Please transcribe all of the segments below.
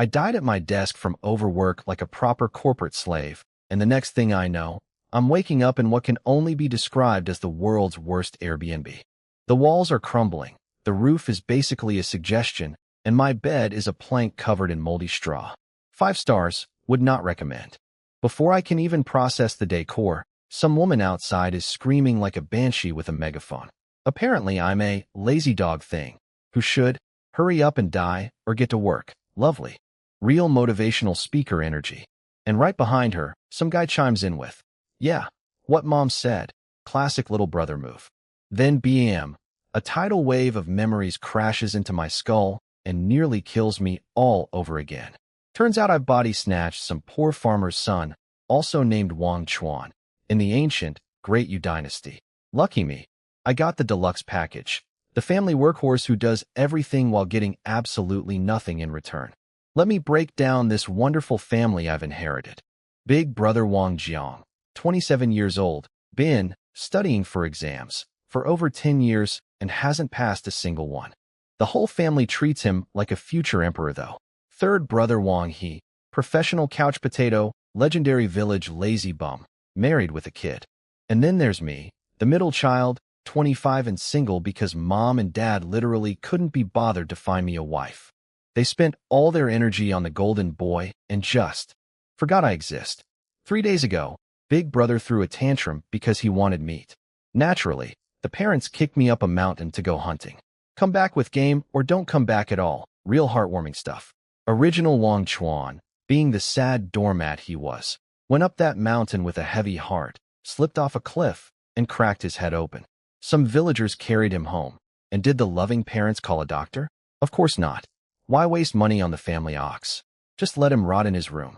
I died at my desk from overwork like a proper corporate slave, and the next thing I know, I'm waking up in what can only be described as the world's worst Airbnb. The walls are crumbling, the roof is basically a suggestion, and my bed is a plank covered in moldy straw. 5 stars, would not recommend. Before I can even process the decor, some woman outside is screaming like a banshee with a megaphone. Apparently I'm a lazy dog thing, who should hurry up and die or get to work. Lovely. Real motivational speaker energy. And right behind her, some guy chimes in with, "Yeah, what mom said. Classic little brother move." Then bam, a tidal wave of memories crashes into my skull and nearly kills me all over again. Turns out I've body snatched some poor farmer's son, also named Wang Chuan, in the ancient, great Yu dynasty. Lucky me. I got the deluxe package, the family workhorse who does everything while getting absolutely nothing in return. Let me break down this wonderful family I've inherited. Big brother Wang Jiang, 27 years old, been studying for exams for over 10 years and hasn't passed a single one. The whole family treats him like a future emperor though. Third brother Wang He, professional couch potato, legendary village lazy bum, married with a kid. And then there's me, the middle child, 25 and single because mom and dad literally couldn't be bothered to find me a wife. They spent all their energy on the golden boy and just forgot I exist. 3 days ago, big brother threw a tantrum because he wanted meat. Naturally, the parents kicked me up a mountain to go hunting. Come back with game or don't come back at all. Real heartwarming stuff. Original Wang Chuan, being the sad doormat he was, went up that mountain with a heavy heart, slipped off a cliff, and cracked his head open. Some villagers carried him home. And did the loving parents call a doctor? Of course not. Why waste money on the family ox? Just let him rot in his room.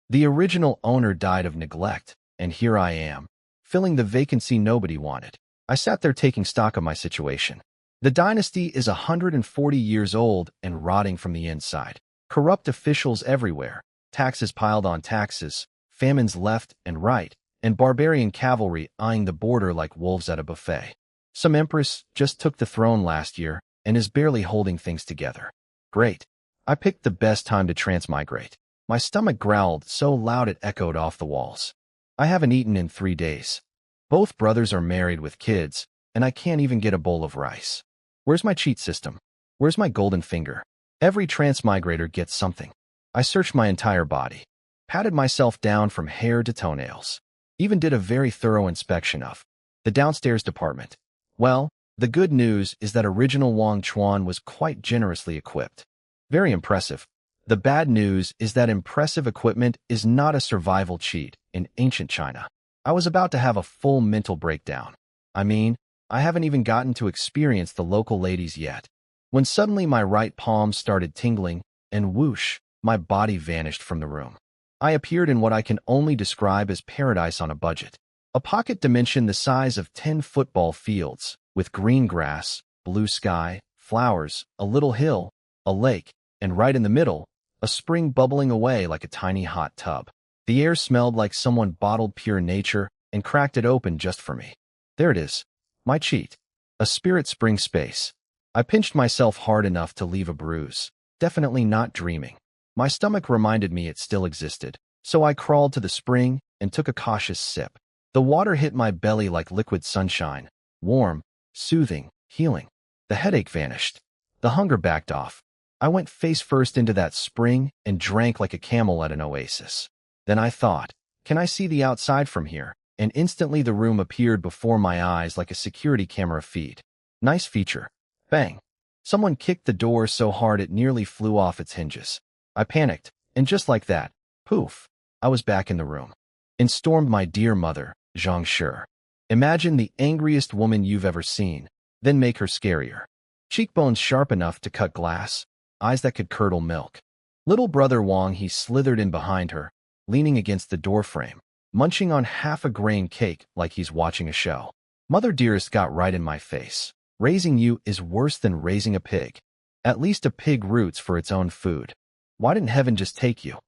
The original owner died of neglect, and here I am, filling the vacancy nobody wanted. I sat there taking stock of my situation. The dynasty is 140 years old and rotting from the inside. Corrupt officials everywhere, taxes piled on taxes, famines left and right, and barbarian cavalry eyeing the border like wolves at a buffet. Some empress just took the throne last year and is barely holding things together. Great. I picked the best time to transmigrate. My stomach growled so loud it echoed off the walls. I haven't eaten in 3 days. Both brothers are married with kids, and I can't even get a bowl of rice. Where's my cheat system? Where's my golden finger? Every transmigrator gets something. I searched my entire body, patted myself down from hair to toenails, even did a very thorough inspection of the downstairs department. Well, the good news is that original Wang Chuan was quite generously equipped. Very impressive. The bad news is that impressive equipment is not a survival cheat in ancient China. I was about to have a full mental breakdown. I mean, I haven't even gotten to experience the local ladies yet, when suddenly my right palm started tingling, and whoosh, my body vanished from the room. I appeared in what I can only describe as paradise on a budget. A pocket dimension the size of 10 football fields, with green grass, blue sky, flowers, a little hill, a lake, and right in the middle, a spring bubbling away like a tiny hot tub. The air smelled like someone bottled pure nature and cracked it open just for me. There it is, my cheat. A spirit spring space. I pinched myself hard enough to leave a bruise. Definitely not dreaming. My stomach reminded me it still existed, so I crawled to the spring and took a cautious sip. The water hit my belly like liquid sunshine, warm, soothing, healing. The headache vanished. The hunger backed off. I went face first into that spring and drank like a camel at an oasis. Then I thought, can I see the outside from here? And instantly the room appeared before my eyes like a security camera feed. Nice feature. Bang. Someone kicked the door so hard it nearly flew off its hinges. I panicked, and just like that, poof, I was back in the room. In stormed my dear mother, Zhang Shi. Imagine the angriest woman you've ever seen, then make her scarier. Cheekbones sharp enough to cut glass, eyes that could curdle milk. Little brother Wang he slithered in behind her, leaning against the doorframe, munching on half a grain cake like he's watching a show. Mother dearest got right in my face. Raising you is worse than raising a pig. At least a pig roots for its own food. Why didn't heaven just take you?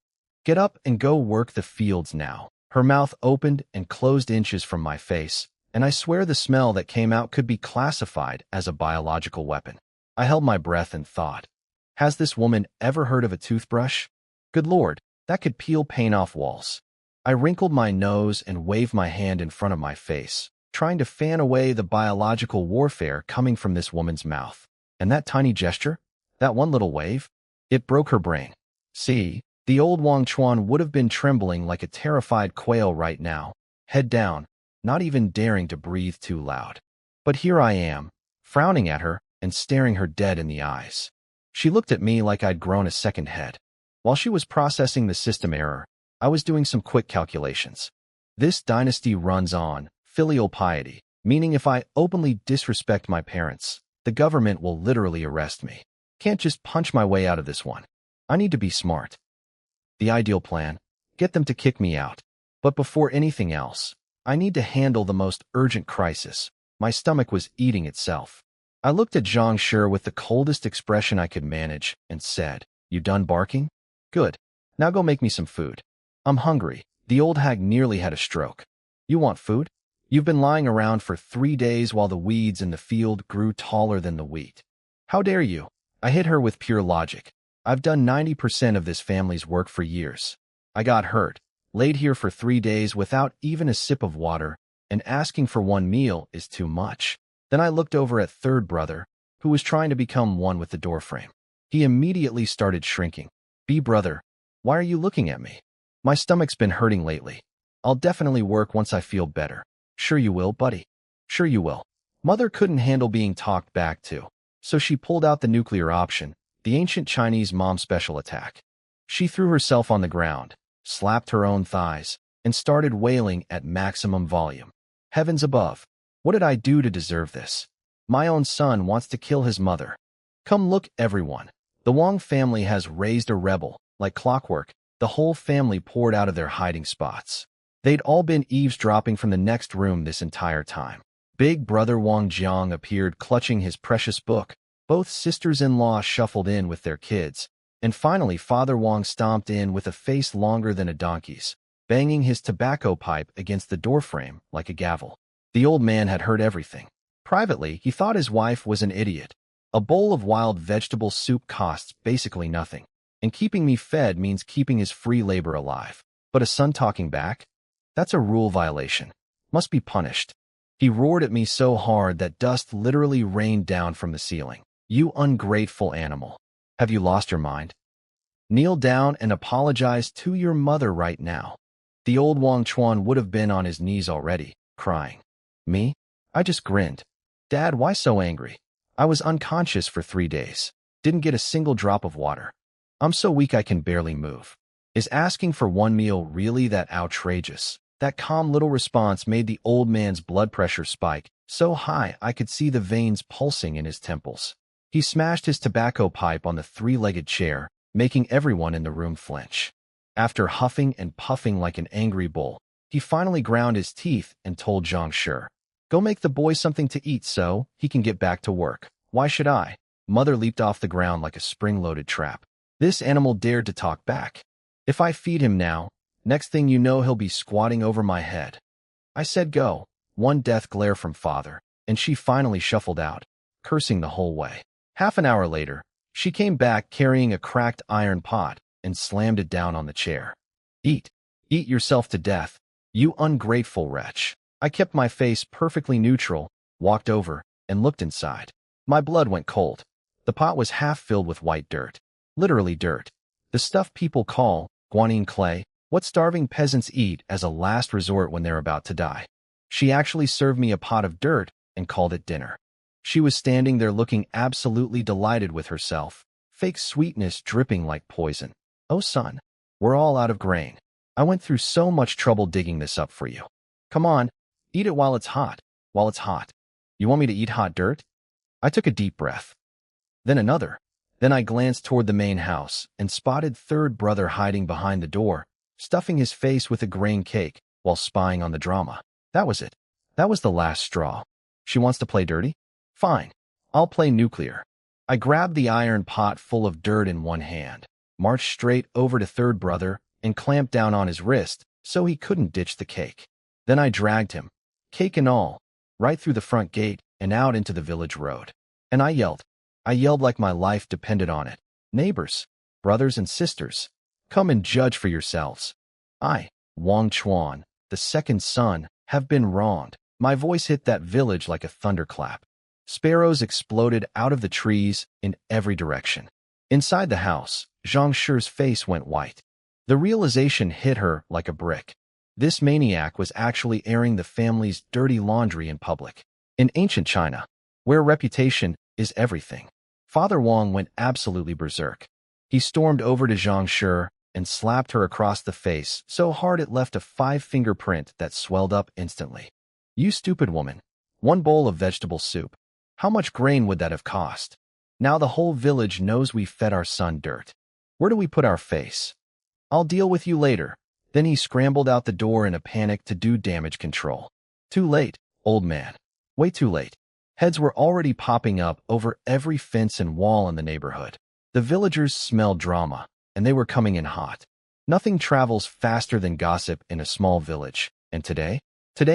Get up and go work the fields now. Her mouth opened and closed inches from my face, and I swear the smell that came out could be classified as a biological weapon. I held my breath and thought, has this woman ever heard of a toothbrush? Good Lord, that could peel paint off walls. I wrinkled my nose and waved my hand in front of my face, trying to fan away the biological warfare coming from this woman's mouth. And that tiny gesture? That one little wave? It broke her brain. See, the old Wang Chuan would have been trembling like a terrified quail right now, head down, not even daring to breathe too loud. But here I am, frowning at her and staring her dead in the eyes. She looked at me like I'd grown a second head. While she was processing the system error, I was doing some quick calculations. This dynasty runs on filial piety, meaning if I openly disrespect my parents, the government will literally arrest me. Can't just punch my way out of this one. I need to be smart. The ideal plan: get them to kick me out. But before anything else, I need to handle the most urgent crisis. My stomach was eating itself. I looked at Zhang Shi with the coldest expression I could manage and said, "You done barking? Good. Now go make me some food. I'm hungry." The old hag nearly had a stroke. "You want food? You've been lying around for 3 days while the weeds in the field grew taller than the wheat. How dare you?" I hit her with pure logic. I've done 90% of this family's work for years. I got hurt, laid here for 3 days without even a sip of water, and asking for one meal is too much. Then I looked over at third brother, who was trying to become one with the doorframe. He immediately started shrinking. "B brother, why are you looking at me? My stomach's been hurting lately. I'll definitely work once I feel better." "Sure you will, buddy. Sure you will." Mother couldn't handle being talked back to, so she pulled out the nuclear option, the ancient Chinese mom special attack. She threw herself on the ground, slapped her own thighs, and started wailing at maximum volume. Heavens above, what did I do to deserve this? My own son wants to kill his mother. Come look, everyone. The Wang family has raised a rebel. Like clockwork, the whole family poured out of their hiding spots. They'd all been eavesdropping from the next room this entire time. Big brother Wang Jiang appeared clutching his precious book. Both sisters-in-law shuffled in with their kids. And finally Father Wang stomped in with a face longer than a donkey's, banging his tobacco pipe against the doorframe like a gavel. The old man had heard everything. Privately, he thought his wife was an idiot. A bowl of wild vegetable soup costs basically nothing, and keeping me fed means keeping his free labor alive. But a son talking back? That's a rule violation. Must be punished. He roared at me so hard that dust literally rained down from the ceiling. "You ungrateful animal. Have you lost your mind? Kneel down and apologize to your mother right now." The old Wang Chuan would have been on his knees already, crying. Me? I just grinned. "Dad, why so angry? I was unconscious for 3 days. Didn't get a single drop of water. I'm so weak I can barely move. Is asking for one meal really that outrageous?" That calm little response made the old man's blood pressure spike so high I could see the veins pulsing in his temples. He smashed his tobacco pipe on the 3-legged chair, making everyone in the room flinch. After huffing and puffing like an angry bull, he finally ground his teeth and told Zhang Shi, "Go make the boy something to eat so he can get back to work." "Why should I?" Mother leaped off the ground like a spring-loaded trap. This animal dared to talk back. "If I feed him now, next thing you know he'll be squatting over my head." I said go. One death glare from Father, and she finally shuffled out, cursing the whole way. Half an hour later, she came back carrying a cracked iron pot and slammed it down on the chair. "Eat. Eat yourself to death, you ungrateful wretch." I kept my face perfectly neutral, walked over, and looked inside. My blood went cold. The pot was half filled with white dirt. Literally dirt. The stuff people call guanine clay, what starving peasants eat as a last resort when they're about to die. She actually served me a pot of dirt and called it dinner. She was standing there looking absolutely delighted with herself, fake sweetness dripping like poison. "Oh son, we're all out of grain. I went through so much trouble digging this up for you. Come on, eat it while it's hot. While it's hot. You want me to eat hot dirt?" I took a deep breath. Then another. Then I glanced toward the main house and spotted third brother hiding behind the door, stuffing his face with a grain cake while spying on the drama. That was it. That was the last straw. She wants to play dirty? Fine. I'll play nuclear. I grabbed the iron pot full of dirt in one hand, marched straight over to third brother, and clamped down on his wrist so he couldn't ditch the cake. Then I dragged him, cake and all, right through the front gate and out into the village road. And I yelled. I yelled like my life depended on it. "Neighbors, brothers and sisters, Come and judge for yourselves. I, Wang Chuan, the second son, have been wronged. My voice hit that village like a thunderclap. Sparrows exploded out of the trees in every direction. Inside the house, Zhang Shi's face went white. The realization hit her like a brick. This maniac was actually airing the family's dirty laundry in public. In ancient China, where reputation is everything, Father Wang went absolutely berserk. He stormed over to Zhang Shi and slapped her across the face so hard it left a 5-finger print that swelled up instantly. You stupid woman. 1 bowl of vegetable soup. How much grain would that have cost? Now the whole village knows we fed our son dirt. Where do we put our face? I'll deal with you later. Then he scrambled out the door in a panic to do damage control. Too late, old man. Way too late. Heads were already popping up over every fence and wall in the neighborhood. The villagers smelled drama, and they were coming in hot. Nothing travels faster than gossip in a small village. And today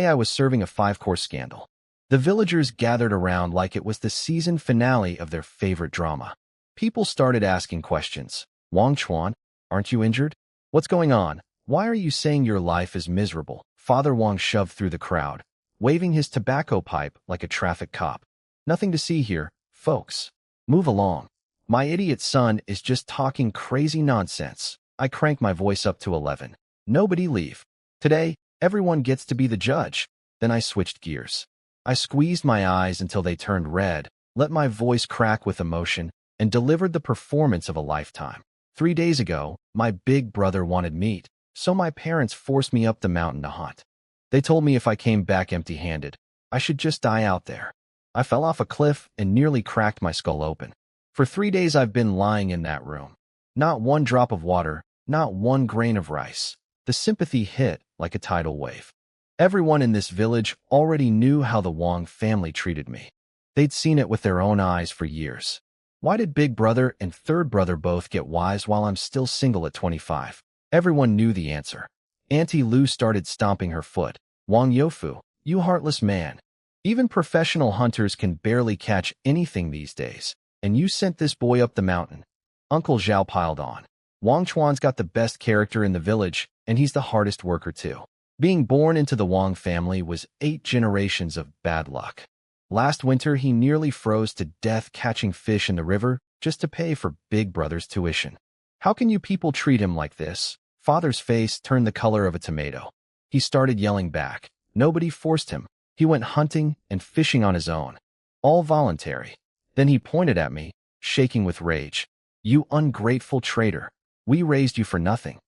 I was serving a 5-course scandal. The villagers gathered around like it was the season finale of their favorite drama. People started asking questions. Wang Chuan, aren't you injured? What's going on? Why are you saying your life is miserable? Father Wang shoved through the crowd, waving his tobacco pipe like a traffic cop. Nothing to see here, folks. Move along. My idiot son is just talking crazy nonsense. I cranked my voice up to 11. Nobody leave. Today, everyone gets to be the judge. Then I switched gears. I squeezed my eyes until they turned red, let my voice crack with emotion, and delivered the performance of a lifetime. 3 days ago, my big brother wanted meat, so my parents forced me up the mountain to hunt. They told me if I came back empty-handed, I should just die out there. I fell off a cliff and nearly cracked my skull open. For 3 days I've been lying in that room. Not one drop of water, not one grain of rice. The sympathy hit like a tidal wave. Everyone in this village already knew how the Wang family treated me. They'd seen it with their own eyes for years. Why did big brother and third brother both get wise while I'm still single at 25? Everyone knew the answer. Auntie Lu started stomping her foot. Wang Youfu, you heartless man. Even professional hunters can barely catch anything these days. And you sent this boy up the mountain. Uncle Zhao piled on. Wang Chuan's got the best character in the village, and he's the hardest worker too. Being born into the Wang family was 8 generations of bad luck. Last winter, he nearly froze to death catching fish in the river just to pay for big brother's tuition. How can you people treat him like this? Father's face turned the color of a tomato. He started yelling back. Nobody forced him. He went hunting and fishing on his own. All voluntary. Then he pointed at me, shaking with rage. You ungrateful traitor. We raised you for nothing.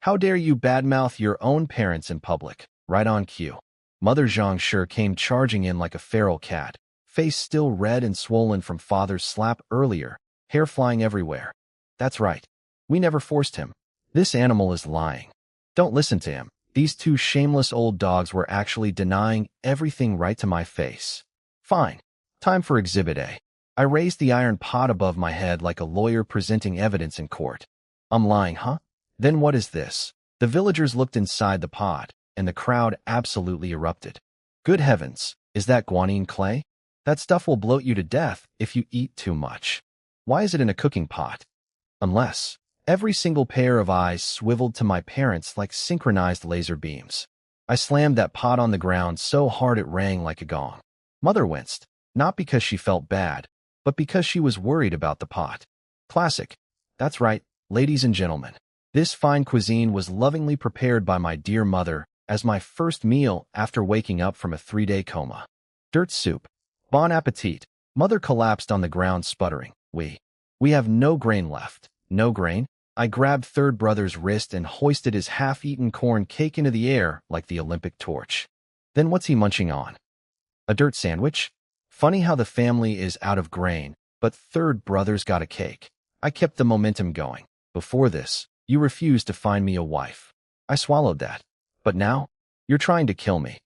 How dare you badmouth your own parents in public? Right on cue. Mother Zhang Shi came charging in like a feral cat, face still red and swollen from father's slap earlier, hair flying everywhere. That's right. We never forced him. This animal is lying. Don't listen to him. These 2 shameless old dogs were actually denying everything right to my face. Fine. Time for Exhibit A. I raised the iron pot above my head like a lawyer presenting evidence in court. I'm lying, huh? Then what is this? The villagers looked inside the pot, and the crowd absolutely erupted. Good heavens, is that guanine clay? That stuff will bloat you to death if you eat too much. Why is it in a cooking pot? Unless, every single pair of eyes swiveled to my parents like synchronized laser beams. I slammed that pot on the ground so hard it rang like a gong. Mother winced, not because she felt bad, but because she was worried about the pot. Classic. That's right, ladies and gentlemen. This fine cuisine was lovingly prepared by my dear mother as my first meal after waking up from a 3-day coma. Dirt soup. Bon appetit. Mother collapsed on the ground sputtering. We have no grain left. No grain? I grabbed third brother's wrist and hoisted his half-eaten corn cake into the air like the Olympic torch. Then what's he munching on? A dirt sandwich? Funny how the family is out of grain, but third brother's got a cake. I kept the momentum going. Before this, you refused to find me a wife. I swallowed that. But now, you're trying to kill me.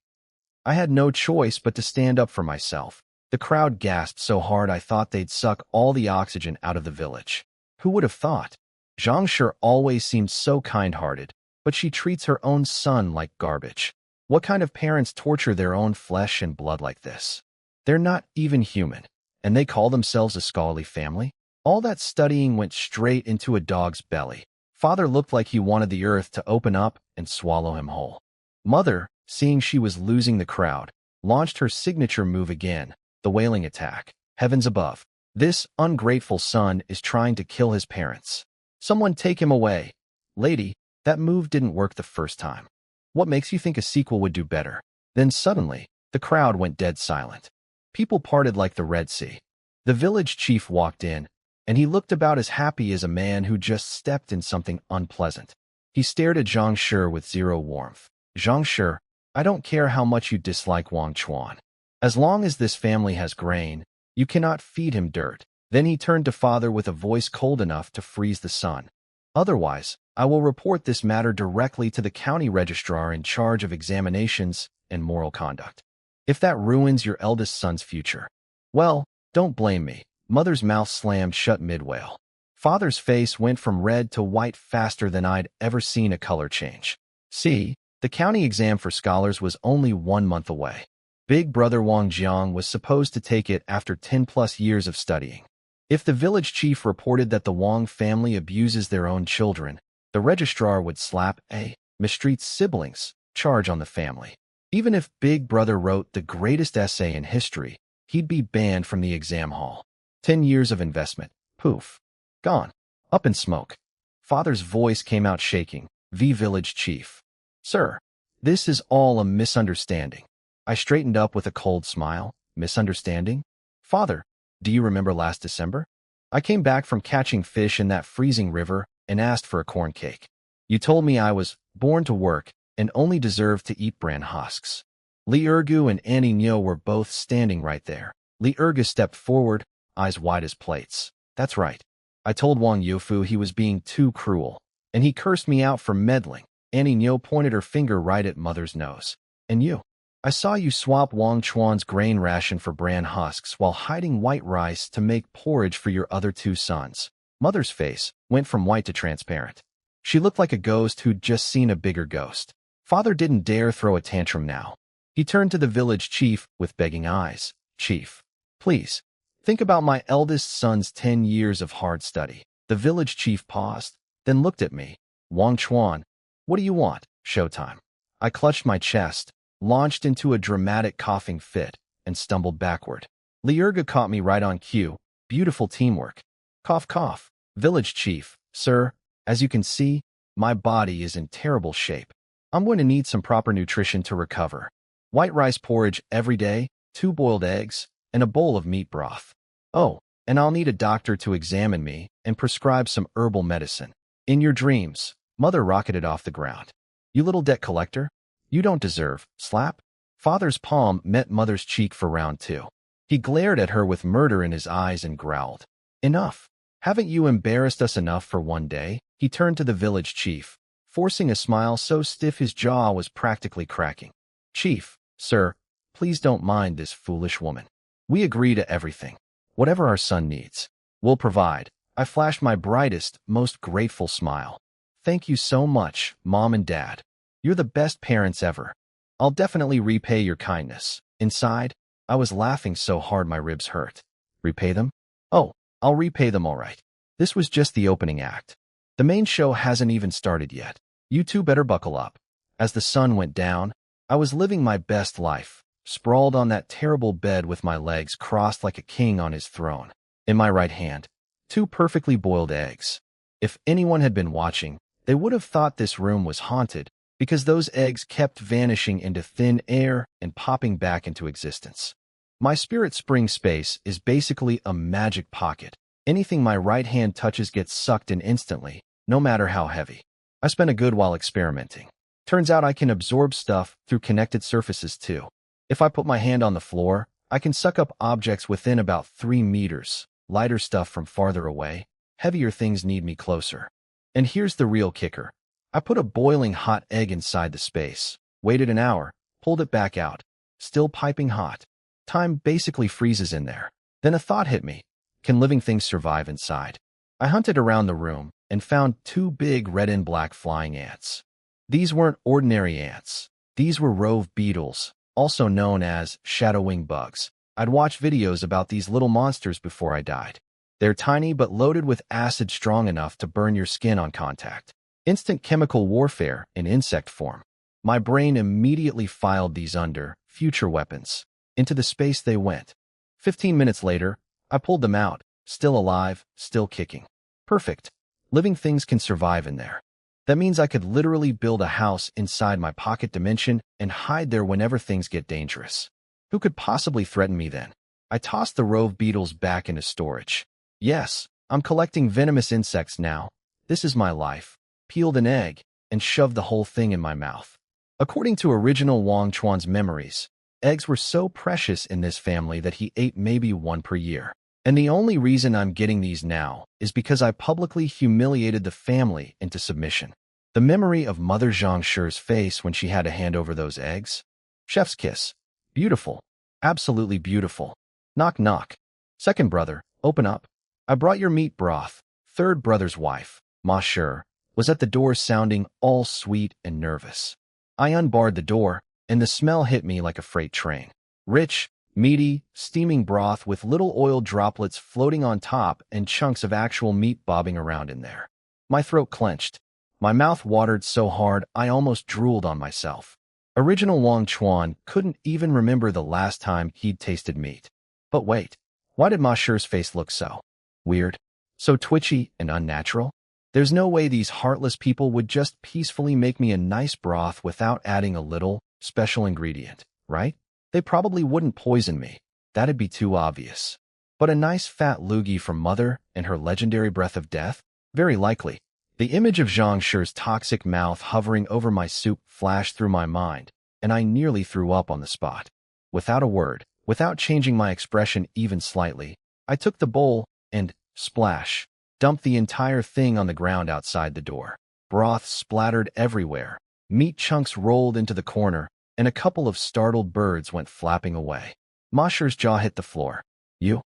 I had no choice but to stand up for myself. The crowd gasped so hard I thought they'd suck all the oxygen out of the village. Who would have thought? Zhang Shi always seemed so kind-hearted, but she treats her own son like garbage. What kind of parents torture their own flesh and blood like this? They're not even human, and they call themselves a scholarly family? All that studying went straight into a dog's belly. Father looked like he wanted the earth to open up and swallow him whole. Mother, seeing she was losing the crowd, launched her signature move again, the wailing attack. Heavens above. This ungrateful son is trying to kill his parents. Someone take him away. Lady, that move didn't work the first time. What makes you think a sequel would do better? Then suddenly, the crowd went dead silent. People parted like the Red Sea. The village chief walked in, and he looked about as happy as a man who just stepped in something unpleasant. He stared at Zhang Shi with zero warmth. Zhang Shi, I don't care how much you dislike Wang Chuan. As long as this family has grain, you cannot feed him dirt. Then he turned to father with a voice cold enough to freeze the sun. Otherwise, I will report this matter directly to the county registrar in charge of examinations and moral conduct. If that ruins your eldest son's future, well, don't blame me. Mother's mouth slammed shut mid-wail. Father's face went from red to white faster than I'd ever seen a color change. See, the county exam for scholars was only 1 month away. Big brother Wang Jiang was supposed to take it after 10+ years of studying. If the village chief reported that the Wang family abuses their own children, the registrar would slap a mistreats siblings charge on the family. Even if Big Brother wrote the greatest essay in history, he'd be banned from the exam hall. 10 years of investment. Poof. Gone. Up in smoke. Father's voice came out shaking. The village chief. Sir, this is all a misunderstanding. I straightened up with a cold smile. Misunderstanding? Father, do you remember last December? I came back from catching fish in that freezing river and asked for a corn cake. You told me I was born to work and only deserved to eat bran husks. Li Ergu and Annie Nyo were both standing right there. Li Ergu stepped forward, eyes wide as plates. That's right. I told Wang Yufu he was being too cruel, and he cursed me out for meddling. Annie Nyo pointed her finger right at Mother's nose. And you? I saw you swap Wang Chuan's grain ration for bran husks while hiding white rice to make porridge for your other 2 sons. Mother's face went from white to transparent. She looked like a ghost who'd just seen a bigger ghost. Father didn't dare throw a tantrum now. He turned to the village chief with begging eyes. Chief, please, think about my eldest son's 10 years of hard study. The village chief paused, then looked at me. Wang Chuan, what do you want? Showtime. I clutched my chest, launched into a dramatic coughing fit, and stumbled backward. Li Ergu caught me right on cue. Beautiful teamwork. Cough, cough. Village chief, sir, as you can see, my body is in terrible shape. I'm going to need some proper nutrition to recover. White rice porridge every day, 2 boiled eggs, and a bowl of meat broth. Oh, and I'll need a doctor to examine me and prescribe some herbal medicine. In your dreams, Mother rocketed off the ground. You little debt collector. You don't deserve. Slap. Father's palm met Mother's cheek for round 2. He glared at her with murder in his eyes and growled. Enough. Haven't you embarrassed us enough for one day? He turned to the village chief, forcing a smile so stiff his jaw was practically cracking. Chief, sir, please don't mind this foolish woman. We agree to everything. Whatever our son needs, we'll provide. I flashed my brightest, most grateful smile. Thank you so much, Mom and Dad. You're the best parents ever. I'll definitely repay your kindness. Inside, I was laughing so hard my ribs hurt. Repay them? Oh, I'll repay them all right. This was just the opening act. The main show hasn't even started yet. You two better buckle up. As the sun went down, I was living my best life, sprawled on that terrible bed with my legs crossed like a king on his throne. In my right hand, 2 perfectly boiled eggs. If anyone had been watching, they would have thought this room was haunted, because those eggs kept vanishing into thin air and popping back into existence. My spirit spring space is basically a magic pocket. Anything my right hand touches gets sucked in instantly, no matter how heavy. I spent a good while experimenting. Turns out I can absorb stuff through connected surfaces too. If I put my hand on the floor, I can suck up objects within about 3 meters, lighter stuff from farther away. Heavier things need me closer. And here's the real kicker. I put a boiling hot egg inside the space, waited an hour, pulled it back out, still piping hot. Time basically freezes in there. Then a thought hit me. Can living things survive inside? I hunted around the room and found 2 big red and black flying ants. These weren't ordinary ants. These were rove beetles, also known as shadow wing bugs. I'd watched videos about these little monsters before I died. They're tiny but loaded with acid strong enough to burn your skin on contact. Instant chemical warfare in insect form. My brain immediately filed these under future weapons. Into the space they went. 15 minutes later, I pulled them out, still alive, still kicking. Perfect. Living things can survive in there. That means I could literally build a house inside my pocket dimension and hide there whenever things get dangerous. Who could possibly threaten me then? I tossed the rove beetles back into storage. Yes, I'm collecting venomous insects now. This is my life. Peeled an egg and shoved the whole thing in my mouth. According to original Wang Chuan's memories, eggs were so precious in this family that he ate maybe one per year. And the only reason I'm getting these now is because I publicly humiliated the family into submission. The memory of Mother Zhang Shi's face when she had to hand over those eggs. Chef's kiss. Beautiful. Absolutely beautiful. Knock knock. Second brother, open up. I brought your meat broth. Third brother's wife, Ma Shi, was at the door sounding all sweet and nervous. I unbarred the door, and the smell hit me like a freight train. Rich, meaty, steaming broth with little oil droplets floating on top and chunks of actual meat bobbing around in there. My throat clenched. My mouth watered so hard I almost drooled on myself. Original Wang Chuan couldn't even remember the last time he'd tasted meat. But wait, why did Ma Shi's face look so weird? So twitchy and unnatural? There's no way these heartless people would just peacefully make me a nice broth without adding a little special ingredient, right? They probably wouldn't poison me. That'd be too obvious. But a nice fat loogie from Mother and her legendary breath of death? Very likely. The image of Zhang Shi's toxic mouth hovering over my soup flashed through my mind, and I nearly threw up on the spot. Without a word, without changing my expression even slightly, I took the bowl and, splash, dumped the entire thing on the ground outside the door. Broth splattered everywhere. Meat chunks rolled into the corner, and a couple of startled birds went flapping away. Ma Shi's jaw hit the floor. You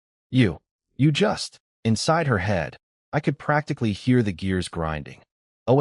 just. Inside her head, I could practically hear the gears grinding. Oh,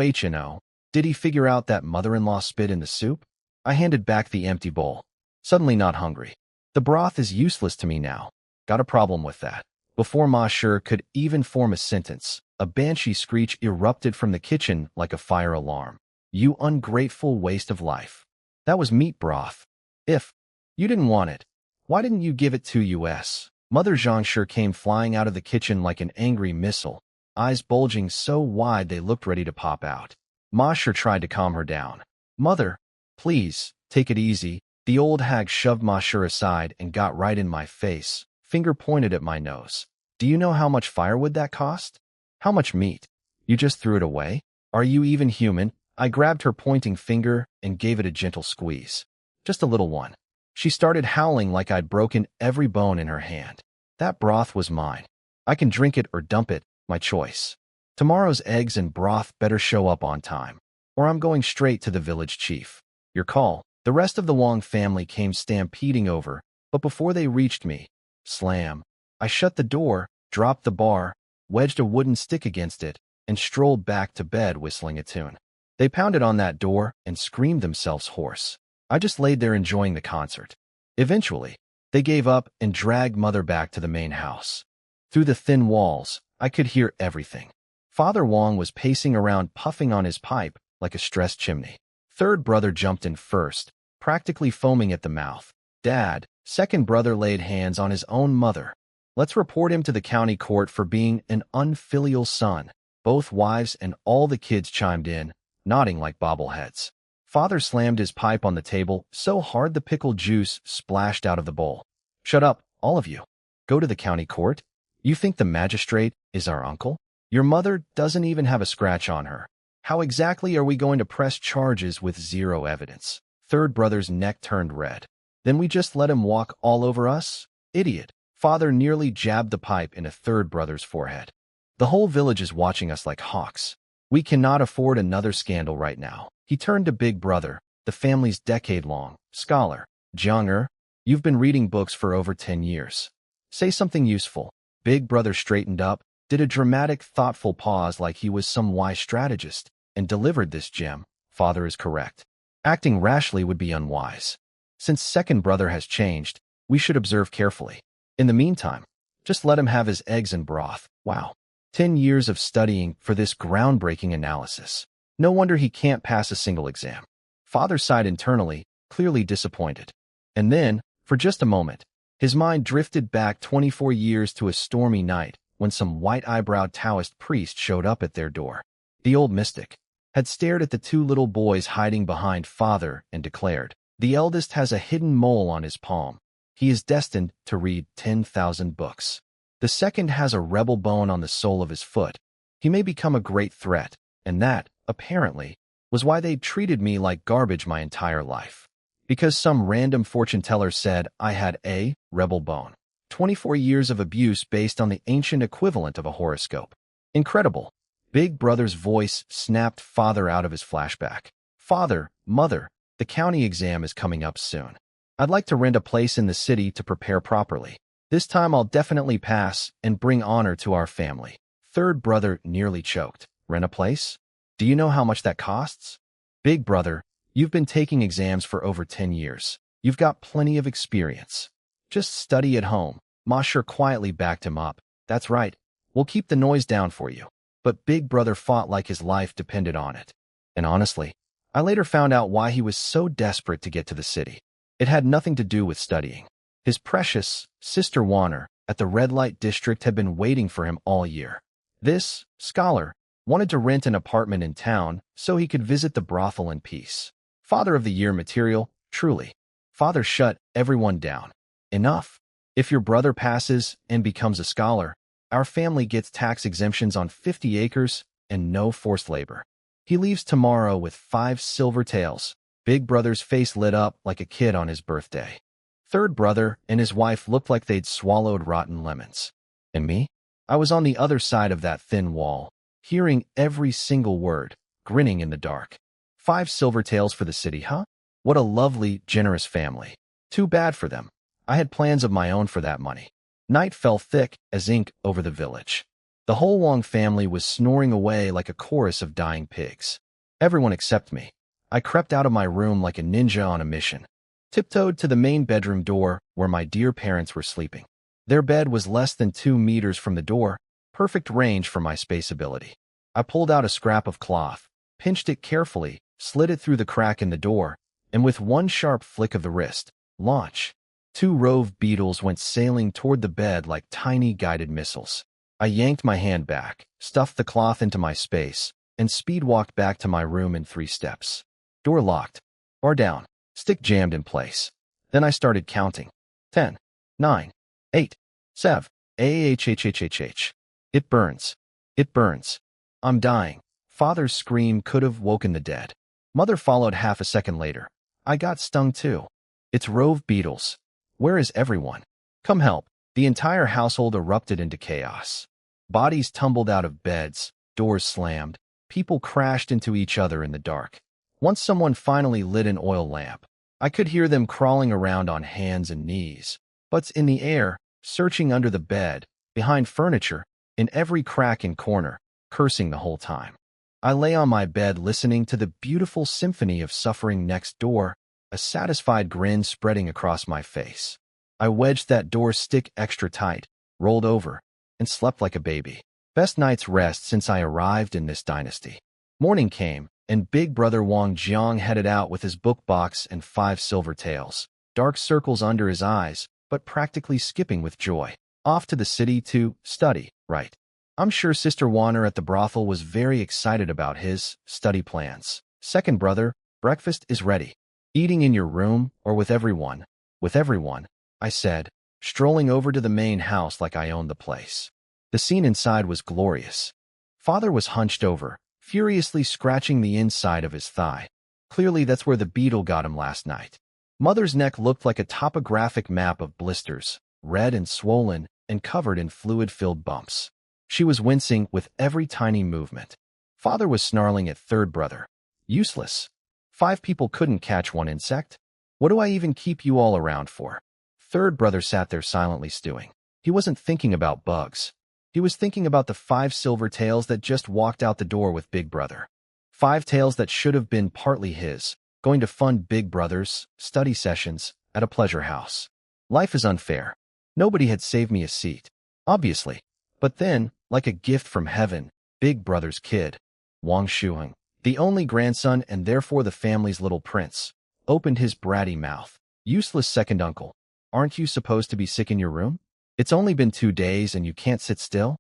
did he figure out that mother-in-law spit in the soup? I handed back the empty bowl. Suddenly not hungry. The broth is useless to me now. Got a problem with that. Before Ma Shi could even form a sentence, a banshee screech erupted from the kitchen like a fire alarm. You ungrateful waste of life. That was meat broth. If you didn't want it, why didn't you give it to us? Mother Zhang Shi came flying out of the kitchen like an angry missile, eyes bulging so wide they looked ready to pop out. Ma Shi tried to calm her down. Mother, please, take it easy. The old hag shoved Ma Shi aside and got right in my face, finger pointed at my nose. Do you know how much firewood that cost? How much meat? You just threw it away? Are you even human? I grabbed her pointing finger and gave it a gentle squeeze. Just a little one. She started howling like I'd broken every bone in her hand. That broth was mine. I can drink it or dump it, my choice. Tomorrow's eggs and broth better show up on time, or I'm going straight to the village chief. Your call. The rest of the Wang family came stampeding over, but before they reached me, slam. I shut the door, dropped the bar, wedged a wooden stick against it, and strolled back to bed whistling a tune. They pounded on that door and screamed themselves hoarse. I just laid there enjoying the concert. Eventually, they gave up and dragged Mother back to the main house. Through the thin walls, I could hear everything. Father Wang was pacing around puffing on his pipe like a stressed chimney. Third brother jumped in first, practically foaming at the mouth. Dad, second brother laid hands on his own mother. Let's report him to the county court for being an unfilial son. Both wives and all the kids chimed in, nodding like bobbleheads. Father slammed his pipe on the table so hard the pickle juice splashed out of the bowl. Shut up, all of you. Go to the county court? You think the magistrate is our uncle? Your mother doesn't even have a scratch on her. How exactly are we going to press charges with zero evidence? Third brother's neck turned red. Then we just let him walk all over us? Idiot. Father nearly jabbed the pipe in a third brother's forehead. The whole village is watching us like hawks. We cannot afford another scandal right now. He turned to Big Brother, the family's decade-long scholar. Jiang, you've been reading books for over 10 years. Say something useful. Big Brother straightened up, did a dramatic, thoughtful pause like he was some wise strategist, and delivered this gem. Father is correct. Acting rashly would be unwise. Since second brother has changed, we should observe carefully. In the meantime, Just let him have his eggs and broth. Wow. 10 years of studying for this groundbreaking analysis. No wonder he can't pass a single exam. Father sighed internally, clearly disappointed. And then, for just a moment, his mind drifted back 24 years to a stormy night when some white-eyebrowed Taoist priest showed up at their door. The old mystic had stared at the two little boys hiding behind Father and declared, "The eldest has a hidden mole on his palm. He is destined to read 10,000 books. The second has a rebel bone on the sole of his foot. He may become a great threat," and that, apparently, was why they'd treated me like garbage my entire life. Because some random fortune teller said I had a rebel bone. 24 years of abuse based on the ancient equivalent of a horoscope. Incredible. Big Brother's voice snapped Father out of his flashback. "Father, Mother, the county exam is coming up soon. I'd like to rent a place in the city to prepare properly. This time I'll definitely pass and bring honor to our family." Third Brother nearly choked. "Rent a place? Do you know how much that costs?" "Big Brother, you've been taking exams for over 10 years. You've got plenty of experience. Just study at home." Masher quietly backed him up. "That's right. We'll keep the noise down for you." But Big Brother fought like his life depended on it. And honestly, I later found out why he was so desperate to get to the city. It had nothing to do with studying. His precious Sister Warner at the red light district had been waiting for him all year. This scholar wanted to rent an apartment in town so he could visit the brothel in peace. Father of the Year material, truly. Father shut everyone down. "Enough. If your brother passes and becomes a scholar, our family gets tax exemptions on 50 acres and no forced labor. He leaves tomorrow with 5 silver taels." Big Brother's face lit up like a kid on his birthday. Third Brother and his wife looked like they'd swallowed rotten lemons. And me? I was on the other side of that thin wall, hearing every single word, grinning in the dark. 5 silver taels for the city, huh? What a lovely, generous family. Too bad for them. I had plans of my own for that money. Night fell thick as ink over the village. The whole Wong family was snoring away like a chorus of dying pigs. Everyone except me. I crept out of my room like a ninja on a mission. Tiptoed to the main bedroom door where my dear parents were sleeping. Their bed was less than 2 meters from the door, perfect range for my spaceability. I pulled out a scrap of cloth, pinched it carefully, slid it through the crack in the door, and with one sharp flick of the wrist, launch. 2 rove beetles went sailing toward the bed like tiny guided missiles. I yanked my hand back, stuffed the cloth into my space, and speed-walked back to my room in 3 steps. Door locked. Bar down. Stick jammed in place. Then I started counting. 10, 9, 8, 7. Ahhhhhh. It burns. It burns. I'm dying. Father's scream could have woken the dead. Mother followed half a second later. I got stung too. It's rove beetles. Where is everyone? Come help. The entire household erupted into chaos. Bodies tumbled out of beds, doors slammed, people crashed into each other in the dark. Once someone finally lit an oil lamp, I could hear them crawling around on hands and knees, butts in the air, searching under the bed, behind furniture, in every crack and corner, cursing the whole time. I lay on my bed listening to the beautiful symphony of suffering next door, a satisfied grin spreading across my face. I wedged that door stick extra tight, rolled over, and slept like a baby. Best night's rest since I arrived in this dynasty. Morning came, and Big Brother Wang Jiang headed out with his book box and 5 silver taels, dark circles under his eyes, but practically skipping with joy. Off to the city to study, right? I'm sure Sister Warner at the brothel was very excited about his study plans. Second brother, breakfast is ready. Eating in your room or with everyone? With everyone, I said, strolling over to the main house like I owned the place. The scene inside was glorious. Father was hunched over, furiously scratching the inside of his thigh. Clearly that's where the beetle got him last night. Mother's neck looked like a topographic map of blisters, red and swollen and covered in fluid-filled bumps. She was wincing with every tiny movement. Father was snarling at third brother. Useless. 5 people couldn't catch 1 insect. What do I even keep you all around for? Third brother sat there silently stewing. He wasn't thinking about bugs. He was thinking about the 5 silver taels that just walked out the door with Big Brother. 5 taels that should have been partly his, going to fund Big Brother's study sessions at a pleasure house. Life is unfair. Nobody had saved me a seat. Obviously. But then, like a gift from heaven, Big Brother's kid, Wang Shuheng, the only grandson and therefore the family's little prince, opened his bratty mouth. Useless second uncle. Aren't you supposed to be sick in your room? It's only been 2 days and you can't sit still?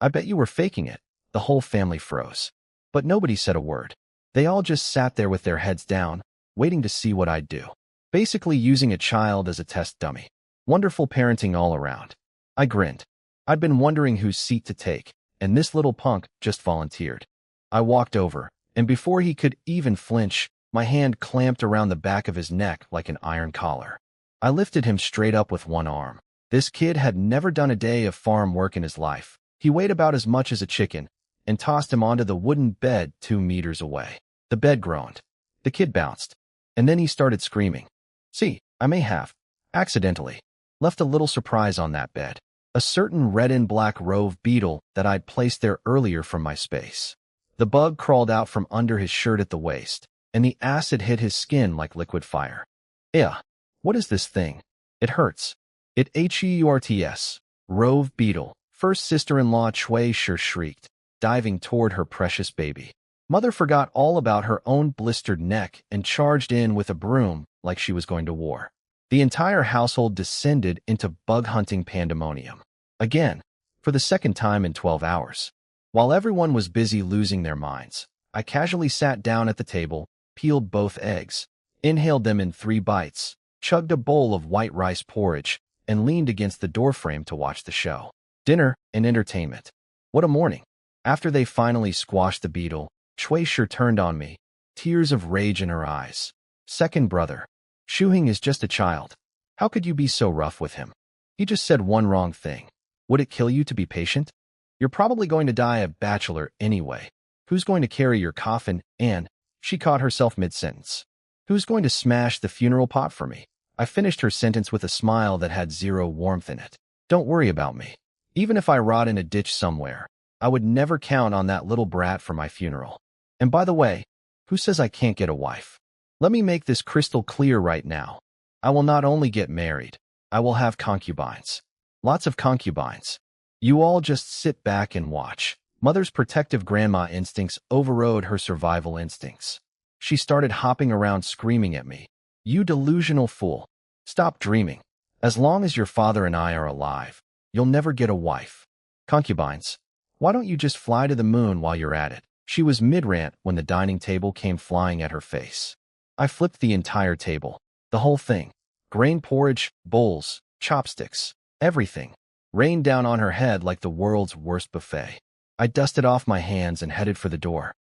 I bet you were faking it. The whole family froze. But nobody said a word. They all just sat there with their heads down, waiting to see what I'd do. Basically using a child as a test dummy. Wonderful parenting all around. I grinned. I'd been wondering whose seat to take, and this little punk just volunteered. I walked over, and before he could even flinch, my hand clamped around the back of his neck like an iron collar. I lifted him straight up with one arm. This kid had never done a day of farm work in his life. He weighed about as much as a chicken, and tossed him onto the wooden bed 2 meters away. The bed groaned. The kid bounced. And then he started screaming. See, I may have, accidentally, left a little surprise on that bed. A certain red and black rove beetle that I'd placed there earlier from my space. The bug crawled out from under his shirt at the waist, and the acid hit his skin like liquid fire. Ugh, what is this thing? It hurts. It hurts. Rove beetle, first sister-in-law Chui Shi shrieked, diving toward her precious baby. Mother forgot all about her own blistered neck and charged in with a broom like she was going to war. The entire household descended into bug-hunting pandemonium. Again, for the second time in 12 hours. While everyone was busy losing their minds, I casually sat down at the table, peeled both eggs, inhaled them in 3 bites, chugged a bowl of white rice porridge, and leaned against the doorframe to watch the show. Dinner and entertainment. What a morning. After they finally squashed the beetle, Chui Shi turned on me, tears of rage in her eyes. Second brother. Shuheng is just a child. How could you be so rough with him? He just said one wrong thing. Would it kill you to be patient? You're probably going to die a bachelor anyway. Who's going to carry your coffin? And she caught herself mid-sentence. Who's going to smash the funeral pot for me? I finished her sentence with a smile that had zero warmth in it. Don't worry about me. Even if I rot in a ditch somewhere, I would never count on that little brat for my funeral. And by the way, who says I can't get a wife? Let me make this crystal clear right now. I will not only get married, I will have concubines. Lots of concubines. You all just sit back and watch. Mother's protective grandma instincts overrode her survival instincts. She started hopping around screaming at me. You delusional fool. Stop dreaming. As long as your father and I are alive, you'll never get a wife. Concubines. Why don't you just fly to the moon while you're at it? She was mid-rant when the dining table came flying at her face. I flipped the entire table. The whole thing. Grain porridge, bowls, chopsticks, everything. Rained down on her head like the world's worst buffet. I dusted off my hands and headed for the door.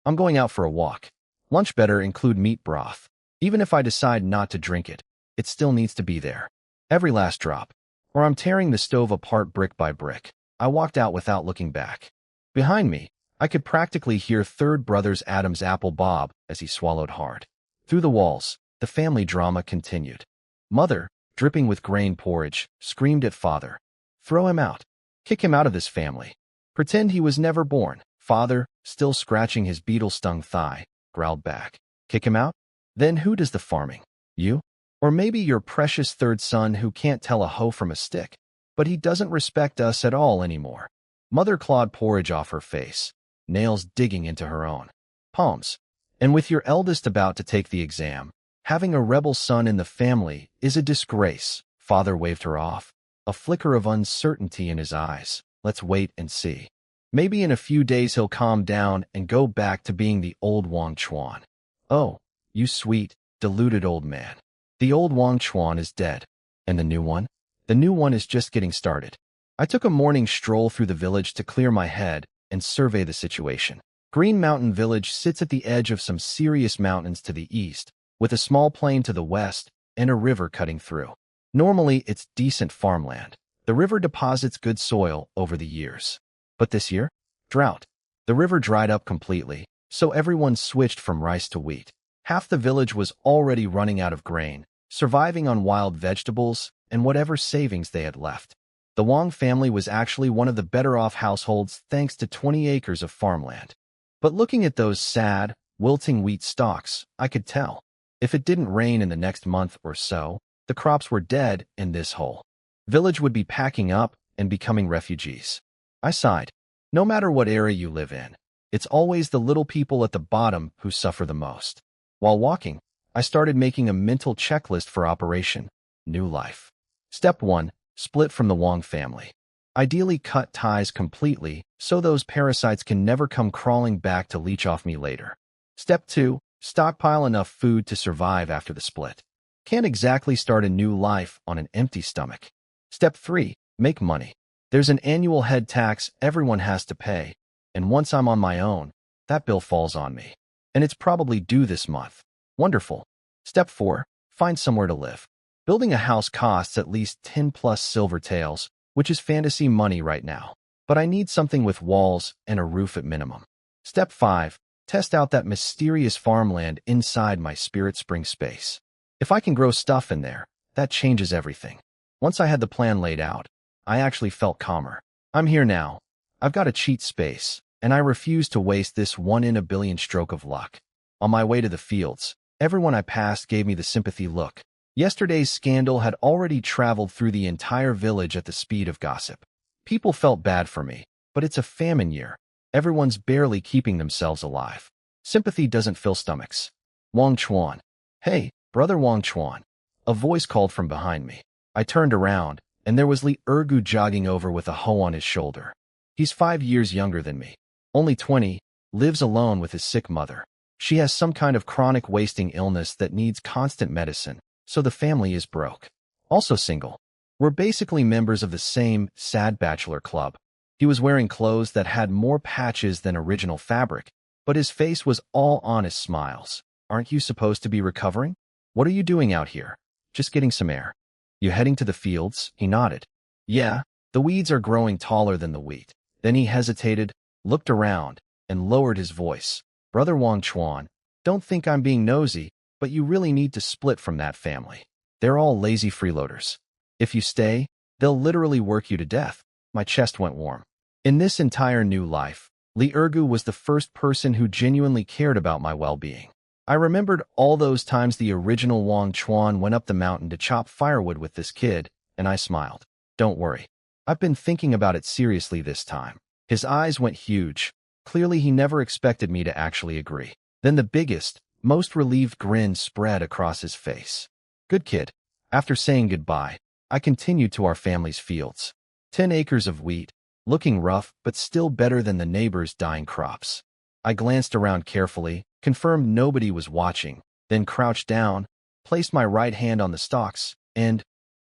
I'm going out for a walk. Lunch better include meat broth. Even if I decide not to drink it, it still needs to be there. Every last drop. Or I'm tearing the stove apart brick by brick. I walked out without looking back. Behind me, I could practically hear third brother's Adam's apple bob as he swallowed hard. Through the walls, the family drama continued. Mother, dripping with grain porridge, screamed at father. Throw him out. Kick him out of this family. Pretend he was never born. Father, still scratching his beetle-stung thigh, growled back. Kick him out? Then who does the farming? You? Or maybe your precious third son who can't tell a hoe from a stick. But he doesn't respect us at all anymore. Mother clawed porridge off her face, nails digging into her own palms. And with your eldest about to take the exam, having a rebel son in the family is a disgrace. Father waved her off, a flicker of uncertainty in his eyes. Let's wait and see. Maybe in a few days he'll calm down and go back to being the old Wang Chuan. Oh, you sweet, deluded old man. The old Wang Chuan is dead. And the new one? The new one is just getting started. I took a morning stroll through the village to clear my head and survey the situation. Green Mountain Village sits at the edge of some serious mountains to the east, with a small plain to the west and a river cutting through. Normally, it's decent farmland. The river deposits good soil over the years. But this year? Drought. The river dried up completely, so everyone switched from rice to wheat. Half the village was already running out of grain, surviving on wild vegetables and whatever savings they had left. The Wang family was actually one of the better-off households thanks to 20 acres of farmland. But looking at those sad, wilting wheat stalks, I could tell. If it didn't rain in the next month or so, the crops were dead and this whole village would be packing up and becoming refugees. I sighed. No matter what era you live in, it's always the little people at the bottom who suffer the most. While walking, I started making a mental checklist for Operation New Life. Step 1. Split from the Wong family. Ideally cut ties completely so those parasites can never come crawling back to leech off me later. Step 2. Stockpile enough food to survive after the split. Can't exactly start a new life on an empty stomach. Step 3. Make money. There's an annual head tax everyone has to pay, and once I'm on my own, that bill falls on me. And it's probably due this month. Wonderful. Step 4. Find somewhere to live. Building a house costs at least 10 plus silver taels, which is fantasy money right now. But I need something with walls and a roof at minimum. Step 5. Test out that mysterious farmland inside my spirit spring space. If I can grow stuff in there, that changes everything. Once I had the plan laid out, I actually felt calmer. I'm here now. I've got a cheat space, and I refuse to waste this 1 in a billion stroke of luck. On my way to the fields, everyone I passed gave me the sympathy look. Yesterday's scandal had already traveled through the entire village at the speed of gossip. People felt bad for me, but it's a famine year. Everyone's barely keeping themselves alive. Sympathy doesn't fill stomachs. Wang Chuan. Hey, brother Wang Chuan. A voice called from behind me. I turned around, and there was Li Ergu jogging over with a hoe on his shoulder. He's 5 years younger than me. Only 20, lives alone with his sick mother. She has some kind of chronic wasting illness that needs constant medicine, so the family is broke. Also single. We're basically members of the same sad bachelor club. He was wearing clothes that had more patches than original fabric, but his face was all honest smiles. Aren't you supposed to be recovering? What are you doing out here? Just getting some air. You heading to the fields? He nodded. Yeah, the weeds are growing taller than the wheat. Then he hesitated, looked around, and lowered his voice. Brother Wang Chuan, don't think I'm being nosy, but you really need to split from that family. They're all lazy freeloaders. If you stay, they'll literally work you to death. My chest went warm. In this entire new life, Li Ergu was the first person who genuinely cared about my well-being. I remembered all those times the original Wang Chuan went up the mountain to chop firewood with this kid, and I smiled. Don't worry. I've been thinking about it seriously this time. His eyes went huge. Clearly he never expected me to actually agree. Then the biggest, most relieved grin spread across his face. Good kid. After saying goodbye, I continued to our family's fields. 10 acres of wheat, looking rough but still better than the neighbors' dying crops. I glanced around carefully, confirmed nobody was watching, then crouched down, placed my right hand on the stalks, and,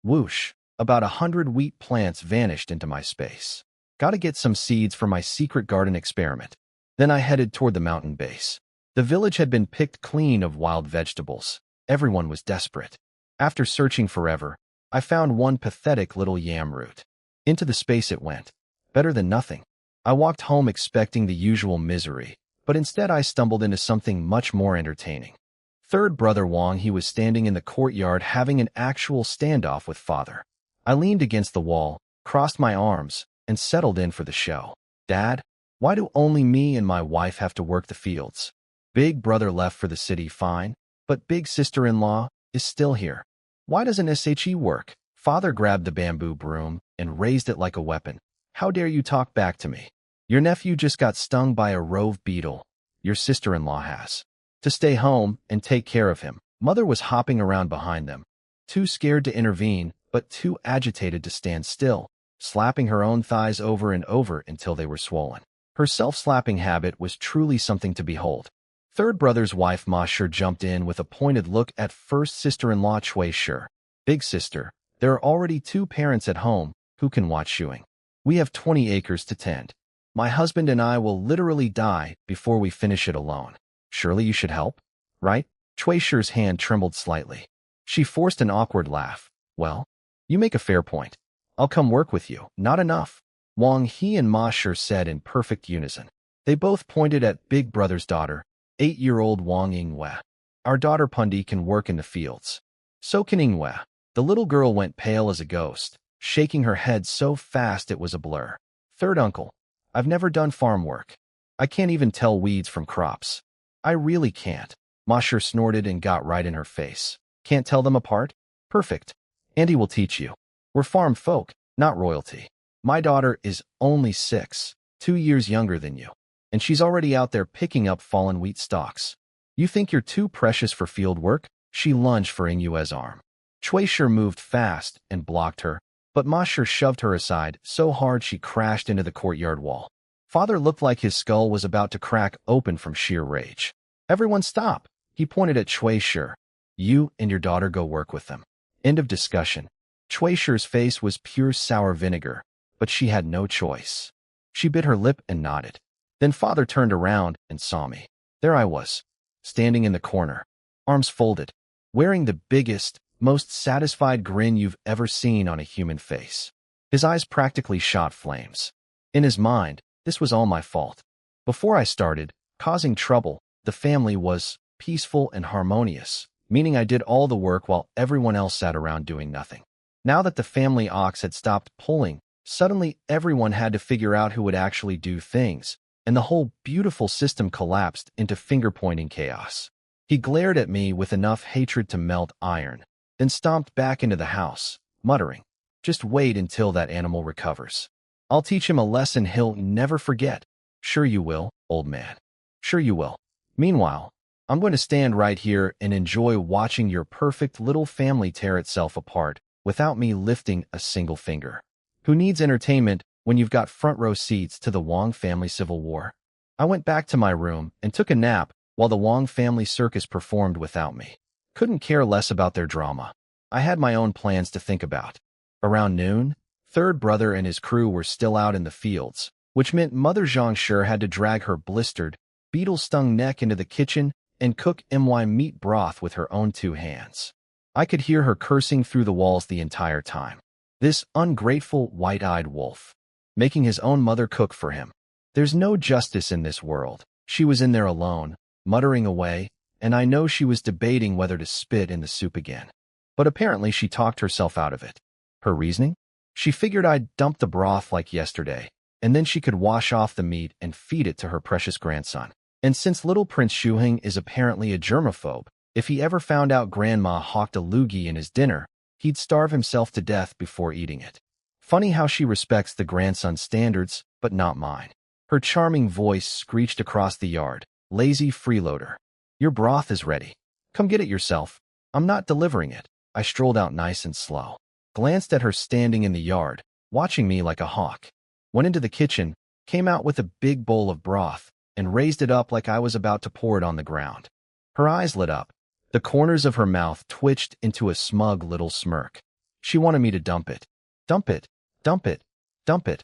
whoosh, about 100 wheat plants vanished into my space. Gotta get some seeds for my secret garden experiment. Then I headed toward the mountain base. The village had been picked clean of wild vegetables. Everyone was desperate. After searching forever, I found one pathetic little yam root. Into the space it went. Better than nothing. I walked home expecting the usual misery, but instead I stumbled into something much more entertaining. Third brother Wang, he was standing in the courtyard having an actual standoff with father. I leaned against the wall, crossed my arms, and settled in for the show. Dad, why do only me and my wife have to work the fields? Big brother left for the city, fine, but big sister-in-law is still here. Why doesn't SHE work? Father grabbed the bamboo broom and raised it like a weapon. How dare you talk back to me? Your nephew just got stung by a rove beetle. Your sister-in-law has to stay home and take care of him. Mother was hopping around behind them, too scared to intervene, but too agitated to stand still, slapping her own thighs over and over until they were swollen. Her self-slapping habit was truly something to behold. Third brother's wife Ma Shi jumped in with a pointed look at first sister-in-law Cui Shi. Big sister, there are already 2 parents at home who can watch shoeing. We have 20 acres to tend. My husband and I will literally die before we finish it alone. Surely you should help, right? Cui Shi's hand trembled slightly. She forced an awkward laugh. Well, you make a fair point. I'll come work with you. Not enough. Wang He and Ma Shi said in perfect unison. They both pointed at big brother's daughter, 8-year-old Wang Yingwe. Our daughter Pundi can work in the fields. So can Yingwe. The little girl went pale as a ghost, shaking her head so fast it was a blur. Third uncle, I've never done farm work. I can't even tell weeds from crops. I really can't. Ma Shi snorted and got right in her face. Can't tell them apart? Perfect. Andy will teach you. We're farm folk, not royalty. My daughter is only 6, 2 years younger than you, and she's already out there picking up fallen wheat stalks. You think you're too precious for field work? She lunged for Inyue's arm. Shueisha moved fast and blocked her, but Ma Shi shoved her aside so hard she crashed into the courtyard wall. Father looked like his skull was about to crack open from sheer rage. Everyone stop! He pointed at Shueisha. You and your daughter go work with them. End of discussion. Shueisha's face was pure sour vinegar, but she had no choice. She bit her lip and nodded. Then Father turned around and saw me. There I was, standing in the corner, arms folded, wearing the biggest, most satisfied grin you've ever seen on a human face. His eyes practically shot flames. In his mind, this was all my fault. Before I started causing trouble, the family was peaceful and harmonious, meaning I did all the work while everyone else sat around doing nothing. Now that the family ox had stopped pulling, suddenly everyone had to figure out who would actually do things, and the whole beautiful system collapsed into finger-pointing chaos. He glared at me with enough hatred to melt iron, then stomped back into the house, muttering, "Just wait until that animal recovers. I'll teach him a lesson he'll never forget." Sure you will, old man. Sure you will. Meanwhile, I'm going to stand right here and enjoy watching your perfect little family tear itself apart without me lifting a single finger. Who needs entertainment when you've got front row seats to the Wang family civil war? I went back to my room and took a nap while the Wang family circus performed without me. Couldn't care less about their drama. I had my own plans to think about. Around noon, third brother and his crew were still out in the fields, which meant Mother Zhangshi had to drag her blistered, beetle-stung neck into the kitchen and cook meat broth with her own 2 hands. I could hear her cursing through the walls the entire time. This ungrateful, white-eyed wolf, making his own mother cook for him. There's no justice in this world. She was in there alone, muttering away, and I know she was debating whether to spit in the soup again. But apparently she talked herself out of it. Her reasoning? She figured I'd dump the broth like yesterday, and then she could wash off the meat and feed it to her precious grandson. And since little Prince Shuheng is apparently a germaphobe, if he ever found out Grandma hawked a loogie in his dinner, he'd starve himself to death before eating it. Funny how she respects the grandson's standards, but not mine. Her charming voice screeched across the yard. Lazy freeloader. Your broth is ready. Come get it yourself. I'm not delivering it. I strolled out nice and slow. Glanced at her standing in the yard, watching me like a hawk. Went into the kitchen, came out with a big bowl of broth, and raised it up like I was about to pour it on the ground. Her eyes lit up. The corners of her mouth twitched into a smug little smirk. She wanted me to dump it. Dump it. Dump it. Dump it.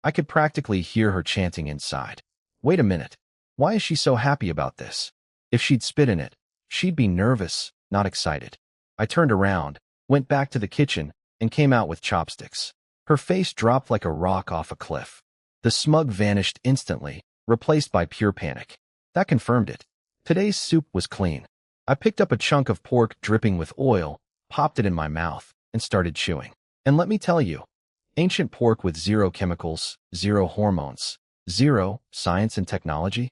I could practically hear her chanting inside. Wait a minute. Why is she so happy about this? If she'd spit in it, she'd be nervous, not excited. I turned around, went back to the kitchen, and came out with chopsticks. Her face dropped like a rock off a cliff. The smug vanished instantly, replaced by pure panic. That confirmed it. Today's soup was clean. I picked up a chunk of pork dripping with oil, popped it in my mouth, and started chewing. And let me tell you, ancient pork with 0 chemicals, 0 hormones, 0 science and technology?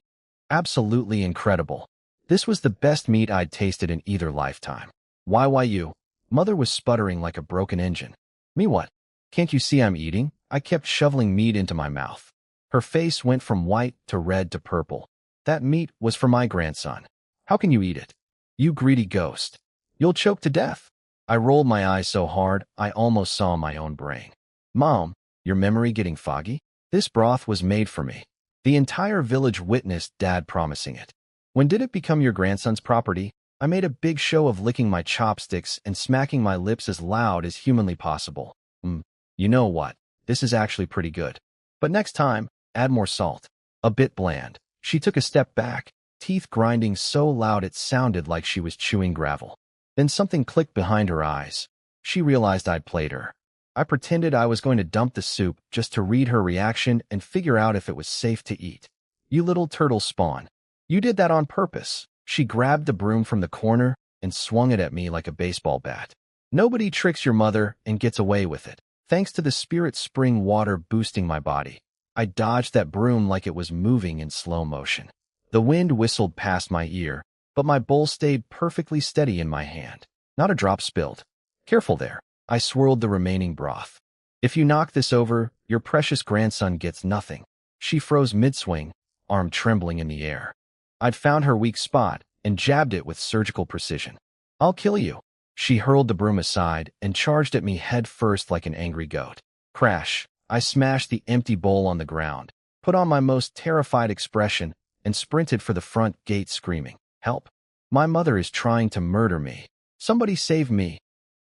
Absolutely incredible. This was the best meat I'd tasted in either lifetime. Why you? Mother was sputtering like a broken engine. Me what? Can't you see I'm eating? I kept shoveling meat into my mouth. Her face went from white to red to purple. That meat was for my grandson. How can you eat it? You greedy ghost. You'll choke to death. I rolled my eyes so hard I almost saw my own brain. Mom, your memory getting foggy? This broth was made for me. The entire village witnessed Dad promising it. When did it become your grandson's property? I made a big show of licking my chopsticks and smacking my lips as loud as humanly possible. You know what? This is actually pretty good. But next time, add more salt. A bit bland. She took a step back, teeth grinding so loud it sounded like she was chewing gravel. Then something clicked behind her eyes. She realized I'd played her. I pretended I was going to dump the soup just to read her reaction and figure out if it was safe to eat. You little turtle spawn. You did that on purpose. She grabbed the broom from the corner and swung it at me like a baseball bat. Nobody tricks your mother and gets away with it. Thanks to the spirit spring water boosting my body, I dodged that broom like it was moving in slow motion. The wind whistled past my ear, but my bowl stayed perfectly steady in my hand. Not a drop spilled. Careful there. I swirled the remaining broth. If you knock this over, Your precious grandson gets nothing. She froze mid-swing, arm trembling in the air. I'd found her weak spot and jabbed it with surgical precision. I'll kill you. She hurled the broom aside and charged at me head first like an angry goat. Crash! I smashed the empty bowl on the ground, put on my most terrified expression, and sprinted for the front gate screaming, "Help! My mother is trying to murder me. Somebody save me!"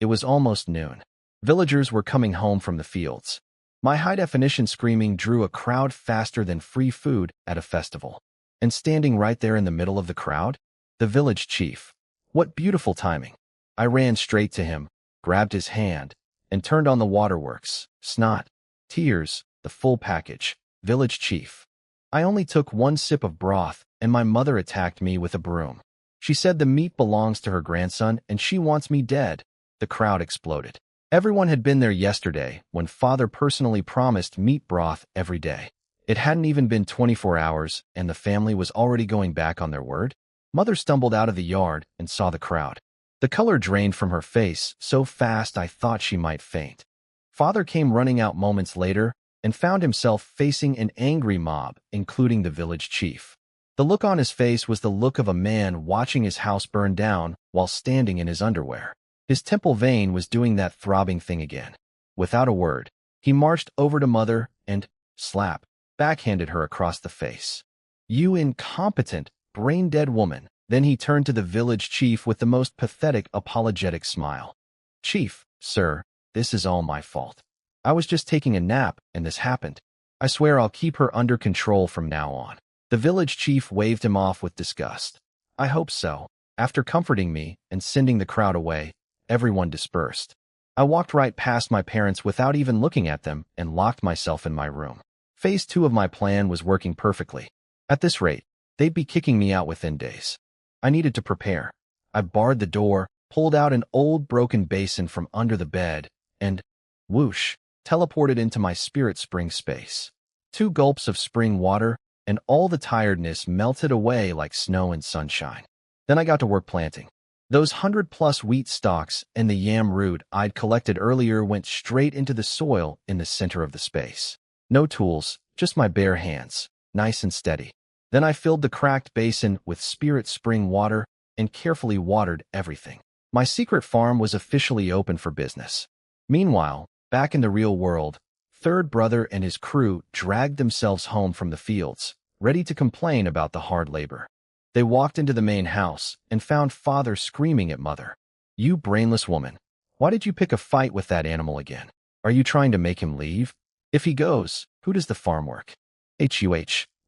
It was almost noon. Villagers were coming home from the fields. My high-definition screaming drew a crowd faster than free food at a festival. And standing right there in the middle of the crowd, the village chief. What beautiful timing. I ran straight to him, grabbed his hand, and turned on the waterworks. Snot, tears, the full package. Village chief. I only took one sip of broth, and my mother attacked me with a broom. She said the meat belongs to her grandson and she wants me dead. The crowd exploded. Everyone had been there yesterday when father personally promised meat broth every day. It hadn't even been 24 hours, and the family was already going back on their word. Mother stumbled out of the yard and saw the crowd. The color drained from her face so fast I thought she might faint. Father came running out moments later and found himself facing an angry mob, including the village chief. The look on his face was the look of a man watching his house burn down while standing in his underwear. His temple vein was doing that throbbing thing again. Without a word, he marched over to Mother and, slap, backhanded her across the face. "You incompetent, brain-dead woman." Then he turned to the village chief with the most pathetic, apologetic smile. "Chief, sir, this is all my fault. I was just taking a nap and this happened. I swear I'll keep her under control from now on." The village chief waved him off with disgust. "I hope so." After comforting me and sending the crowd away, everyone dispersed. I walked right past my parents without even looking at them and locked myself in my room. Phase 2 of my plan was working perfectly. At this rate, they'd be kicking me out within days. I needed to prepare. I barred the door, pulled out an old broken basin from under the bed, and, whoosh, teleported into my spirit spring space. 2 gulps of spring water, and all the tiredness melted away like snow and sunshine. Then I got to work planting. Those 100+ wheat stalks and the yam root I'd collected earlier went straight into the soil in the center of the space. No tools, just my bare hands, nice and steady. Then I filled the cracked basin with spirit spring water and carefully watered everything. My secret farm was officially open for business. Meanwhile, back in the real world, third brother and his crew dragged themselves home from the fields, ready to complain about the hard labor. They walked into the main house and found father screaming at mother. "You brainless woman. Why did you pick a fight with that animal again? Are you trying to make him leave? If he goes, who does the farm work?" "Huh."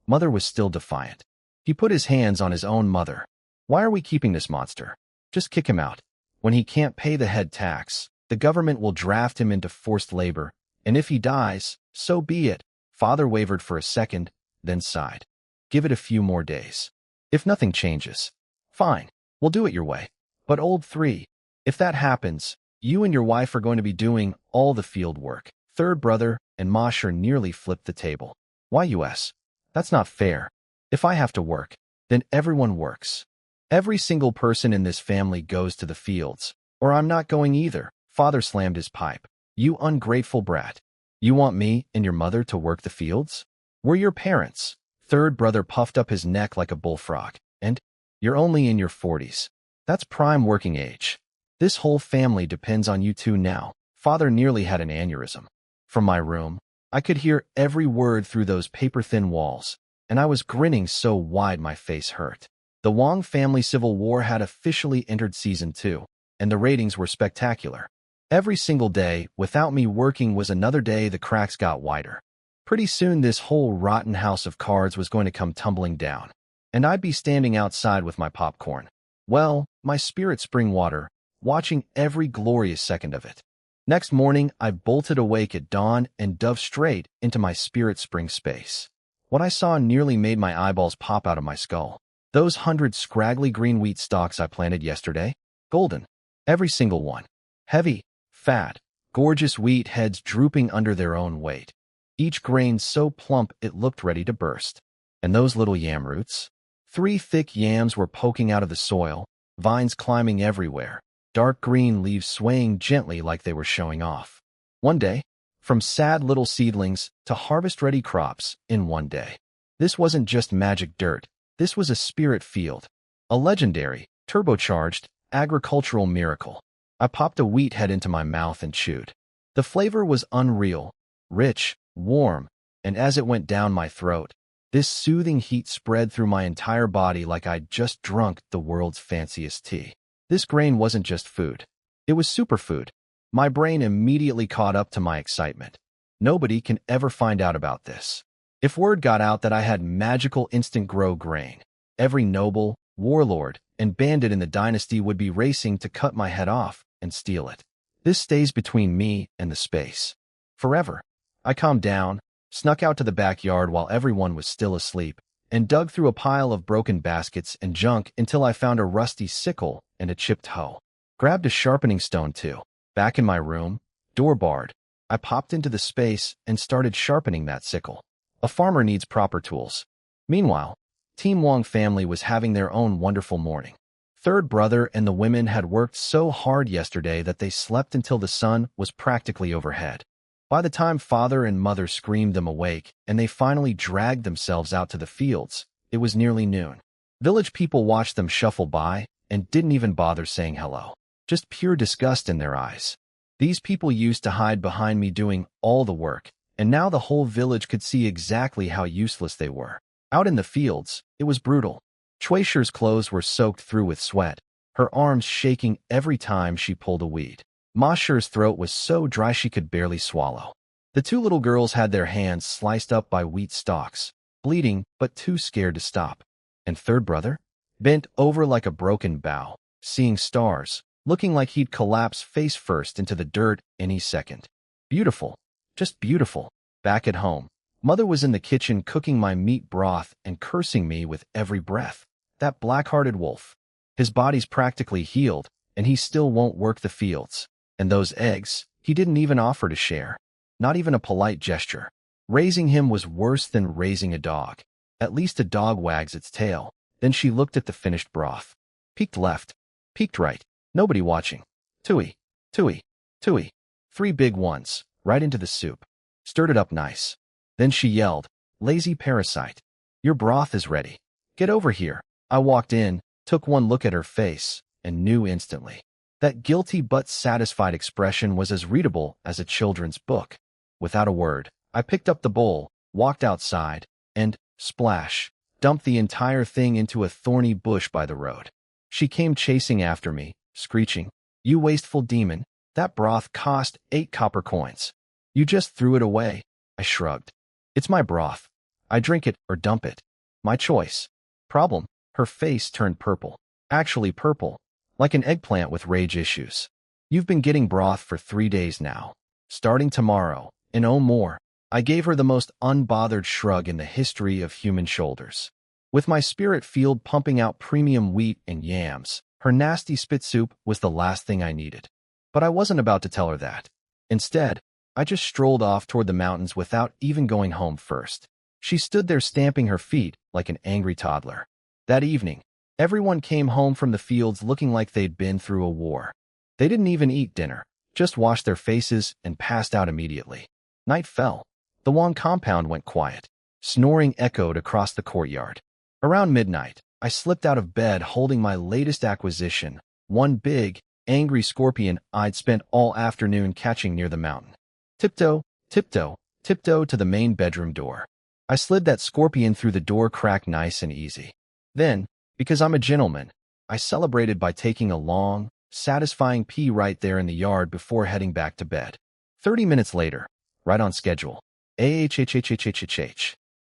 Mother was still defiant. He put his hands on his own mother. "Why are we keeping this monster? Just kick him out. When he can't pay the head tax, the government will draft him into forced labor, and if he dies, so be it." Father wavered for a second, then sighed. "Give it a few more days. If nothing changes, fine, we'll do it your way. But old 3, if that happens, you and your wife are going to be doing all the field work." Third brother and Mosher nearly flipped the table. "Why US? That's not fair. If I have to work, then everyone works. Every single person in this family goes to the fields, or I'm not going either." Father slammed his pipe. "You ungrateful brat. You want me and your mother to work the fields? We're your parents." Third brother puffed up his neck like a bullfrog. "And you're only in your 40s. That's prime working age. This whole family depends on you two now." Father nearly had an aneurysm. From my room, I could hear every word through those paper-thin walls, and I was grinning so wide my face hurt. The Wong family civil war had officially entered season 2, and the ratings were spectacular. Every single day, without me working, was another day the cracks got wider. Pretty soon this whole rotten house of cards was going to come tumbling down, and I'd be standing outside with my popcorn. Well, my spirit spring water, watching every glorious second of it. Next morning, I bolted awake at dawn and dove straight into my spirit spring space. What I saw nearly made my eyeballs pop out of my skull. Those 100 scraggly green wheat stalks I planted yesterday, golden, every single one. Heavy, fat, gorgeous wheat heads drooping under their own weight. Each grain so plump it looked ready to burst. And those little yam roots? 3 thick yams were poking out of the soil, vines climbing everywhere, dark green leaves swaying gently like they were showing off. One day, from sad little seedlings to harvest-ready crops in one day. This wasn't just magic dirt. This was a spirit field, a legendary, turbocharged, agricultural miracle. I popped a wheat head into my mouth and chewed. The flavor was unreal, rich, warm, and as it went down my throat, this soothing heat spread through my entire body like I'd just drunk the world's fanciest tea. This grain wasn't just food. It was superfood. My brain immediately caught up to my excitement. Nobody can ever find out about this. If word got out that I had magical instant grow grain, every noble, warlord, and bandit in the dynasty would be racing to cut my head off and steal it. This stays between me and the space. Forever. I calmed down, snuck out to the backyard while everyone was still asleep, and dug through a pile of broken baskets and junk until I found a rusty sickle and a chipped hoe. Grabbed a sharpening stone too. Back in my room, door barred, I popped into the space and started sharpening that sickle. A farmer needs proper tools. Meanwhile, Team Wong family was having their own wonderful morning. Third brother and the women had worked so hard yesterday that they slept until the sun was practically overhead. By the time father and mother screamed them awake and they finally dragged themselves out to the fields, it was nearly noon. Village people watched them shuffle by and didn't even bother saying hello. Just pure disgust in their eyes. These people used to hide behind me doing all the work, and now the whole village could see exactly how useless they were. Out in the fields, it was brutal. Chui Shi's clothes were soaked through with sweat, her arms shaking every time she pulled a weed. Ma Shi's throat was so dry she could barely swallow. The two little girls had their hands sliced up by wheat stalks, bleeding but too scared to stop. And third brother? Bent over like a broken bough, seeing stars, looking like he'd collapse face first into the dirt any second. Beautiful. Just beautiful. Back at home, mother was in the kitchen cooking my meat broth and cursing me with every breath. That black-hearted wolf. His body's practically healed, and he still won't work the fields. And those eggs, he didn't even offer to share. Not even a polite gesture. Raising him was worse than raising a dog. At least a dog wags its tail. Then she looked at the finished broth. Peeked left. Peeked right. Nobody watching. Tui, tui, tui. 3 big ones, right into the soup. Stirred it up nice. Then she yelled, "Lazy parasite. Your broth is ready. Get over here." I walked in, took one look at her face, and knew instantly. That guilty but satisfied expression was as readable as a children's book. Without a word, I picked up the bowl, walked outside, and, splash, dumped the entire thing into a thorny bush by the road. She came chasing after me, screeching, "You wasteful demon, that broth cost 8 copper coins. You just threw it away." I shrugged. "It's my broth. I drink it or dump it. My choice." Problem? Her face turned purple. Actually purple, like an eggplant with rage issues. "You've been getting broth for 3 days now. Starting tomorrow, and oh more." I gave her the most unbothered shrug in the history of human shoulders. With my spirit field pumping out premium wheat and yams, her nasty spit soup was the last thing I needed. But I wasn't about to tell her that. Instead, I just strolled off toward the mountains without even going home first. She stood there stamping her feet like an angry toddler. That evening, everyone came home from the fields looking like they'd been through a war. They didn't even eat dinner, just washed their faces and passed out immediately. Night fell. The Wong compound went quiet. Snoring echoed across the courtyard. Around midnight, I slipped out of bed holding my latest acquisition, one big, angry scorpion I'd spent all afternoon catching near the mountain. Tiptoe, tiptoe, tiptoe to the main bedroom door. I slid that scorpion through the door crack nice and easy. Then, because I'm a gentleman, I celebrated by taking a long, satisfying pee right there in the yard before heading back to bed. 30 minutes later, right on schedule.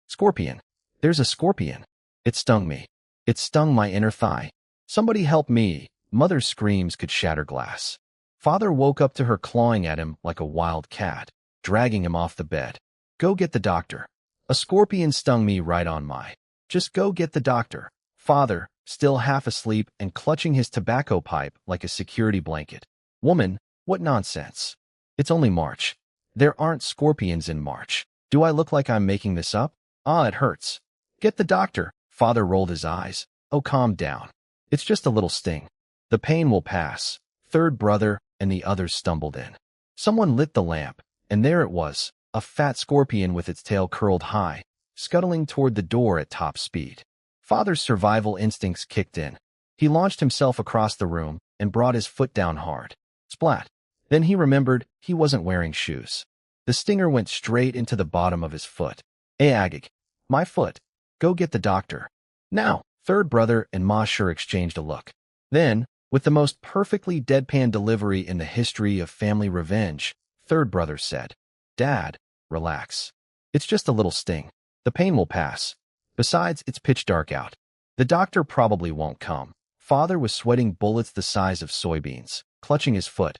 Scorpion. There's a scorpion. It stung me. It stung my inner thigh. Somebody help me. Mother's screams could shatter glass. Father woke up to her clawing at him like a wild cat, dragging him off the bed. "Go get the doctor. A scorpion stung me right on my." "Just go get the doctor." Father, still half asleep and clutching his tobacco pipe like a security blanket. "Woman, what nonsense. It's only March. There aren't scorpions in March. Do I look like I'm making this up? Ah, it hurts. Get the doctor." Father rolled his eyes. "Oh, calm down. It's just a little sting. The pain will pass." Third brother and the others stumbled in. Someone lit the lamp, And there it was, a fat scorpion with its tail curled high, scuttling toward the door at top speed. Father's survival instincts kicked in. He launched himself across the room and brought his foot down hard. Splat. Then he remembered he wasn't wearing shoes. The stinger went straight into the bottom of his foot. Agag. My foot. Go get the doctor. Now. Third brother and Ma Sure exchanged a look. Then, with the most perfectly deadpan delivery in the history of family revenge, third brother said, Dad, relax. It's just a little sting. The pain will pass. Besides, it's pitch dark out. The doctor probably won't come. Father was sweating bullets the size of soybeans, clutching his foot.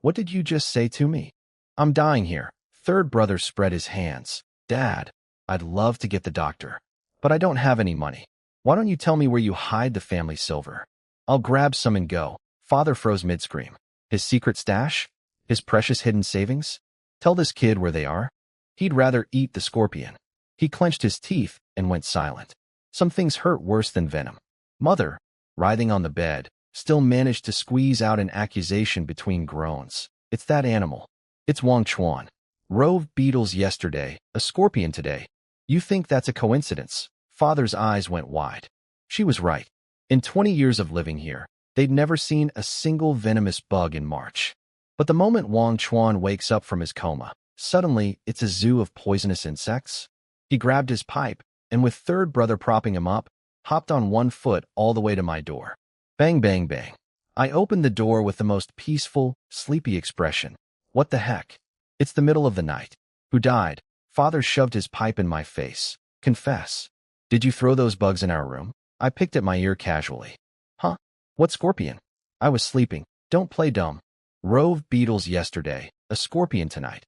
What did you just say to me? I'm dying here. Third brother spread his hands. Dad, I'd love to get the doctor, but I don't have any money. Why don't you tell me where you hide the family silver? I'll grab some and go. Father froze mid-scream. His secret stash? His precious hidden savings? Tell this kid where they are. He'd rather eat the scorpion. He clenched his teeth and went silent. Some things hurt worse than venom. Mother, writhing on the bed, still managed to squeeze out an accusation between groans. It's that animal. It's Wang Chuan. Rove beetles yesterday, a scorpion today. You think that's a coincidence? Father's eyes went wide. She was right. In 20 years of living here, they'd never seen a single venomous bug in March. But the moment Wang Chuan wakes up from his coma, suddenly it's a zoo of poisonous insects. He grabbed his pipe, and with third brother propping him up, hopped on one foot all the way to my door. Bang, bang, bang. I opened the door with the most peaceful, sleepy expression. What the heck? It's the middle of the night. Who died? Father shoved his pipe in my face. Confess. Did you throw those bugs in our room? I picked at my ear casually. Huh? What scorpion? I was sleeping. Don't play dumb. Rove beetles yesterday, a scorpion tonight.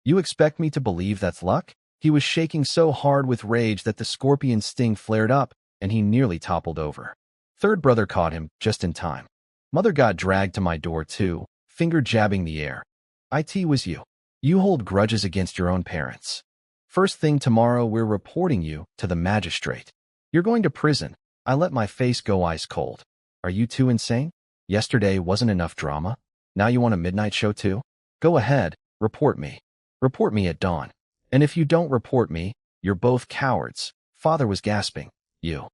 You expect me to believe that's luck? He was shaking so hard with rage that the scorpion's sting flared up, and he nearly toppled over. Third brother caught him just in time. Mother got dragged to my door too, finger jabbing the air. It was you. You hold grudges against your own parents. First thing tomorrow, we're reporting you to the magistrate. You're going to prison. I let my face go ice cold. Are you two insane? Yesterday wasn't enough drama. Now you want a midnight show too? Go ahead, report me. Report me at dawn. And if you don't report me, you're both cowards. Father was gasping. You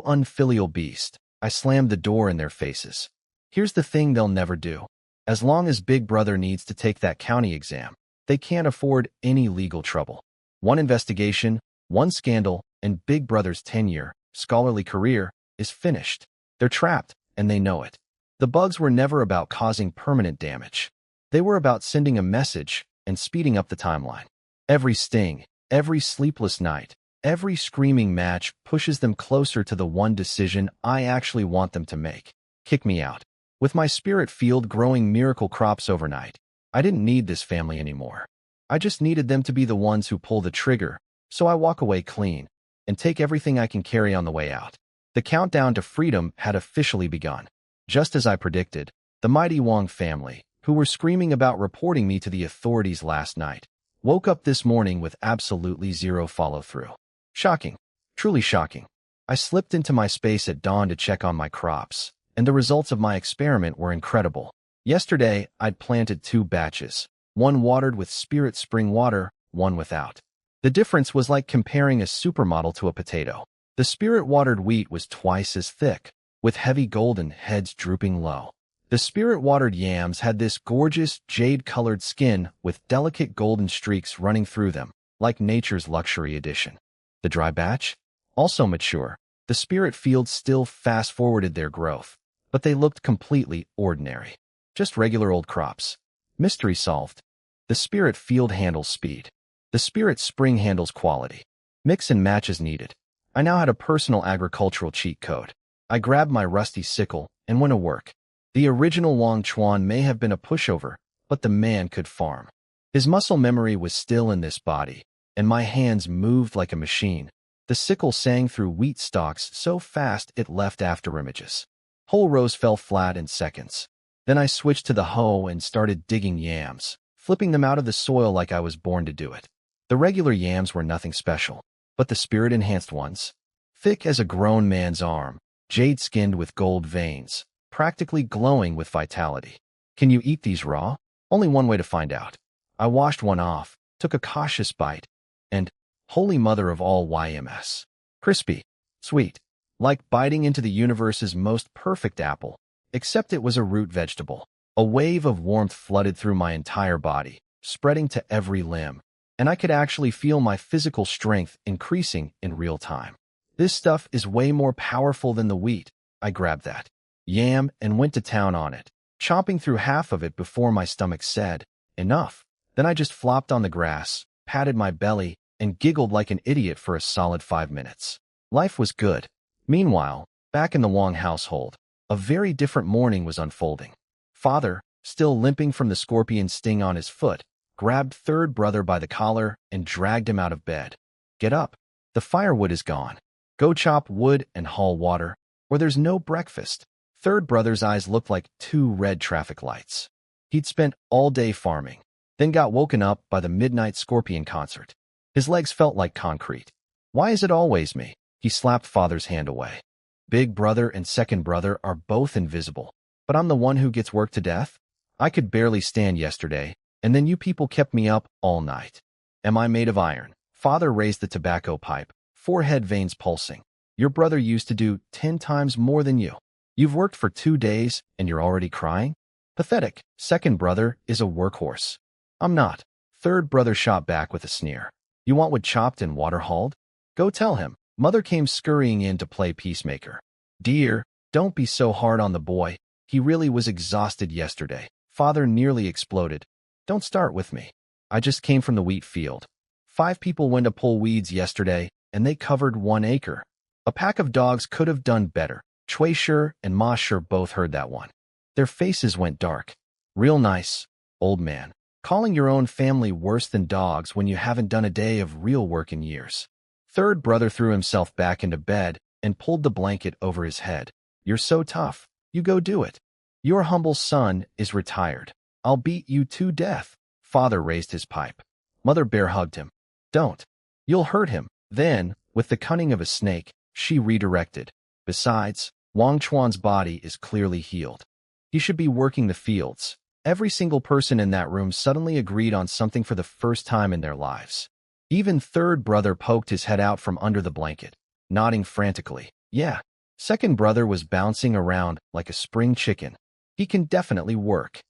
unfilial beast. I slammed the door in their faces. Here's the thing they'll never do. As long as Big Brother needs to take that county exam, they can't afford any legal trouble. One investigation, one scandal, and Big Brother's tenure, scholarly career, is finished. They're trapped, and they know it. The bugs were never about causing permanent damage. They were about sending a message and speeding up the timeline. Every sting, every sleepless night, every screaming match pushes them closer to the one decision I actually want them to make. Kick me out. With my spirit field growing miracle crops overnight, I didn't need this family anymore. I just needed them to be the ones who pull the trigger, so I walk away clean and take everything I can carry on the way out. The countdown to freedom had officially begun. Just as I predicted, the mighty Wang family, who were screaming about reporting me to the authorities last night, woke up this morning with absolutely zero follow-through. Shocking. Truly shocking. I slipped into my space at dawn to check on my crops, and the results of my experiment were incredible. Yesterday, I'd planted 2 batches, one watered with spirit spring water, one without. The difference was like comparing a supermodel to a potato. The spirit-watered wheat was twice as thick, with heavy golden heads drooping low. The spirit-watered yams had this gorgeous jade-colored skin with delicate golden streaks running through them, like nature's luxury edition. The dry batch? Also mature. The spirit fields still fast-forwarded their growth, but they looked completely ordinary. Just regular old crops. Mystery solved. The spirit field handles speed. The spirit spring handles quality. Mix and match as needed. I now had a personal agricultural cheat code. I grabbed my rusty sickle and went to work. The original Wang Chuan may have been a pushover, but the man could farm. His muscle memory was still in this body, and my hands moved like a machine. The sickle sang through wheat stalks so fast it left afterimages. Whole rows fell flat in seconds. Then I switched to the hoe and started digging yams, flipping them out of the soil like I was born to do it. The regular yams were nothing special, but the spirit-enhanced ones, thick as a grown man's arm, jade-skinned with gold veins, practically glowing with vitality. Can you eat these raw? Only one way to find out. I washed one off, took a cautious bite, and, holy mother of all YMS, crispy, sweet, like biting into the universe's most perfect apple, except it was a root vegetable. A wave of warmth flooded through my entire body, spreading to every limb, and I could actually feel my physical strength increasing in real time. This stuff is way more powerful than the wheat. I grabbed that yam and went to town on it, chomping through half of it before my stomach said, enough. Then I just flopped on the grass, patted my belly, and giggled like an idiot for a solid 5 minutes. Life was good. Meanwhile, back in the Wong household, a very different morning was unfolding. Father, still limping from the scorpion sting on his foot, grabbed third brother by the collar and dragged him out of bed. Get up. The firewood is gone. Go chop wood and haul water, or there's no breakfast. Third brother's eyes looked like 2 red traffic lights. He'd spent all day farming, then got woken up by the midnight scorpion concert. His legs felt like concrete. Why is it always me? He slapped father's hand away. Big brother and second brother are both invisible, but I'm the one who gets worked to death? I could barely stand yesterday, and then you people kept me up all night. Am I made of iron? Father raised the tobacco pipe, forehead veins pulsing. Your brother used to do 10 times more than you. You've worked for 2 days, and you're already crying? Pathetic. Second brother is a workhorse. I'm not. Third brother shot back with a sneer. You want wood chopped and water hauled? Go tell him. Mother came scurrying in to play peacemaker. Dear, don't be so hard on the boy. He really was exhausted yesterday. Father nearly exploded. Don't start with me. I just came from the wheat field. 5 people went to pull weeds yesterday, and they covered 1 acre. A pack of dogs could have done better. Chui Shi and Ma Shi both heard that one. Their faces went dark. Real nice, old man. Calling your own family worse than dogs when you haven't done a day of real work in years. Third brother threw himself back into bed and pulled the blanket over his head. You're so tough. You go do it. Your humble son is retired. I'll beat you to death. Father raised his pipe. Mother bear hugged him. Don't. You'll hurt him. Then, with the cunning of a snake, she redirected. Besides, Wang Chuan's body is clearly healed. He should be working the fields. Every single person in that room suddenly agreed on something for the first time in their lives. Even third brother poked his head out from under the blanket, nodding frantically. Yeah. Second brother was bouncing around like a spring chicken. He can definitely work.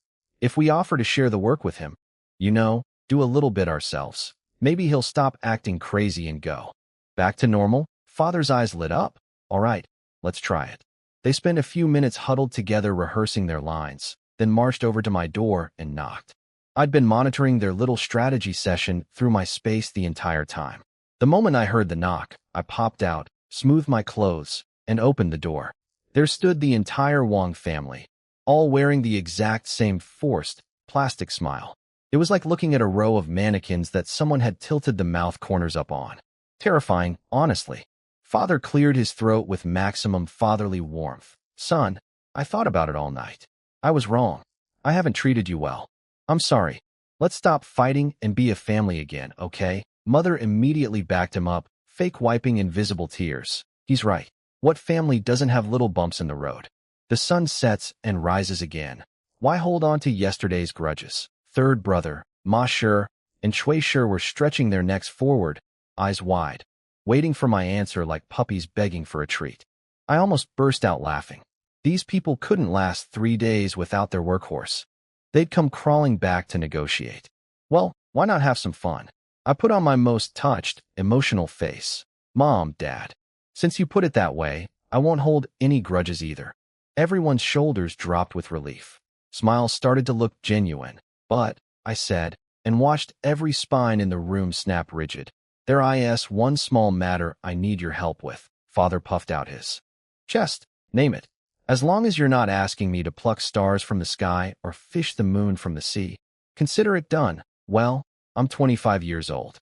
If we offer to share the work with him, do a little bit ourselves, maybe he'll stop acting crazy and go back to normal. Father's eyes lit up. All right, let's try it. They spent a few minutes huddled together rehearsing their lines, then marched over to my door and knocked. I'd been monitoring their little strategy session through my space the entire time. The moment I heard the knock, I popped out, smoothed my clothes, and opened the door. There stood the entire Wang family, all wearing the exact same forced, plastic smile. It was like looking at a row of mannequins that someone had tilted the mouth corners up on. Terrifying, honestly. Father cleared his throat with maximum fatherly warmth. Son, I thought about it all night. I was wrong. I haven't treated you well. I'm sorry. Let's stop fighting and be a family again, okay? Mother immediately backed him up, fake wiping invisible tears. He's right. What family doesn't have little bumps in the road? The sun sets and rises again. Why hold on to yesterday's grudges? Third brother, Ma Shi, and Chui Shi were stretching their necks forward, eyes wide, waiting for my answer like puppies begging for a treat. I almost burst out laughing. These people couldn't last 3 days without their workhorse. They'd come crawling back to negotiate. Well, why not have some fun? I put on my most touched, emotional face. Mom, Dad. Since you put it that way, I won't hold any grudges either. Everyone's shoulders dropped with relief. Smiles started to look genuine. But, I said, and watched every spine in the room snap rigid. There is one small matter I need your help with. Father puffed out his chest. Name it. As long as you're not asking me to pluck stars from the sky or fish the moon from the sea, consider it done. Well, I'm 25 years old.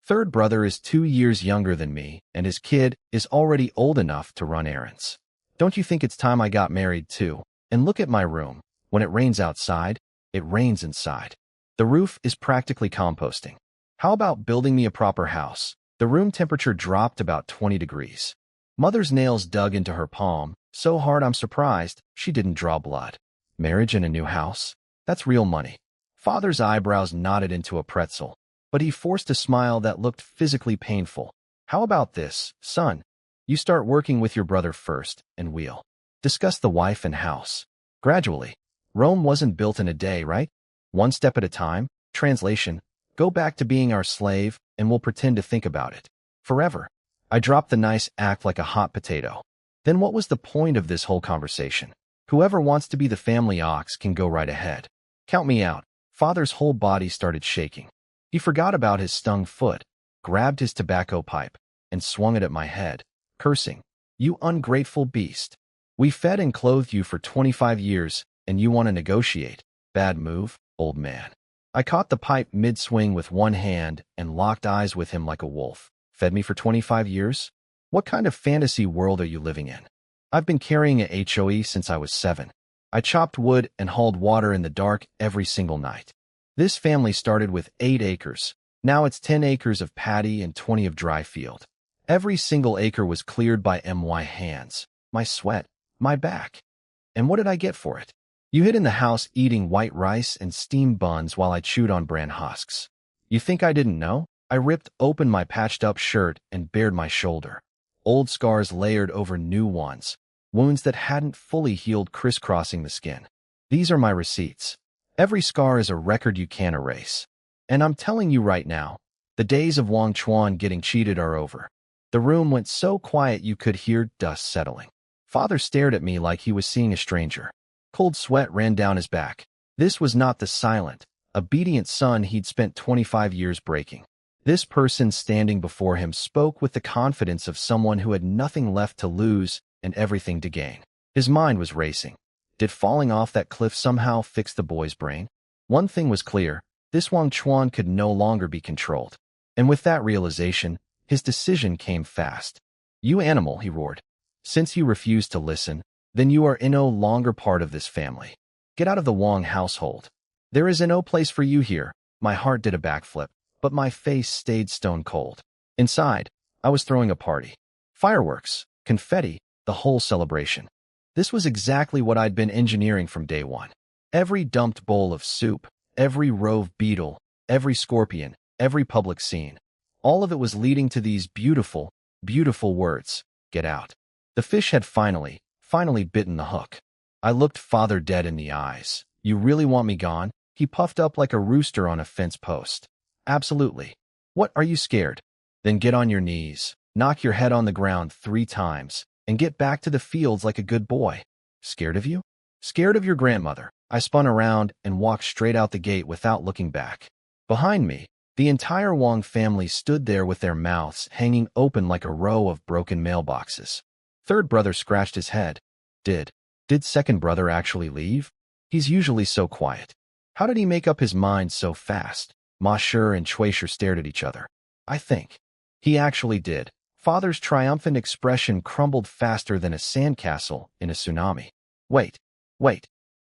Third brother is 2 years younger than me, and his kid is already old enough to run errands. Don't you think it's time I got married too? And look at my room. When it rains outside, it rains inside. The roof is practically composting. How about building me a proper house? The room temperature dropped about 20 degrees. Mother's nails dug into her palm, so hard I'm surprised she didn't draw blood. Marriage in a new house? That's real money. Father's eyebrows knotted into a pretzel, but he forced a smile that looked physically painful. How about this, son? You start working with your brother first, and we'll discuss the wife and house. Gradually. Rome wasn't built in a day, right? One step at a time. Translation: go back to being our slave, and we'll pretend to think about it forever. I dropped the nice act like a hot potato. Then what was the point of this whole conversation? Whoever wants to be the family ox can go right ahead. Count me out. Father's whole body started shaking. He forgot about his stung foot, grabbed his tobacco pipe, and swung it at my head, cursing. You ungrateful beast. We fed and clothed you for 25 years, and you want to negotiate. Bad move, old man. I caught the pipe mid-swing with one hand and locked eyes with him like a wolf. Fed me for 25 years? What kind of fantasy world are you living in? I've been carrying a HOE since I was 7. I chopped wood and hauled water in the dark every single night. This family started with 8 acres. Now it's 10 acres of paddy and 20 of dry field. Every single acre was cleared by my hands, my sweat, my back. And what did I get for it? You hid in the house eating white rice and steamed buns while I chewed on bran husks. You think I didn't know? I ripped open my patched-up shirt and bared my shoulder. Old scars layered over new ones, wounds that hadn't fully healed crisscrossing the skin. These are my receipts. Every scar is a record you can't erase. And I'm telling you right now, the days of Wang Chuan getting cheated are over. The room went so quiet you could hear dust settling. Father stared at me like he was seeing a stranger. Cold sweat ran down his back. This was not the silent, obedient son he'd spent 25 years breaking. This person standing before him spoke with the confidence of someone who had nothing left to lose and everything to gain. His mind was racing. Did falling off that cliff somehow fix the boy's brain? One thing was clear. This Wang Chuan could no longer be controlled. And with that realization, his decision came fast. You animal, he roared. Since you refuse to listen, then you are no longer part of this family. Get out of the Wang household. There is no place for you here. My heart did a backflip, but my face stayed stone cold. Inside, I was throwing a party. Fireworks, confetti, the whole celebration. This was exactly what I'd been engineering from day one. Every dumped bowl of soup, every rove beetle, every scorpion, every public scene. All of it was leading to these beautiful, beautiful words. Get out. The fish had finally bitten the hook. I looked Father dead in the eyes. You really want me gone? He puffed up like a rooster on a fence post. Absolutely. What, are you scared? Then get on your knees, knock your head on the ground 3 times, and get back to the fields like a good boy. Scared of you? Scared of your grandmother. I spun around and walked straight out the gate without looking back. Behind me, the entire Wang family stood there with their mouths hanging open like a row of broken mailboxes. Third brother scratched his head. Did second brother actually leave? He's usually so quiet. How did he make up his mind so fast? Ma Shi and Cui Shi stared at each other. I think he actually did. Father's triumphant expression crumbled faster than a sandcastle in a tsunami. Wait.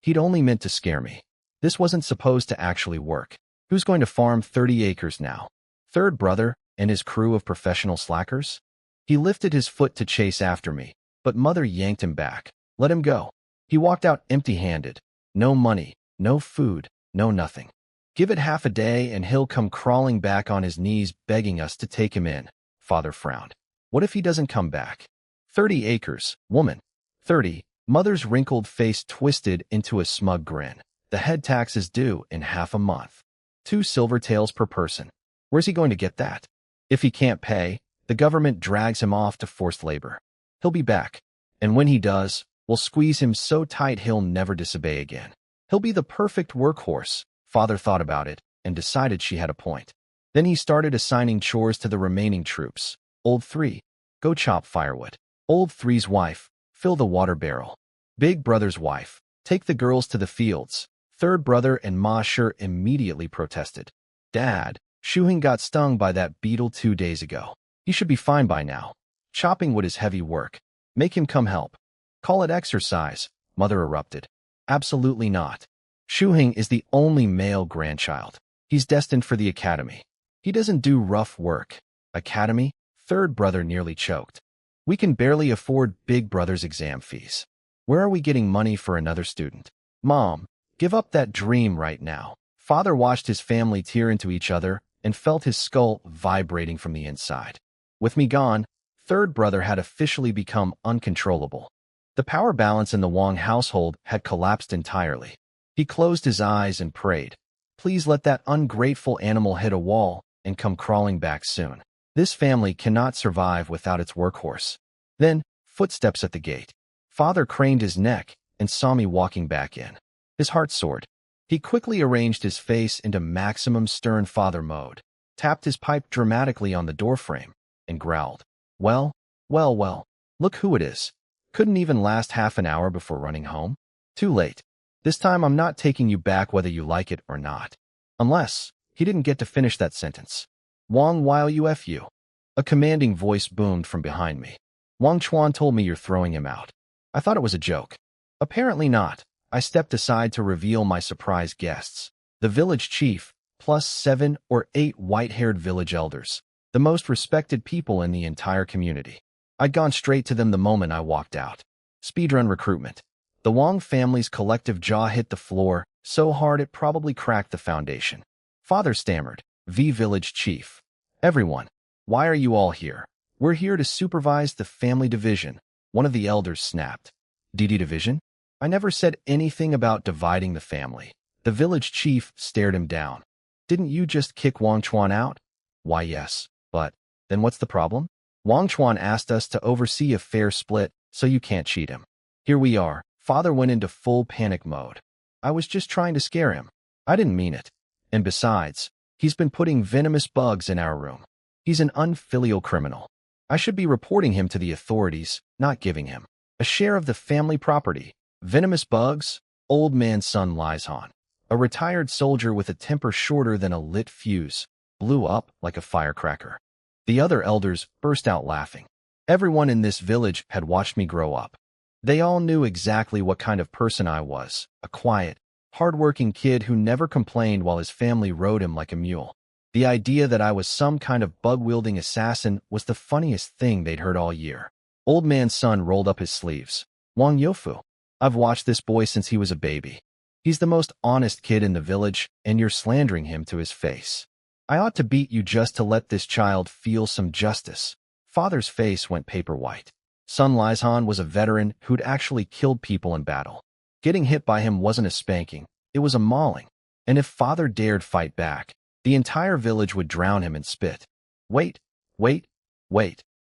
He'd only meant to scare me. This wasn't supposed to actually work. Who's going to farm 30 acres now? Third brother and his crew of professional slackers? He lifted his foot to chase after me, but Mother yanked him back. Let him go. He walked out empty-handed. No money, no food, no nothing. Give it half a day and he'll come crawling back on his knees begging us to take him in. Father frowned. What if he doesn't come back? 30 acres, woman. 30. Mother's wrinkled face twisted into a smug grin. The head tax is due in half a month. 2 silver taels per person. Where's he going to get that? If he can't pay, the government drags him off to forced labor. He'll be back. And when he does, we'll squeeze him so tight he'll never disobey again. He'll be the perfect workhorse. Father thought about it and decided she had a point. Then he started assigning chores to the remaining troops. Old 3, go chop firewood. Old 3's wife, fill the water barrel. Big brother's wife, take the girls to the fields. Third brother and Ma Shi immediately protested. Dad, Shuhing got stung by that beetle 2 days ago. He should be fine by now. Chopping wood is heavy work. Make him come help. Call it exercise, Mother erupted. Absolutely not. Shuhing is the only male grandchild. He's destined for the academy. He doesn't do rough work. Academy? Third brother nearly choked. We can barely afford big brother's exam fees. Where are we getting money for another student? Mom, give up that dream right now. Father watched his family tear into each other and felt his skull vibrating from the inside. With me gone, third brother had officially become uncontrollable. The power balance in the Wang household had collapsed entirely. He closed his eyes and prayed, "Please let that ungrateful animal hit a wall and come crawling back soon. This family cannot survive without its workhorse." Then, footsteps at the gate. Father craned his neck and saw me walking back in. His heart soared. He quickly arranged his face into maximum stern father mode, tapped his pipe dramatically on the doorframe, and growled, "Well, well, well, look who it is. Couldn't even last half an hour before running home? Too late. This time I'm not taking you back whether you like it or not." Unless, he didn't get to finish that sentence. "Wang while you F you." A commanding voice boomed from behind me. "Wang Chuan told me you're throwing him out." I thought it was a joke. Apparently not. I stepped aside to reveal my surprise guests. The village chief, plus 7 or 8 white-haired village elders. The most respected people in the entire community. I'd gone straight to them the moment I walked out. Speedrun recruitment. The Wang family's collective jaw hit the floor so hard it probably cracked the foundation. Father stammered, "Village chief. Everyone, why are you all here?" "We're here to supervise the family division," one of the elders snapped. "DD division? I never said anything about dividing the family." The village chief stared him down. "Didn't you just kick Wang Chuan out?" "Why, yes, but then what's the problem? Wang Chuan asked us to oversee a fair split, so you can't cheat him." Here we are. Father went into full panic mode. "I was just trying to scare him. I didn't mean it. And besides, he's been putting venomous bugs in our room. He's an unfilial criminal. I should be reporting him to the authorities, not giving him a share of the family property." Venomous bugs? Old man Sun Lisan, a retired soldier with a temper shorter than a lit fuse, blew up like a firecracker. The other elders burst out laughing. Everyone in this village had watched me grow up. They all knew exactly what kind of person I was, a quiet, hard-working kid who never complained while his family rode him like a mule. The idea that I was some kind of bug-wielding assassin was the funniest thing they'd heard all year. Old man Sun rolled up his sleeves. "Wang Youfu, I've watched this boy since he was a baby. He's the most honest kid in the village, and you're slandering him to his face. I ought to beat you just to let this child feel some justice." Father's face went paper white. Sun Lisan was a veteran who'd actually killed people in battle. Getting hit by him wasn't a spanking, it was a mauling. And if Father dared fight back, the entire village would drown him in spit. Wait.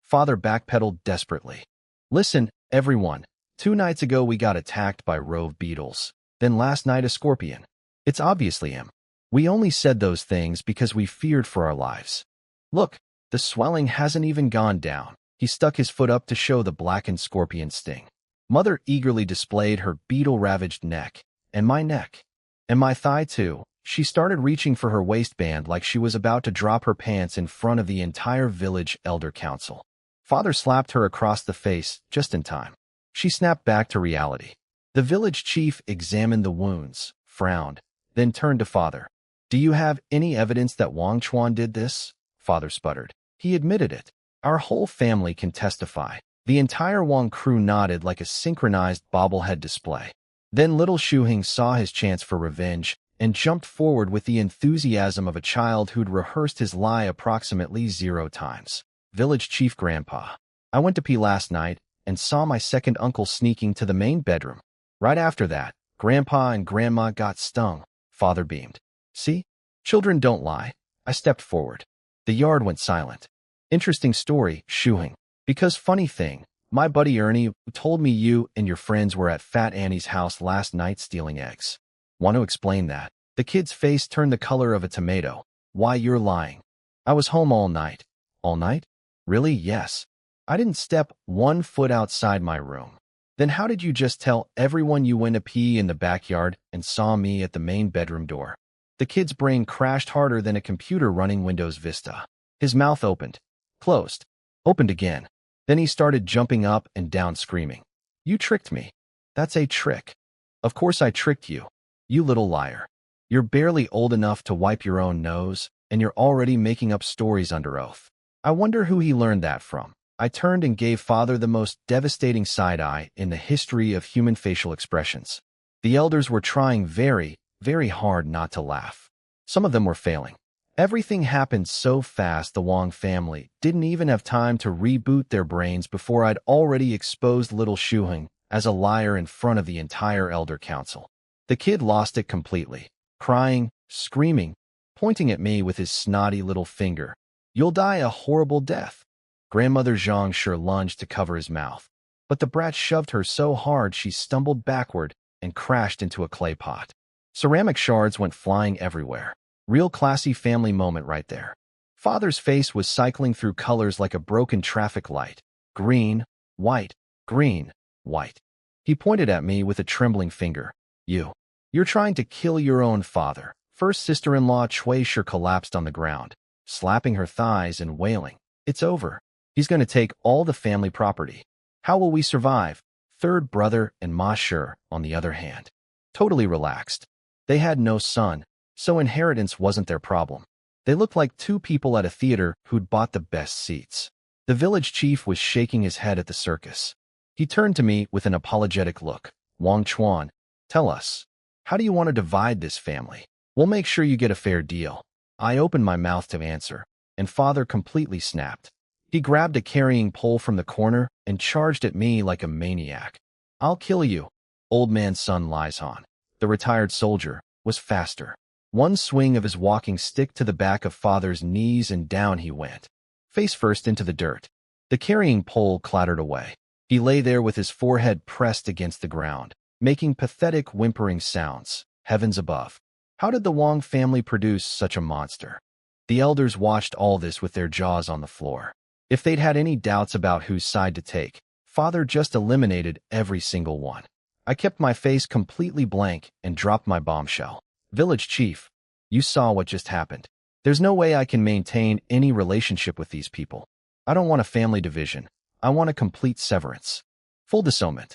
Father backpedaled desperately. "Listen, everyone. 2 nights ago we got attacked by rove beetles. Then last night a scorpion. It's obviously him. We only said those things because we feared for our lives. Look, the swelling hasn't even gone down." He stuck his foot up to show the blackened scorpion sting. Mother eagerly displayed her beetle-ravaged neck, and my neck, and my thigh too. She started reaching for her waistband like she was about to drop her pants in front of the entire village elder council. Father slapped her across the face just in time. She snapped back to reality. The village chief examined the wounds, frowned, then turned to Father. "Do you have any evidence that Wang Chuan did this?" Father sputtered. "He admitted it. Our whole family can testify." The entire Wang crew nodded like a synchronized bobblehead display. Then little Shuhing saw his chance for revenge and jumped forward with the enthusiasm of a child who'd rehearsed his lie approximately 0 times. "Village chief grandpa, I went to pee last night and saw my second uncle sneaking to the main bedroom. Right after that, Grandpa and Grandma got stung." Father beamed. "See? Children don't lie." I stepped forward. The yard went silent. "Interesting story, Shuhing. Because funny thing, my buddy Ernie told me you and your friends were at Fat Annie's house last night stealing eggs." "Want to explain that?" The kid's face turned the color of a tomato. "Why, you're lying." "I was home all night." "All night? Really?" "Yes. I didn't step 1 foot outside my room." "Then how did you just tell everyone you went to pee in the backyard and saw me at the main bedroom door?" The kid's brain crashed harder than a computer running Windows Vista. His mouth opened, closed, opened again. Then he started jumping up and down screaming. "You tricked me. That's a trick." "Of course I tricked you. You little liar. You're barely old enough to wipe your own nose, and you're already making up stories under oath." I wonder who he learned that from. I turned and gave Father the most devastating side-eye in the history of human facial expressions. The elders were trying very very hard not to laugh. Some of them were failing. Everything happened so fast the Wang family didn't even have time to reboot their brains before I'd already exposed little Shuheng as a liar in front of the entire elder council. The kid lost it completely, crying, screaming, pointing at me with his snotty little finger. "You'll die a horrible death." Grandmother Zhang sure lunged to cover his mouth, but the brat shoved her so hard she stumbled backward and crashed into a clay pot. Ceramic shards went flying everywhere. Real classy family moment right there. Father's face was cycling through colors like a broken traffic light. Green, white, green, white. He pointed at me with a trembling finger. You're trying to kill your own father." First sister-in-law Cui sure collapsed on the ground, slapping her thighs and wailing. "It's over. He's going to take all the family property. How will we survive?" Third brother and Ma Sure, on the other hand, totally relaxed. They had no son, so inheritance wasn't their problem. They looked like two people at a theater who'd bought the best seats. The village chief was shaking his head at the circus. He turned to me with an apologetic look. "Wang Chuan, tell us, how do you want to divide this family? We'll make sure you get a fair deal." I opened my mouth to answer, and father completely snapped. He grabbed a carrying pole from the corner and charged at me like a maniac. "I'll kill you." Old man's son Lisan, the retired soldier, was faster. One swing of his walking stick to the back of father's knees and down he went, face first into the dirt. The carrying pole clattered away. He lay there with his forehead pressed against the ground, making pathetic whimpering sounds. Heavens above. How did the Wang family produce such a monster? The elders watched all this with their jaws on the floor. If they'd had any doubts about whose side to take, father just eliminated every single one. I kept my face completely blank and dropped my bombshell. "Village chief, you saw what just happened. There's no way I can maintain any relationship with these people. I don't want a family division. I want a complete severance. Full dissolution.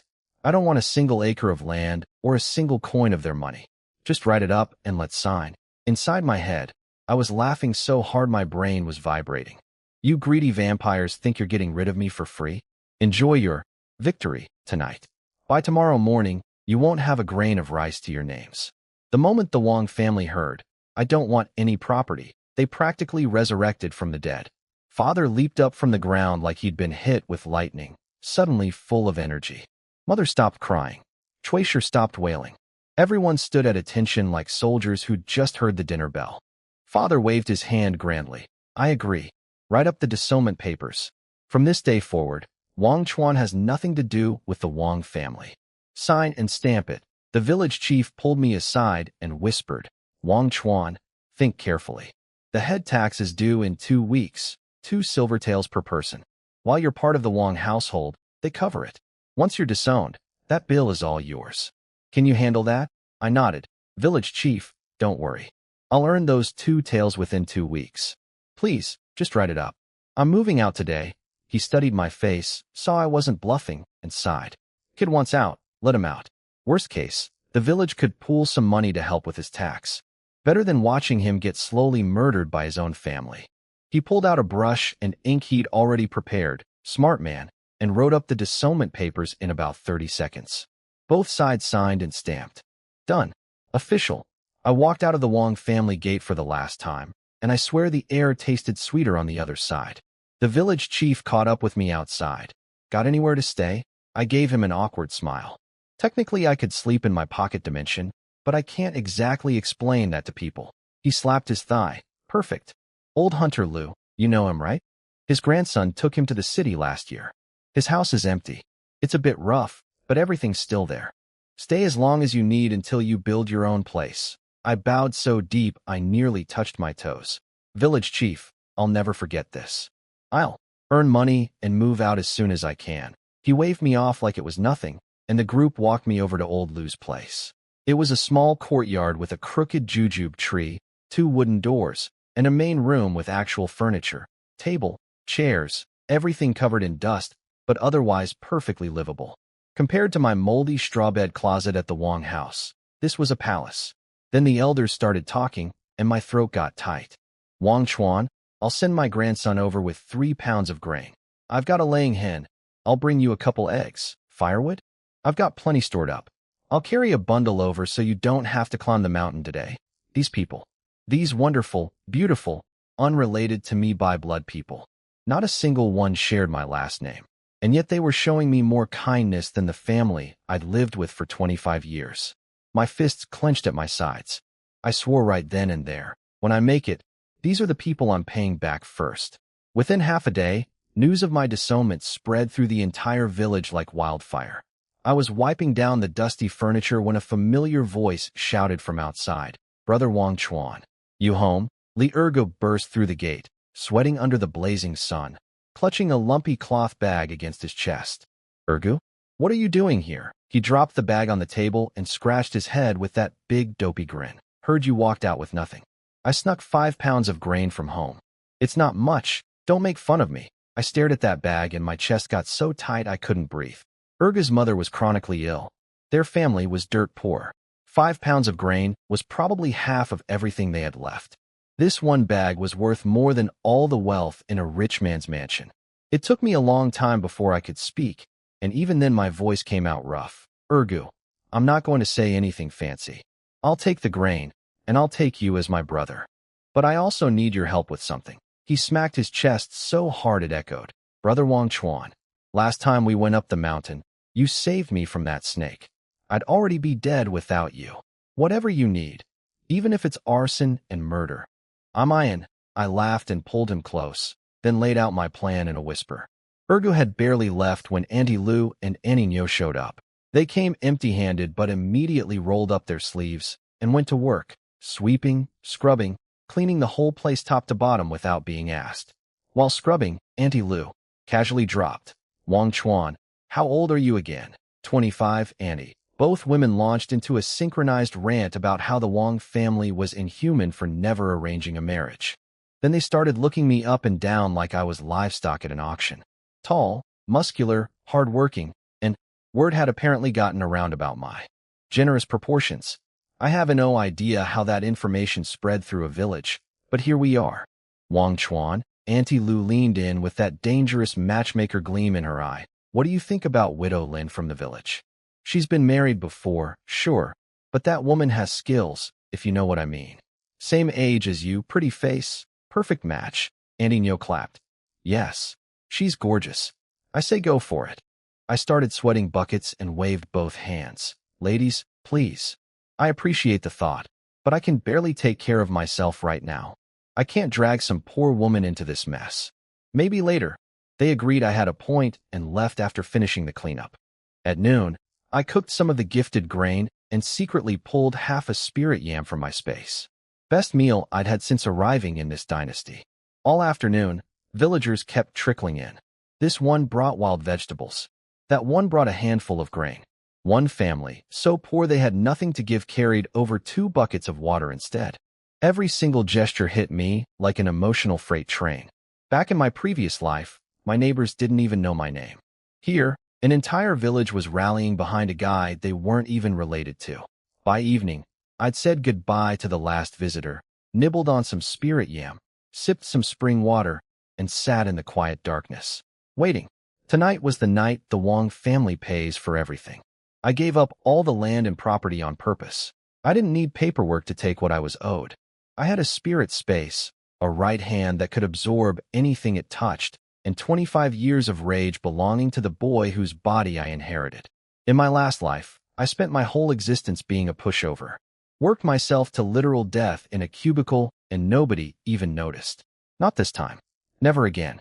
I don't want a single acre of land or a single coin of their money. Just write it up and let's sign." Inside my head, I was laughing so hard my brain was vibrating. You greedy vampires think you're getting rid of me for free? Enjoy your victory tonight. By tomorrow morning, you won't have a grain of rice to your names. The moment the Wang family heard, "I don't want any property," they practically resurrected from the dead. Father leaped up from the ground like he'd been hit with lightning, suddenly full of energy. Mother stopped crying. Chuisher stopped wailing. Everyone stood at attention like soldiers who'd just heard the dinner bell. Father waved his hand grandly. "I agree. Write up the dissolution papers. From this day forward, Wang Chuan has nothing to do with the Wang family. Sign and stamp it." The village chief pulled me aside and whispered, "Wang Chuan, think carefully. The head tax is due in 2 weeks, 2 silver taels per person. While you're part of the Wang household, they cover it. Once you're disowned, that bill is all yours. Can you handle that?" I nodded. "Village chief, don't worry. I'll earn those 2 taels within 2 weeks. Please, just write it up. I'm moving out today." He studied my face, saw I wasn't bluffing, and sighed. "Kid wants out, let him out. Worst case, the village could pool some money to help with his tax. Better than watching him get slowly murdered by his own family." He pulled out a brush and ink he'd already prepared, smart man, and wrote up the dissolution papers in about 30 seconds. Both sides signed and stamped. Done. Official. I walked out of the Wang family gate for the last time, and I swear the air tasted sweeter on the other side. The village chief caught up with me outside. "Got anywhere to stay?" I gave him an awkward smile. Technically, I could sleep in my pocket dimension, but I can't exactly explain that to people. He slapped his thigh. "Perfect. Old Hunter Liu, you know him, right? His grandson took him to the city last year. His house is empty. It's a bit rough, but everything's still there. Stay as long as you need until you build your own place." I bowed so deep I nearly touched my toes. "Village chief, I'll never forget this. I'll earn money and move out as soon as I can." He waved me off like it was nothing, and the group walked me over to old Liu's place. It was a small courtyard with a crooked jujube tree, 2 wooden doors, and a main room with actual furniture, table, chairs, everything covered in dust, but otherwise perfectly livable. Compared to my moldy straw bed closet at the Wang house, this was a palace. Then the elders started talking, and my throat got tight. "Wang Chuan, I'll send my grandson over with 3 pounds of grain. I've got a laying hen. I'll bring you a couple eggs. Firewood? I've got plenty stored up. I'll carry a bundle over so you don't have to climb the mountain today. These people. These wonderful, beautiful, unrelated to me by blood people. Not a single one shared my last name. And yet they were showing me more kindness than the family I'd lived with for 25 years. My fists clenched at my sides. I swore right then and there, when I make it, these are the people I'm paying back first. Within half a day, news of my disownment spread through the entire village like wildfire. I was wiping down the dusty furniture when a familiar voice shouted from outside, "Brother Wang Chuan, you home?" Li Ergo burst through the gate, sweating under the blazing sun, clutching a lumpy cloth bag against his chest. "Ergu? What are you doing here?" He dropped the bag on the table and scratched his head with that big dopey grin. "Heard you walked out with nothing." "I snuck 5 pounds of grain from home." "It's not much. Don't make fun of me." I stared at that bag and my chest got so tight I couldn't breathe. Ergu's mother was chronically ill. Their family was dirt poor. 5 pounds of grain was probably half of everything they had left. This one bag was worth more than all the wealth in a rich man's mansion. It took me a long time before I could speak, and even then my voice came out rough. "Ergu, I'm not going to say anything fancy. I'll take the grain, and I'll take you as my brother. But I also need your help with something." He smacked his chest so hard it echoed. "Brother Wang Chuan, last time we went up the mountain, you saved me from that snake. I'd already be dead without you. Whatever you need, even if it's arson and murder, I'm in." I laughed and pulled him close, then laid out my plan in a whisper. Ergu had barely left when Auntie Lu and Annie Nyo showed up. They came empty-handed but immediately rolled up their sleeves and went to work, sweeping, scrubbing, cleaning the whole place top to bottom without being asked. While scrubbing, Auntie Lu casually dropped, "Wang Chuan, how old are you again?" 25, Annie. Both women launched into a synchronized rant about how the Wang family was inhuman for never arranging a marriage. Then they started looking me up and down like I was livestock at an auction. Tall, muscular, hard-working, and word had apparently gotten around about my generous proportions. I have no idea how that information spread through a village, but here we are. "Wang Chuan," Auntie Lu leaned in with that dangerous matchmaker gleam in her eye. "What do you think about Widow Lin from the village? She's been married before, sure, but that woman has skills, if you know what I mean. Same age as you, pretty face, perfect match." Auntie Nyo clapped. "Yes, she's gorgeous. I say go for it." I started sweating buckets and waved both hands. "Ladies, please. I appreciate the thought, but I can barely take care of myself right now. I can't drag some poor woman into this mess." "Maybe later." They agreed I had a point and left after finishing the cleanup. At noon, I cooked some of the gifted grain and secretly pulled half a spirit yam from my space. Best meal I'd had since arriving in this dynasty. All afternoon, villagers kept trickling in. This one brought wild vegetables. That one brought a handful of grain. One family, so poor they had nothing to give, carried over 2 buckets of water instead. Every single gesture hit me like an emotional freight train. Back in my previous life, my neighbors didn't even know my name. Here, an entire village was rallying behind a guy they weren't even related to. By evening, I'd said goodbye to the last visitor, nibbled on some spirit yam, sipped some spring water, and sat in the quiet darkness, waiting. Tonight was the night the Wang family pays for everything. I gave up all the land and property on purpose. I didn't need paperwork to take what I was owed. I had a spirit space, a right hand that could absorb anything it touched, and 25 years of rage belonging to the boy whose body I inherited. In my last life, I spent my whole existence being a pushover. Worked myself to literal death in a cubicle, and nobody even noticed. Not this time. Never again.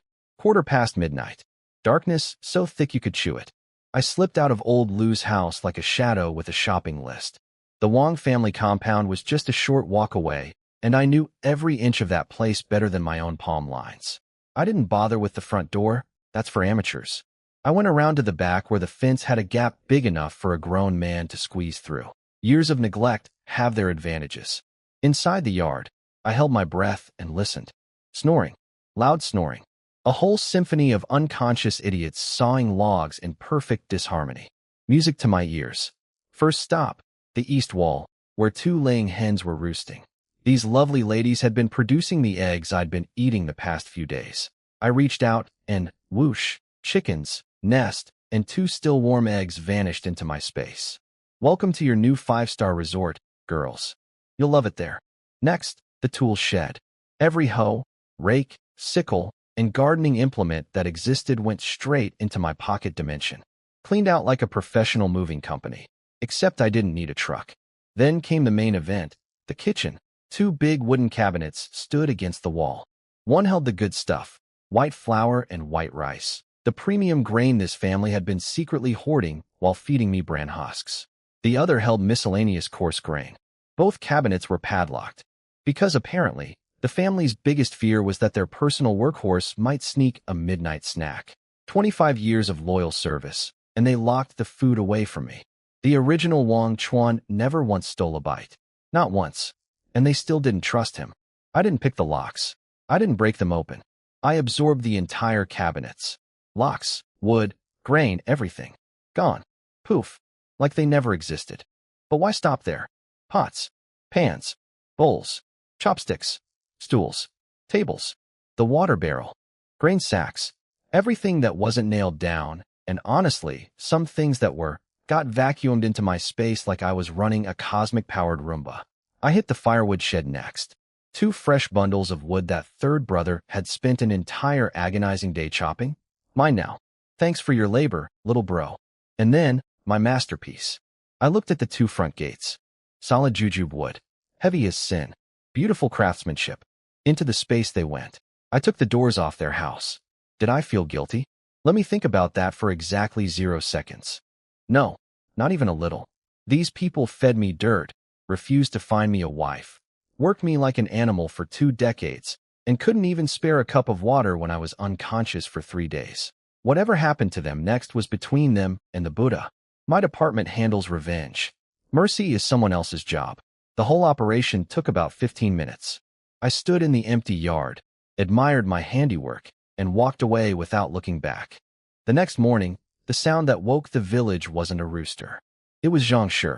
midnight. Darkness so thick you could chew it. I slipped out of old Lou's house like a shadow with a shopping list. The Wang family compound was just a short walk away, and I knew every inch of that place better than my own palm lines. I didn't bother with the front door. That's for amateurs. I went around to the back where the fence had a gap big enough for a grown man to squeeze through. Years of neglect have their advantages. Inside the yard, I held my breath and listened. Snoring. Loud snoring. A whole symphony of unconscious idiots sawing logs in perfect disharmony. Music to my ears. First stop, the east wall, where 2 laying hens were roosting. These lovely ladies had been producing the eggs I'd been eating the past few days. I reached out and, whoosh, chickens, nest, and 2 still warm eggs vanished into my space. Welcome to your new 5-star resort, girls. You'll love it there. Next, the tool shed. Every hoe, rake, sickle, and gardening implement that existed went straight into my pocket dimension. Cleaned out like a professional moving company. Except I didn't need a truck. Then came the main event, the kitchen. 2 big wooden cabinets stood against the wall. One held the good stuff, white flour and white rice. The premium grain this family had been secretly hoarding while feeding me bran husks. The other held miscellaneous coarse grain. Both cabinets were padlocked, because apparently, the family's biggest fear was that their personal workhorse might sneak a midnight snack. 25 years of loyal service, and they locked the food away from me. The original Wang Chuan never once stole a bite. Not once. And they still didn't trust him. I didn't pick the locks. I didn't break them open. I absorbed the entire cabinets. Locks, wood, grain, everything. Gone. Poof. Like they never existed. But why stop there? Pots, pans, bowls, chopsticks, stools, tables, the water barrel, grain sacks, everything that wasn't nailed down, and honestly, some things that were, got vacuumed into my space like I was running a cosmic-powered Roomba. I hit the firewood shed next. 2 fresh bundles of wood that third brother had spent an entire agonizing day chopping. Mine now. Thanks for your labor, little bro. And then, my masterpiece. I looked at the 2 front gates. Solid jujube wood. Heavy as sin. Beautiful craftsmanship. Into the space they went. I took the doors off their house. Did I feel guilty? Let me think about that for exactly 0 seconds. No, not even a little. These people fed me dirt, refused to find me a wife, worked me like an animal for 2 decades, and couldn't even spare a cup of water when I was unconscious for 3 days. Whatever happened to them next was between them and the Buddha. My department handles revenge. Mercy is someone else's job. The whole operation took about 15 minutes. I stood in the empty yard, admired my handiwork, and walked away without looking back. The next morning, the sound that woke the village wasn't a rooster. It was Zhang Shi.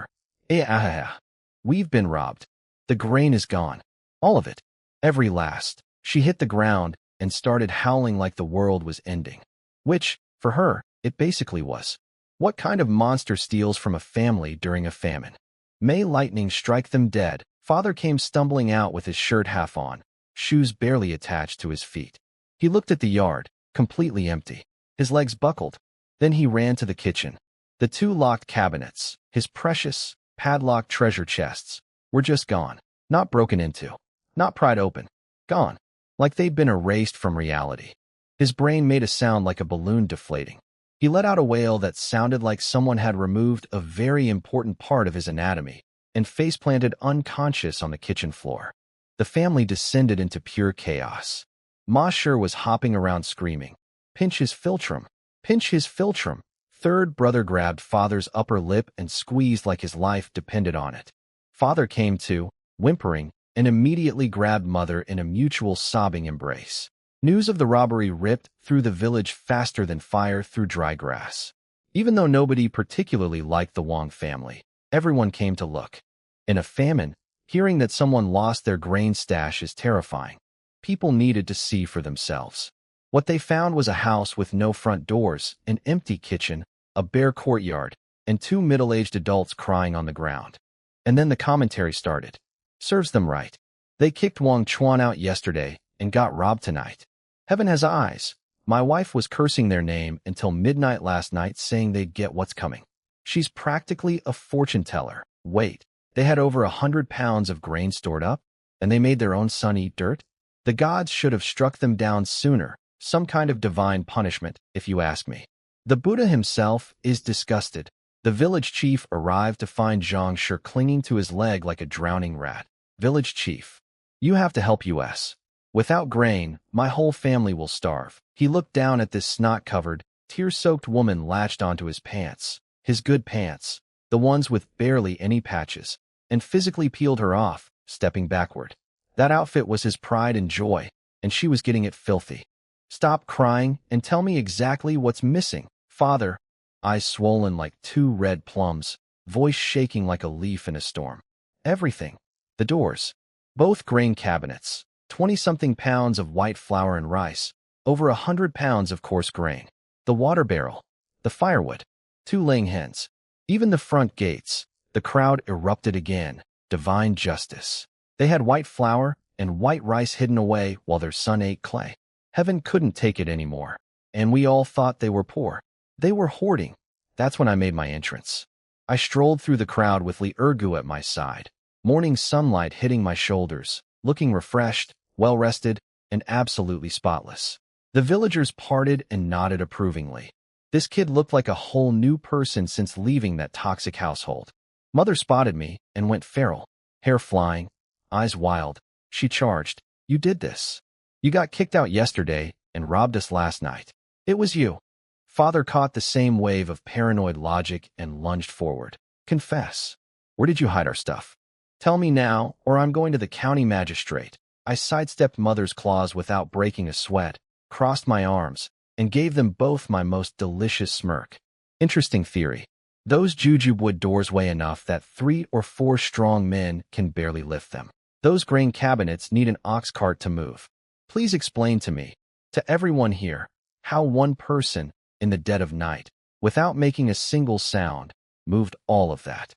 We've been robbed. The grain is gone. All of it. Every last. She hit the ground and started howling like the world was ending. Which, for her, it basically was. What kind of monster steals from a family during a famine? May lightning strike them dead. Father came stumbling out with his shirt half on, shoes barely attached to his feet. He looked at the yard, completely empty. His legs buckled. Then he ran to the kitchen. The 2 locked cabinets, his precious, padlocked treasure chests, were just gone. Not broken into. Not pried open. Gone. Like they'd been erased from reality. His brain made a sound like a balloon deflating. He let out a wail that sounded like someone had removed a very important part of his anatomy and face-planted unconscious on the kitchen floor. The family descended into pure chaos. Ma Shi was hopping around screaming, "Pinch his philtrum! Pinch his philtrum!" Third brother grabbed father's upper lip and squeezed like his life depended on it. Father came to, whimpering, and immediately grabbed mother in a mutual sobbing embrace. News of the robbery ripped through the village faster than fire through dry grass. Even though nobody particularly liked the Wang family, everyone came to look. In a famine, hearing that someone lost their grain stash is terrifying. People needed to see for themselves. What they found was a house with no front doors, an empty kitchen, a bare courtyard, and 2 middle-aged adults crying on the ground. And then the commentary started. Serves them right. They kicked Wang Chuan out yesterday and got robbed tonight. Heaven has eyes. My wife was cursing their name until midnight last night, saying they'd get what's coming. She's practically a fortune teller. Wait, they had over 100 pounds of grain stored up, and they made their own son eat dirt? The gods should have struck them down sooner. Some kind of divine punishment, if you ask me. The Buddha himself is disgusted. The village chief arrived to find Zhang Shi clinging to his leg like a drowning rat. Village chief, you have to help us. Without grain, my whole family will starve. He looked down at this snot-covered, tear-soaked woman latched onto his pants, his good pants, the ones with barely any patches, and physically peeled her off, stepping backward. That outfit was his pride and joy, and she was getting it filthy. Stop crying and tell me exactly what's missing, father. Eyes swollen like 2 red plums, voice shaking like a leaf in a storm. Everything. The doors. Both grain cabinets. 20-something pounds of white flour and rice, over 100 pounds of coarse grain, the water barrel, the firewood, 2 laying hens, even the front gates, The crowd erupted again. Divine justice. They had white flour and white rice hidden away while their son ate clay. Heaven couldn't take it anymore. And we all thought they were poor. They were hoarding. That's when I made my entrance. I strolled through the crowd with Lee Urgu at my side, morning sunlight hitting my shoulders, looking refreshed, well-rested, and absolutely spotless. The villagers parted and nodded approvingly. This kid looked like a whole new person since leaving that toxic household. Mother spotted me and went feral, hair flying, eyes wild. She charged, "You did this. You got kicked out yesterday and robbed us last night. It was you." Father caught the same wave of paranoid logic and lunged forward. "Confess. Where did you hide our stuff? Tell me now, or I'm going to the county magistrate." I sidestepped Mother's claws without breaking a sweat, crossed my arms, and gave them both my most delicious smirk. Interesting theory. Those jujube doors weigh enough that 3 or 4 strong men can barely lift them. Those grain cabinets need an ox cart to move. Please explain to me, to everyone here, how one person, in the dead of night, without making a single sound, moved all of that.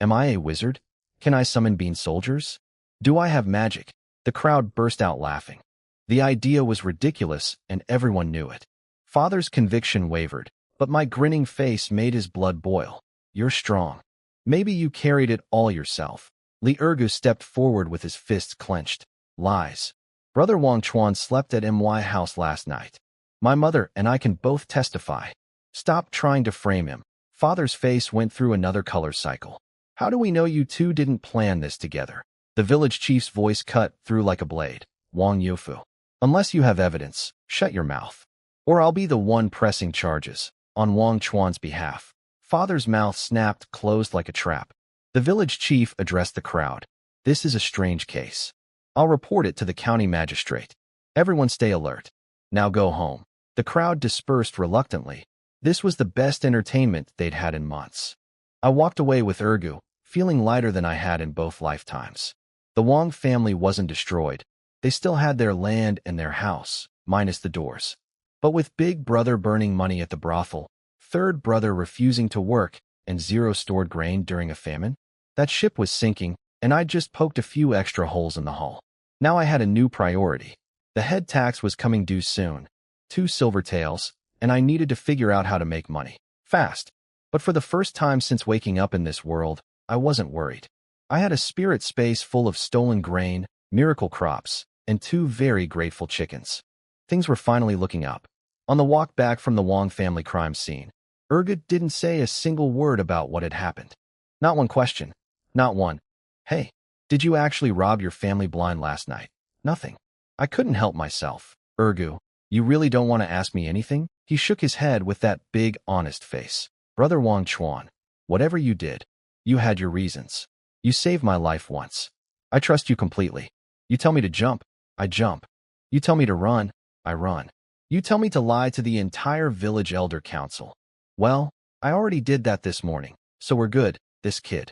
Am I a wizard? Can I summon bean soldiers? Do I have magic? The crowd burst out laughing. The idea was ridiculous, and everyone knew it. Father's conviction wavered, but my grinning face made his blood boil. "You're strong. Maybe you carried it all yourself." Lee Urgu stepped forward with his fists clenched. "Lies. Brother Wang Chuan slept at my house last night. My mother and I can both testify." "Stop trying to frame him." Father's face went through another color cycle. "How do we know you two didn't plan this together?" The village chief's voice cut through like a blade. "Wang Yufu. Unless you have evidence, shut your mouth. Or I'll be the one pressing charges, on Wang Chuan's behalf." Father's mouth snapped closed like a trap. The village chief addressed the crowd. "This is a strange case. I'll report it to the county magistrate. Everyone stay alert. Now go home." The crowd dispersed reluctantly. This was the best entertainment they'd had in months. I walked away with Urgu, feeling lighter than I had in both lifetimes. The Wang family wasn't destroyed. They still had their land and their house, minus the doors. But with Big Brother burning money at the brothel, Third Brother refusing to work, and zero stored grain during a famine, that ship was sinking, and I'd just poked a few extra holes in the hull. Now I had a new priority. The head tax was coming due soon, 2 silver taels, and I needed to figure out how to make money. Fast. But for the first time since waking up in this world, I wasn't worried. I had a spirit space full of stolen grain, miracle crops, and 2 very grateful chickens. Things were finally looking up. On the walk back from the Wang family crime scene, Urgut didn't say a single word about what had happened. Not one question. Not one. "Hey, did you actually rob your family blind last night?" Nothing. I couldn't help myself. "Urgu, you really don't want to ask me anything?" He shook his head with that big, honest face. "Brother Wang Chuan, whatever you did, you had your reasons. You saved my life once. I trust you completely. You tell me to jump, I jump. You tell me to run, I run. You tell me to lie to the entire village elder council. Well, I already did that this morning, so we're good. This kid,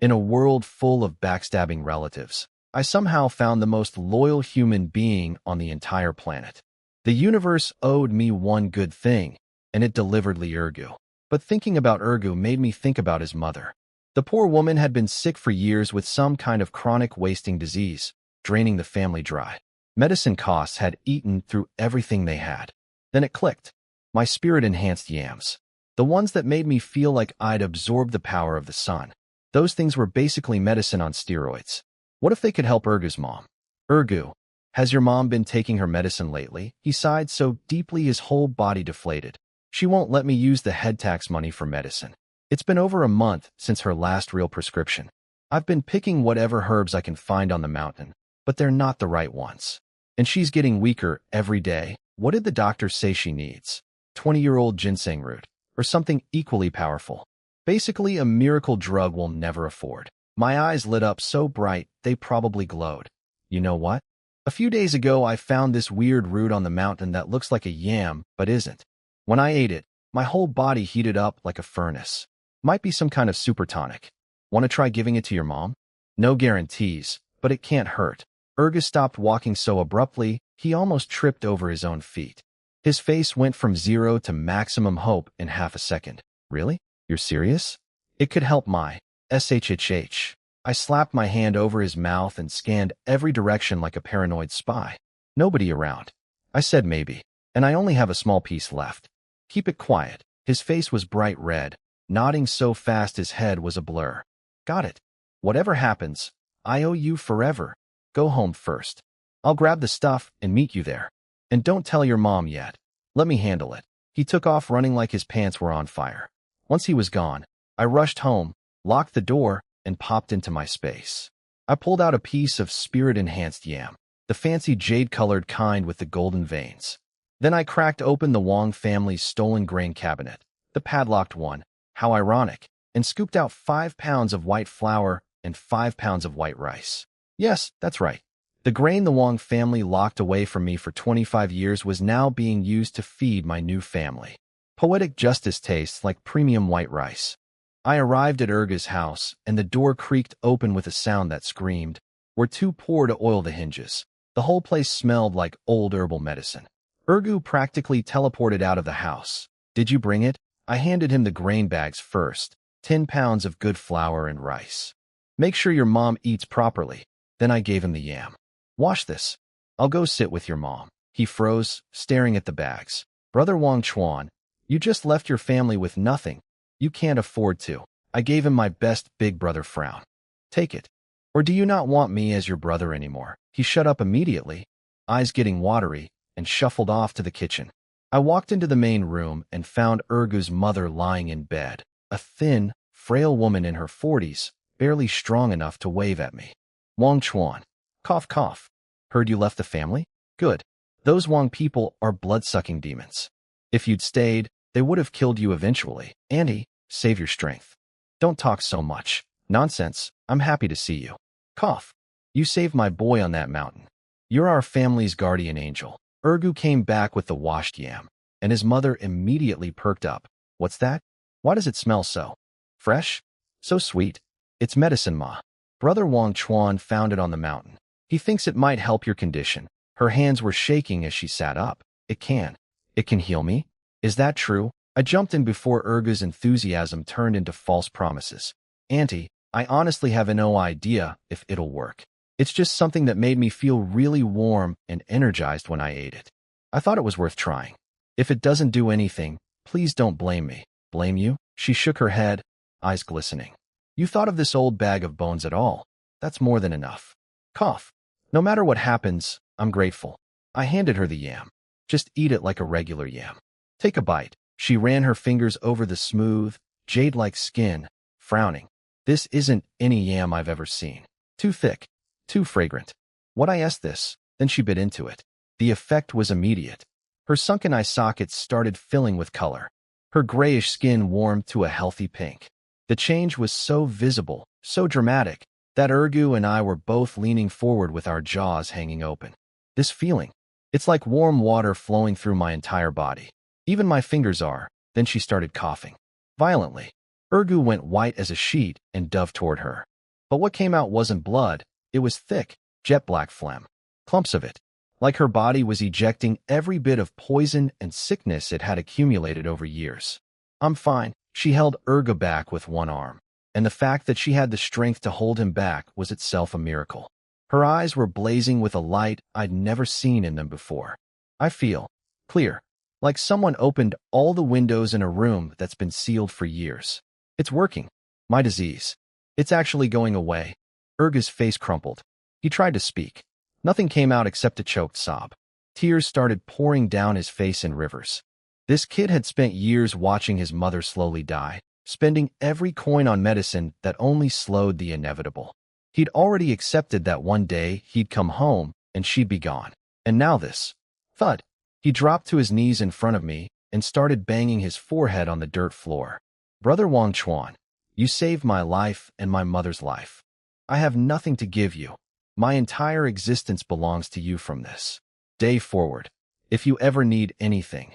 in a world full of backstabbing relatives, I somehow found the most loyal human being on the entire planet. The universe owed me one good thing, and it delivered Lee Urgu. But thinking about Urgu made me think about his mother. The poor woman had been sick for years with some kind of chronic wasting disease, draining the family dry. Medicine costs had eaten through everything they had. Then it clicked. My spirit-enhanced yams. The ones that made me feel like I'd absorbed the power of the sun. Those things were basically medicine on steroids. What if they could help Urgu's mom? "Urgu, has your mom been taking her medicine lately?" He sighed so deeply his whole body deflated. "She won't let me use the head tax money for medicine. It's been over a month since her last real prescription. I've been picking whatever herbs I can find on the mountain, but they're not the right ones. And she's getting weaker every day. What did the doctor say she needs? 20-year-old ginseng root, or something equally powerful. Basically a miracle drug we'll never afford." My eyes lit up so bright they probably glowed. "You know what? A few days ago I found this weird root on the mountain that looks like a yam, but isn't. When I ate it, my whole body heated up like a furnace. Might be some kind of super tonic. Want to try giving it to your mom? No guarantees, but it can't hurt." Urgus stopped walking so abruptly, he almost tripped over his own feet. His face went from 0 to maximum hope in half a second. "Really? You're serious? It could help my shhh. I slapped my hand over his mouth and scanned every direction like a paranoid spy. Nobody around. I said maybe, and I only have a small piece left. Keep it quiet. His face was bright red, nodding so fast his head was a blur. Got it. Whatever happens, I owe you forever. Go home first. I'll grab the stuff and meet you there. And don't tell your mom yet. Let me handle it. He took off running like his pants were on fire. Once he was gone, I rushed home, locked the door, and popped into my space. I pulled out a piece of spirit-enhanced yam, the fancy jade-colored kind with the golden veins. Then I cracked open the Wong family's stolen grain cabinet, the padlocked one, how ironic, and scooped out 5 pounds of white flour and 5 pounds of white rice. Yes, that's right. The grain the Wong family locked away from me for 25 years was now being used to feed my new family. Poetic justice tastes like premium white rice. I arrived at Urga's house, and the door creaked open with a sound that screamed, "We're too poor to oil the hinges." The whole place smelled like old herbal medicine. Urgu practically teleported out of the house. "Did you bring it?" I handed him the grain bags first, 10 pounds of good flour and rice. "Make sure your mom eats properly." Then I gave him the yam. "Wash this. I'll go sit with your mom." He froze, staring at the bags. "Brother Wang Chuan, you just left your family with nothing. You can't afford to." I gave him my best big brother frown. "Take it. Or do you not want me as your brother anymore?" He shut up immediately, eyes getting watery, and shuffled off to the kitchen. I walked into the main room and found Urgu's mother lying in bed, a thin, frail woman in her 40s, barely strong enough to wave at me. "Wang Chuan. Cough, cough. Heard you left the family? Good. Those Wang people are blood-sucking demons. If you'd stayed, they would have killed you eventually. Auntie, save your strength. Don't talk so much. Nonsense. I'm happy to see you. Cough. You saved my boy on that mountain. You're our family's guardian angel." Urgu came back with the washed yam, and his mother immediately perked up. "What's that? Why does it smell so fresh? So sweet." "It's medicine, Ma. Brother Wang Chuan found it on the mountain. He thinks it might help your condition." Her hands were shaking as she sat up. It can heal me? Is that true?" I jumped in before Urgu's enthusiasm turned into false promises. "Auntie, I honestly have no idea if it'll work. It's just something that made me feel really warm and energized when I ate it. I thought it was worth trying. If it doesn't do anything, please don't blame me." "Blame you?" She shook her head, eyes glistening. "You thought of this old bag of bones at all. That's more than enough." Cough. "No matter what happens, I'm grateful." I handed her the yam. "Just eat it like a regular yam. Take a bite." She ran her fingers over the smooth, jade-like skin, frowning. "This isn't any yam I've ever seen. Too thick, too fragrant." What I asked this, then she bit into it. The effect was immediate. Her sunken eye sockets started filling with color. Her grayish skin warmed to a healthy pink. The change was so visible, so dramatic, that Urgu and I were both leaning forward with our jaws hanging open. This feeling, it's like warm water flowing through my entire body. Even my fingers are. Then she started coughing violently. Urgu went white as a sheet and dove toward her. But what came out wasn't blood. It was thick, jet-black phlegm. Clumps of it. Like her body was ejecting every bit of poison and sickness it had accumulated over years. "I'm fine." She held Urgu back with one arm, and the fact that she had the strength to hold him back was itself a miracle. Her eyes were blazing with a light I'd never seen in them before. "I feel clear. Like someone opened all the windows in a room that's been sealed for years. It's working. My disease. It's actually going away." Urgu's face crumpled. He tried to speak. Nothing came out except a choked sob. Tears started pouring down his face in rivers. This kid had spent years watching his mother slowly die, spending every coin on medicine that only slowed the inevitable. He'd already accepted that one day he'd come home and she'd be gone. And now this. Thud. He dropped to his knees in front of me and started banging his forehead on the dirt floor. "Brother Wang Chuan, you saved my life and my mother's life. I have nothing to give you. My entire existence belongs to you from this day forward. If you ever need anything,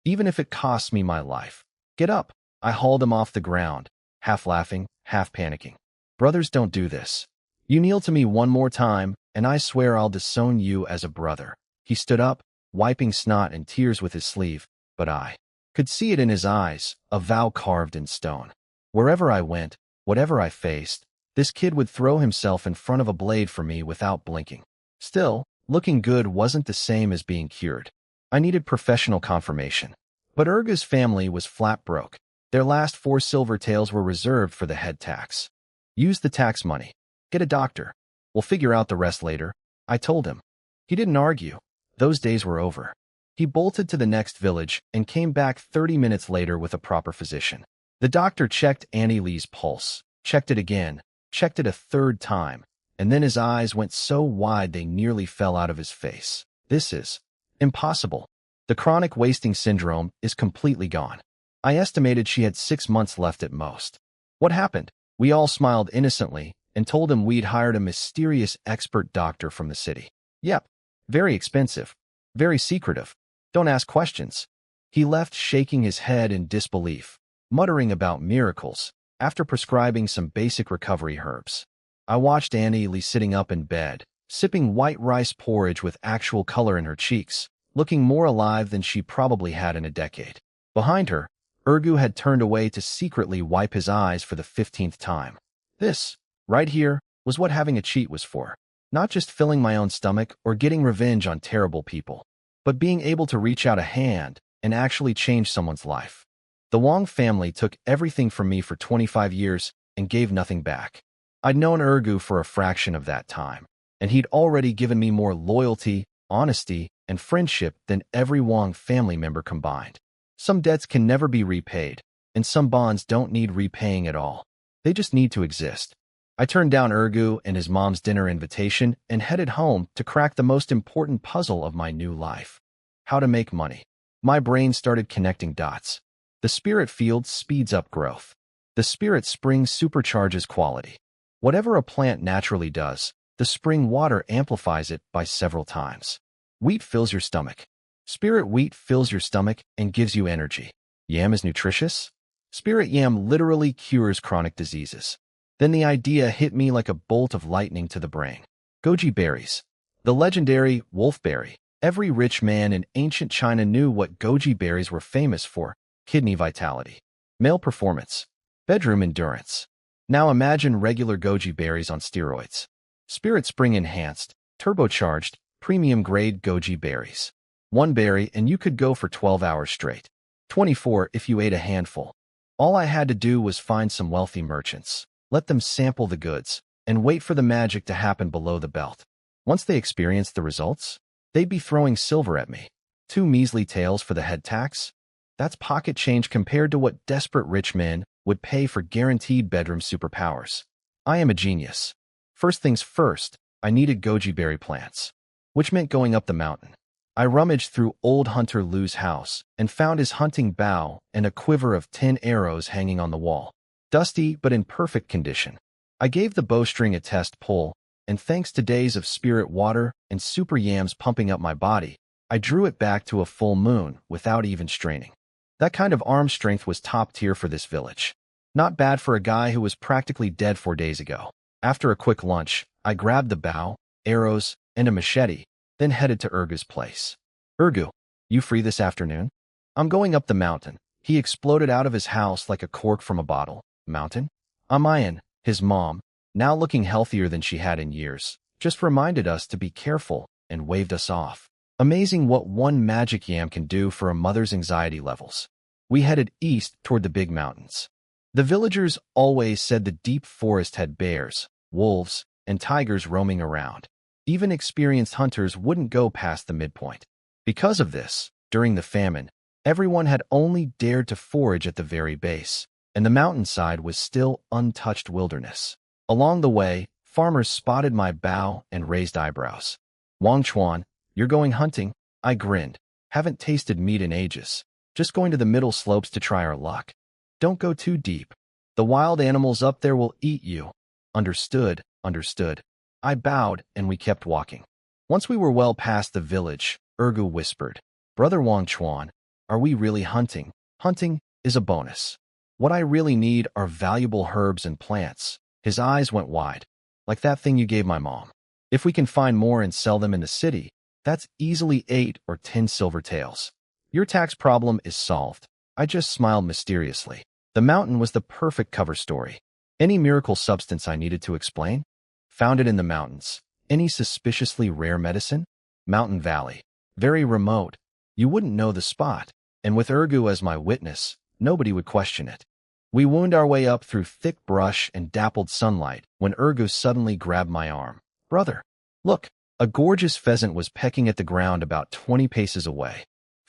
even if it costs me my life, get up." I hauled him off the ground, half laughing, half panicking. "Brothers don't do this. You kneel to me one more time, and I swear I'll disown you as a brother." He stood up, wiping snot and tears with his sleeve, but I could see it in his eyes, a vow carved in stone. Wherever I went, whatever I faced, this kid would throw himself in front of a blade for me without blinking. Still, looking good wasn't the same as being cured. I needed professional confirmation. But Urga's family was flat broke. Their last 4 silver taels were reserved for the head tax. Use the tax money. Get a doctor. We'll figure out the rest later, I told him. He didn't argue. Those days were over. He bolted to the next village and came back 30 minutes later with a proper physician. The doctor checked Annie Lee's pulse, checked it again, checked it a 3rd time, and then his eyes went so wide they nearly fell out of his face. This is impossible. The chronic wasting syndrome is completely gone. I estimated she had 6 months left at most. What happened? We all smiled innocently and told him we'd hired a mysterious expert doctor from the city. Yep, very expensive, very secretive. Don't ask questions. He left shaking his head in disbelief, muttering about miracles, after prescribing some basic recovery herbs. I watched Annie Lee sitting up in bed, sipping white rice porridge with actual color in her cheeks, looking more alive than she probably had in a decade. Behind her, Urgu had turned away to secretly wipe his eyes for the 15th time. This, right here, was what having a cheat was for. Not just filling my own stomach or getting revenge on terrible people, but being able to reach out a hand and actually change someone's life. The Wang family took everything from me for 25 years and gave nothing back. I'd known Urgu for a fraction of that time, and he'd already given me more loyalty, honesty, and friendship than every Wang family member combined. Some debts can never be repaid, and some bonds don't need repaying at all. They just need to exist. I turned down Urgu and his mom's dinner invitation and headed home to crack the most important puzzle of my new life. How to make money. My brain started connecting dots. The spirit field speeds up growth. The spirit spring supercharges quality. Whatever a plant naturally does, the spring water amplifies it by several times. Wheat fills your stomach. Spirit wheat fills your stomach and gives you energy. Yam is nutritious. Spirit yam literally cures chronic diseases. Then the idea hit me like a bolt of lightning to the brain. Goji berries. The legendary wolfberry. Every rich man in ancient China knew what goji berries were famous for: kidney vitality, male performance, bedroom endurance. Now imagine regular goji berries on steroids. Spirit Spring enhanced, turbocharged, premium-grade goji berries. 1 berry and you could go for 12 hours straight. 24 if you ate a handful. All I had to do was find some wealthy merchants, let them sample the goods, and wait for the magic to happen below the belt. Once they experienced the results, they'd be throwing silver at me. 2 measly taels for the head tax? That's pocket change compared to what desperate rich men would pay for guaranteed bedroom superpowers. I am a genius. First things first, I needed goji berry plants, which meant going up the mountain. I rummaged through old Hunter Lu's house and found his hunting bow and a quiver of 10 arrows hanging on the wall. Dusty but in perfect condition. I gave the bowstring a test pull, and thanks to days of spirit water and super yams pumping up my body, I drew it back to a full moon without even straining. That kind of arm strength was top tier for this village. Not bad for a guy who was practically dead 4 days ago. After a quick lunch, I grabbed the bow, arrows, and a machete, then headed to Urgu's place. Urgu, you free this afternoon? I'm going up the mountain. He exploded out of his house like a cork from a bottle. Mountain? Amayan, his mom, now looking healthier than she had in years, just reminded us to be careful and waved us off. Amazing what one magic yam can do for a mother's anxiety levels. We headed east toward the big mountains. The villagers always said the deep forest had bears, wolves, and tigers roaming around. Even experienced hunters wouldn't go past the midpoint. Because of this, during the famine, everyone had only dared to forage at the very base, and the mountainside was still untouched wilderness. Along the way, farmers spotted my bow and raised eyebrows. Wang Chuan, you're going hunting? I grinned. Haven't tasted meat in ages. Just going to the middle slopes to try our luck. Don't go too deep. The wild animals up there will eat you. Understood, understood. I bowed and we kept walking. Once we were well past the village, Urgu whispered, Brother Wang Chuan, are we really hunting? Hunting is a bonus. What I really need are valuable herbs and plants. His eyes went wide. Like that thing you gave my mom. If we can find more and sell them in the city, that's easily 8 or 10 silver taels. Your tax problem is solved. I just smiled mysteriously. The mountain was the perfect cover story. Any miracle substance I needed to explain? Found it in the mountains. Any suspiciously rare medicine? Mountain Valley. Very remote. You wouldn't know the spot. And with Urgu as my witness, nobody would question it. We wound our way up through thick brush and dappled sunlight when Urgu suddenly grabbed my arm. Brother, look, a gorgeous pheasant was pecking at the ground about 20 paces away.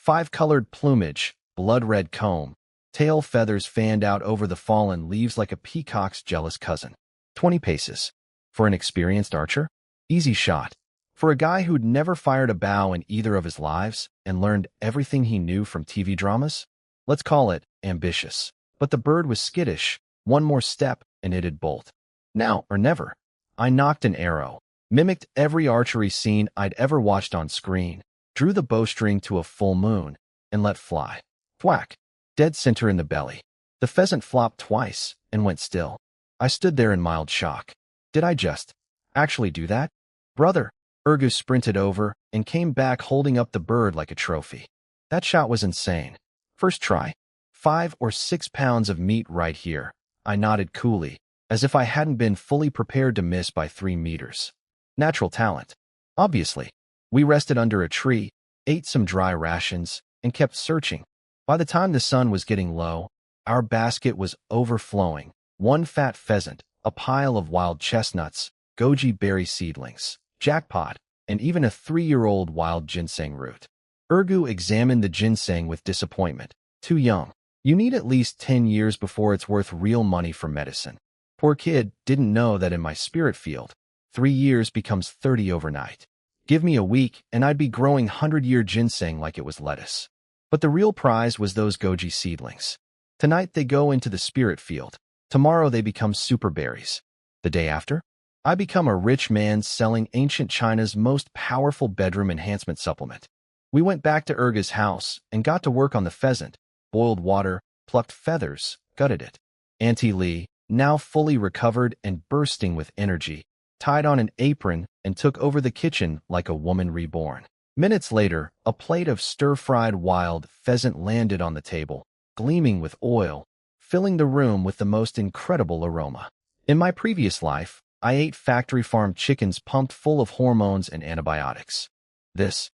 5-colored plumage, blood-red comb, tail feathers fanned out over the fallen leaves like a peacock's jealous cousin. 20 paces. For an experienced archer? Easy shot. For a guy who'd never fired a bow in either of his lives and learned everything he knew from TV dramas? Let's call it ambitious. But the bird was skittish. One more step, and it'd bolt. Now or never. I nocked an arrow, mimicked every archery scene I'd ever watched on screen, drew the bowstring to a full moon, and let fly. Thwack. Dead center in the belly. The pheasant flopped twice and went still. I stood there in mild shock. Did I just actually do that? Brother, Urgu sprinted over and came back holding up the bird like a trophy. That shot was insane. First try. 5 or 6 pounds of meat right here. I nodded coolly, as if I hadn't been fully prepared to miss by 3 meters. Natural talent. Obviously. We rested under a tree, ate some dry rations, and kept searching. By the time the sun was getting low, our basket was overflowing. 1 fat pheasant, a pile of wild chestnuts, goji berry seedlings, jackpot, and even a 3-year-old wild ginseng root. Urgu examined the ginseng with disappointment. Too young. You need at least 10 years before it's worth real money for medicine. Poor kid didn't know that in my spirit field, 3 years becomes 30 overnight. Give me a week and I'd be growing 100-year ginseng like it was lettuce. But the real prize was those goji seedlings. Tonight they go into the spirit field. Tomorrow they become super berries. The day after, I become a rich man selling ancient China's most powerful bedroom enhancement supplement. We went back to Urga's house and got to work on the pheasant, boiled water, plucked feathers, gutted it. Auntie Lee, now fully recovered and bursting with energy, tied on an apron and took over the kitchen like a woman reborn. Minutes later, a plate of stir-fried wild pheasant landed on the table, gleaming with oil, filling the room with the most incredible aroma. In my previous life, I ate factory-farmed chickens pumped full of hormones and antibiotics. This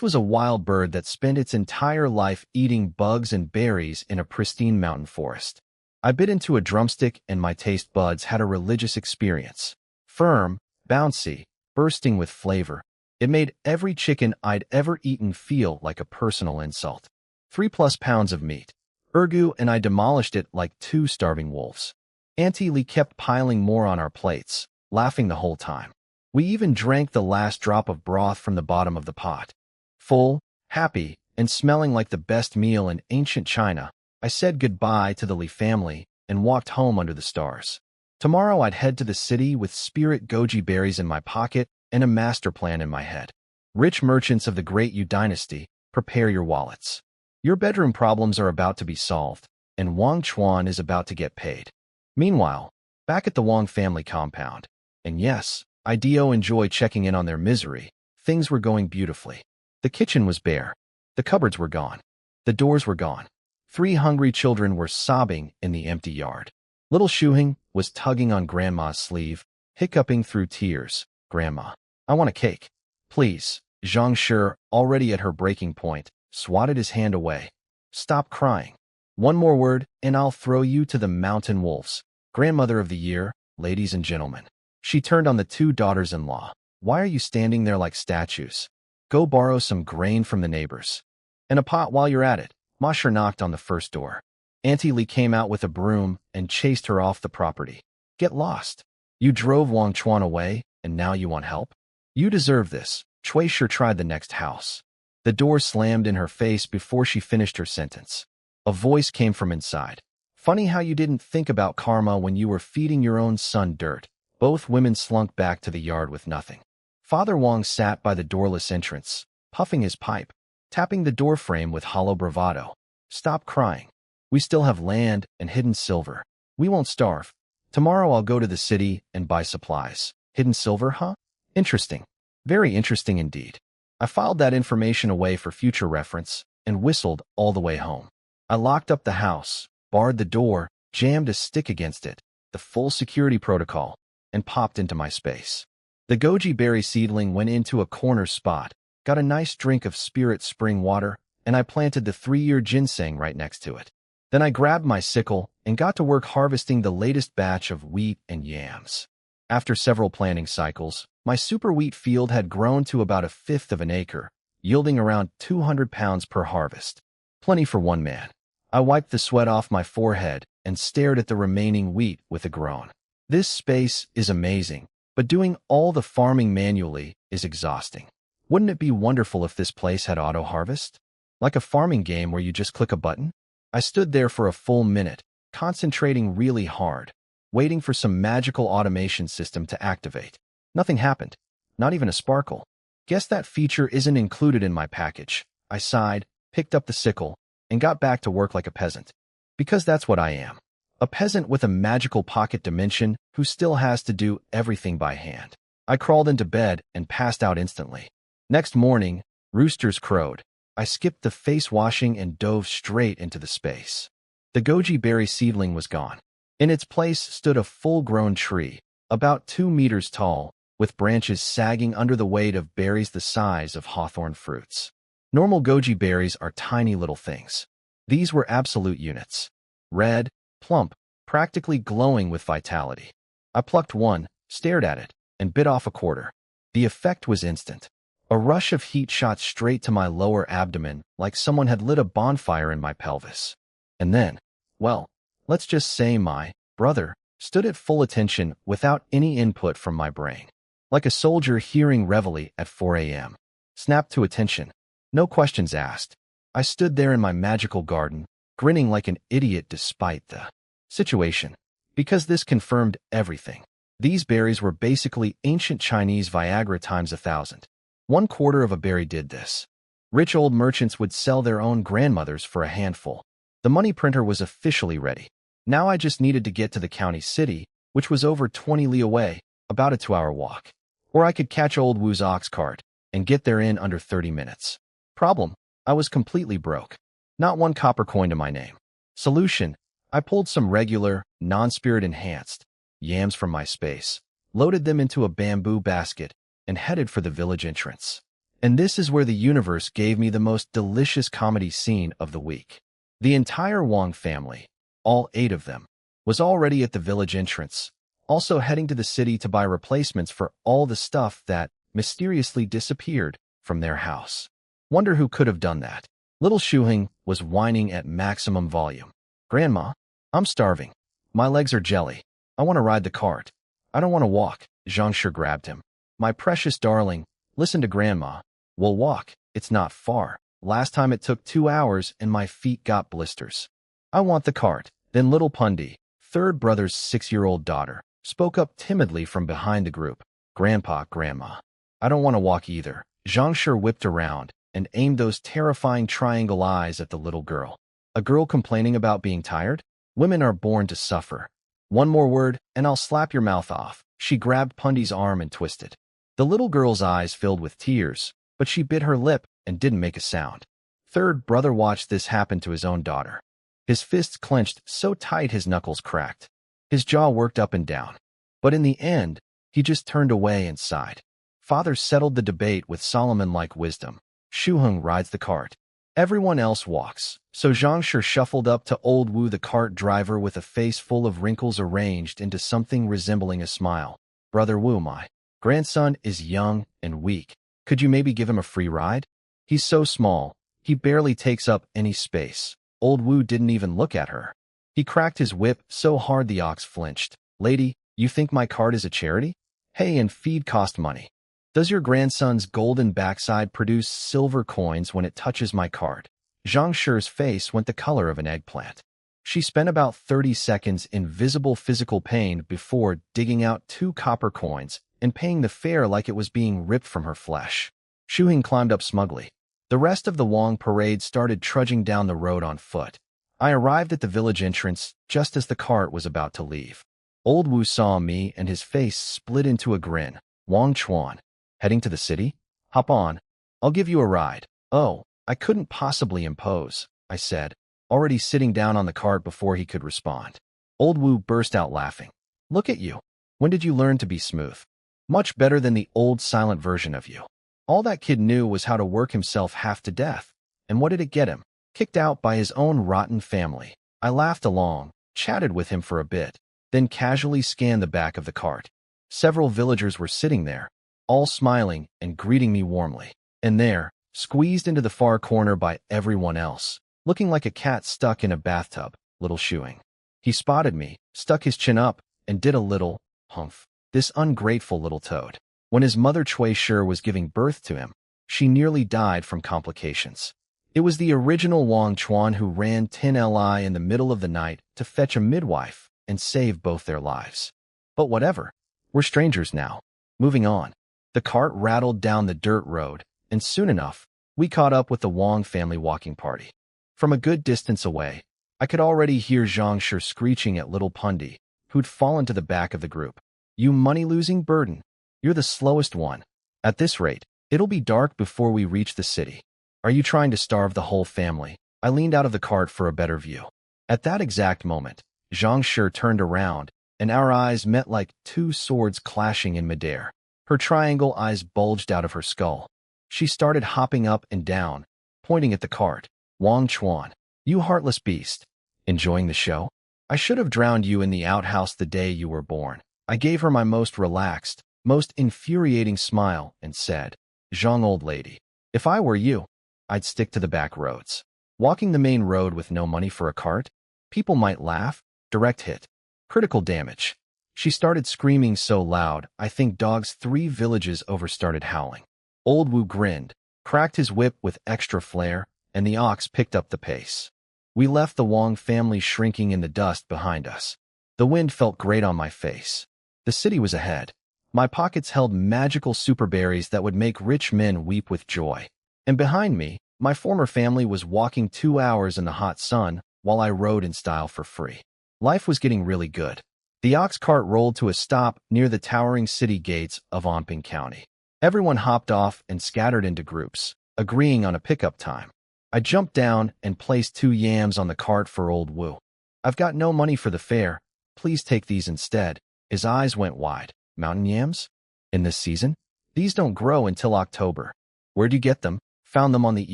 was a wild bird that spent its entire life eating bugs and berries in a pristine mountain forest. I bit into a drumstick and my taste buds had a religious experience. Firm, bouncy, bursting with flavor. It made every chicken I'd ever eaten feel like a personal insult. 3+ pounds of meat. Urgu and I demolished it like 2 starving wolves. Auntie Lee kept piling more on our plates, laughing the whole time. We even drank the last drop of broth from the bottom of the pot. Full, happy, and smelling like the best meal in ancient China, I said goodbye to the Lee family and walked home under the stars. Tomorrow I'd head to the city with spirit goji berries in my pocket and a master plan in my head. Rich merchants of the Great Yu Dynasty, prepare your wallets. Your bedroom problems are about to be solved, and Wang Chuan is about to get paid. Meanwhile, back at the Wang family compound, and yes, I do enjoy checking in on their misery, things were going beautifully. The kitchen was bare. The cupboards were gone. The doors were gone. 3 hungry children were sobbing in the empty yard. Little Shuhing was tugging on Grandma's sleeve, hiccuping through tears. Grandma, I want a cake. Please. Zhang Shi, already at her breaking point, swatted his hand away. Stop crying. One more word, and I'll throw you to the mountain wolves. Grandmother of the year, ladies and gentlemen. She turned on the 2 daughters-in-law. Why are you standing there like statues? Go borrow some grain from the neighbors. And a pot while you're at it. Masher knocked on the first door. Auntie Lee came out with a broom and chased her off the property. Get lost. You drove Wang Chuan away, and now you want help? You deserve this. Cui Shi tried the next house. The door slammed in her face before she finished her sentence. A voice came from inside. Funny how you didn't think about karma when you were feeding your own son dirt. Both women slunk back to the yard with nothing. Father Wang sat by the doorless entrance, puffing his pipe, tapping the doorframe with hollow bravado. Stop crying. We still have land and hidden silver. We won't starve. Tomorrow I'll go to the city and buy supplies. Hidden silver, huh? Interesting. Very interesting indeed. I filed that information away for future reference and whistled all the way home. I locked up the house, barred the door, jammed a stick against it, the full security protocol, and popped into my space. The goji berry seedling went into a corner spot, got a nice drink of spirit spring water, and I planted the 3-year ginseng right next to it. Then I grabbed my sickle and got to work harvesting the latest batch of wheat and yams. After several planting cycles, my super wheat field had grown to about 1/5 of an acre, yielding around 200 pounds per harvest. Plenty for one man. I wiped the sweat off my forehead and stared at the remaining wheat with a groan. This space is amazing, but doing all the farming manually is exhausting. Wouldn't it be wonderful if this place had auto-harvest? Like a farming game where you just click a button? I stood there for a full minute, concentrating really hard, waiting for some magical automation system to activate. Nothing happened. Not even a sparkle. Guess that feature isn't included in my package. I sighed, picked up the sickle, and got back to work like a peasant. Because that's what I am. A peasant with a magical pocket dimension who still has to do everything by hand. I crawled into bed and passed out instantly. Next morning, roosters crowed. I skipped the face washing and dove straight into the space. The goji berry seedling was gone. In its place stood a full-grown tree, about 2 meters tall, with branches sagging under the weight of berries the size of hawthorn fruits. Normal goji berries are tiny little things. These were absolute units. Red, plump, practically glowing with vitality. I plucked one, stared at it, and bit off a quarter. The effect was instant. A rush of heat shot straight to my lower abdomen like someone had lit a bonfire in my pelvis. And then, well, let's just say my brother stood at full attention without any input from my brain. Like a soldier hearing reveille at 4 a.m. Snapped to attention. No questions asked. I stood there in my magical garden, grinning like an idiot despite the situation. Because this confirmed everything. These berries were basically ancient Chinese Viagra times 1,000. 1/4 of a berry did this. Rich old merchants would sell their own grandmothers for a handful. The money printer was officially ready. Now I just needed to get to the county city, which was over 20 li away, about a 2-hour walk. Or I could catch old Wu's ox cart and get there in under 30 minutes. Problem: I was completely broke. Not one copper coin to my name. Solution: I pulled some regular, non-spirit enhanced yams from my space, loaded them into a bamboo basket, and headed for the village entrance. And this is where the universe gave me the most delicious comedy scene of the week. The entire Wong family, all 8 of them, was already at the village entrance, also heading to the city to buy replacements for all the stuff that mysteriously disappeared from their house. Wonder who could have done that. Little Shuheng was whining at maximum volume. "Grandma, I'm starving. My legs are jelly. I want to ride the cart. I don't want to walk." Zhangshi grabbed him. "My precious darling, listen to Grandma. We'll walk. It's not far. Last time it took 2 hours and my feet got blisters. I want the cart." Then little Pundi, third brother's 6-year-old daughter, spoke up timidly from behind the group. "Grandpa, Grandma, I don't want to walk either." Zhangshi whipped around and aimed those terrifying triangle eyes at the little girl. A girl complaining about being tired? Women are born to suffer. "One more word, and I'll slap your mouth off." She grabbed Pundi's arm and twisted. The little girl's eyes filled with tears, but she bit her lip and didn't make a sound. Third brother watched this happen to his own daughter. His fists clenched so tight his knuckles cracked. His jaw worked up and down. But in the end, he just turned away and sighed. Father settled the debate with Solomon-like wisdom. Shuheng rides the cart. Everyone else walks, so Zhangshi shuffled up to old Wu the cart driver with a face full of wrinkles arranged into something resembling a smile. "Brother Wu, my grandson is young and weak. Could you maybe give him a free ride? He's so small, he barely takes up any space." Old Wu didn't even look at her. He cracked his whip so hard the ox flinched. "Lady, you think my cart is a charity? Hay and feed cost money. Does your grandson's golden backside produce silver coins when it touches my cart?" Zhangshi's face went the color of an eggplant. She spent about 30 seconds in visible physical pain before digging out 2 copper coins and paying the fare like it was being ripped from her flesh. Shuheng climbed up smugly. The rest of the Wong parade started trudging down the road on foot. I arrived at the village entrance just as the cart was about to leave. Old Wu saw me and his face split into a grin. "Wang Chuan, heading to the city? Hop on. I'll give you a ride." "Oh, I couldn't possibly impose," I said, already sitting down on the cart before he could respond. Old Wu burst out laughing. Look at you. When did you learn to be smooth? Much better than the old silent version of you. All that kid knew was how to work himself half to death. And what did it get him? Kicked out by his own rotten family. I laughed along, chatted with him for a bit, then casually scanned the back of the cart. Several villagers were sitting there, all smiling and greeting me warmly. And there, squeezed into the far corner by everyone else, looking like a cat stuck in a bathtub, little Shuang. He spotted me, stuck his chin up, and did a little humph. This ungrateful little toad. When his mother Cui Shi was giving birth to him, she nearly died from complications. It was the original Wang Chuan who ran 10 li in the middle of the night to fetch a midwife and save both their lives. But whatever. We're strangers now. Moving on. The cart rattled down the dirt road, and soon enough, we caught up with the Wang family walking party. From a good distance away, I could already hear Zhang Shi screeching at little Pundi, who'd fallen to the back of the group. You money-losing burden. You're the slowest one. At this rate, it'll be dark before we reach the city. Are you trying to starve the whole family? I leaned out of the cart for a better view. At that exact moment, Zhang Shi turned around, and our eyes met like two swords clashing in midair. Her triangle eyes bulged out of her skull. She started hopping up and down, pointing at the cart. Wang Chuan, you heartless beast. Enjoying the show? I should have drowned you in the outhouse the day you were born. I gave her my most relaxed, most infuriating smile and said, Zhang old lady, if I were you, I'd stick to the back roads. Walking the main road with no money for a cart? People might laugh. Direct hit. Critical damage. She started screaming so loud, I think dogs 3 villages over started howling. Old Wu grinned, cracked his whip with extra flair, and the ox picked up the pace. We left the Wang family shrinking in the dust behind us. The wind felt great on my face. The city was ahead. My pockets held magical super berries that would make rich men weep with joy. And behind me, my former family was walking 2 hours in the hot sun while I rode in style for free. Life was getting really good. The ox cart rolled to a stop near the towering city gates of Anping County. Everyone hopped off and scattered into groups, agreeing on a pickup time. I jumped down and placed 2 yams on the cart for Old Wu. I've got no money for the fare. Please take these instead. His eyes went wide. Mountain yams? In this season? These don't grow until October. Where'd you get them? Found them on the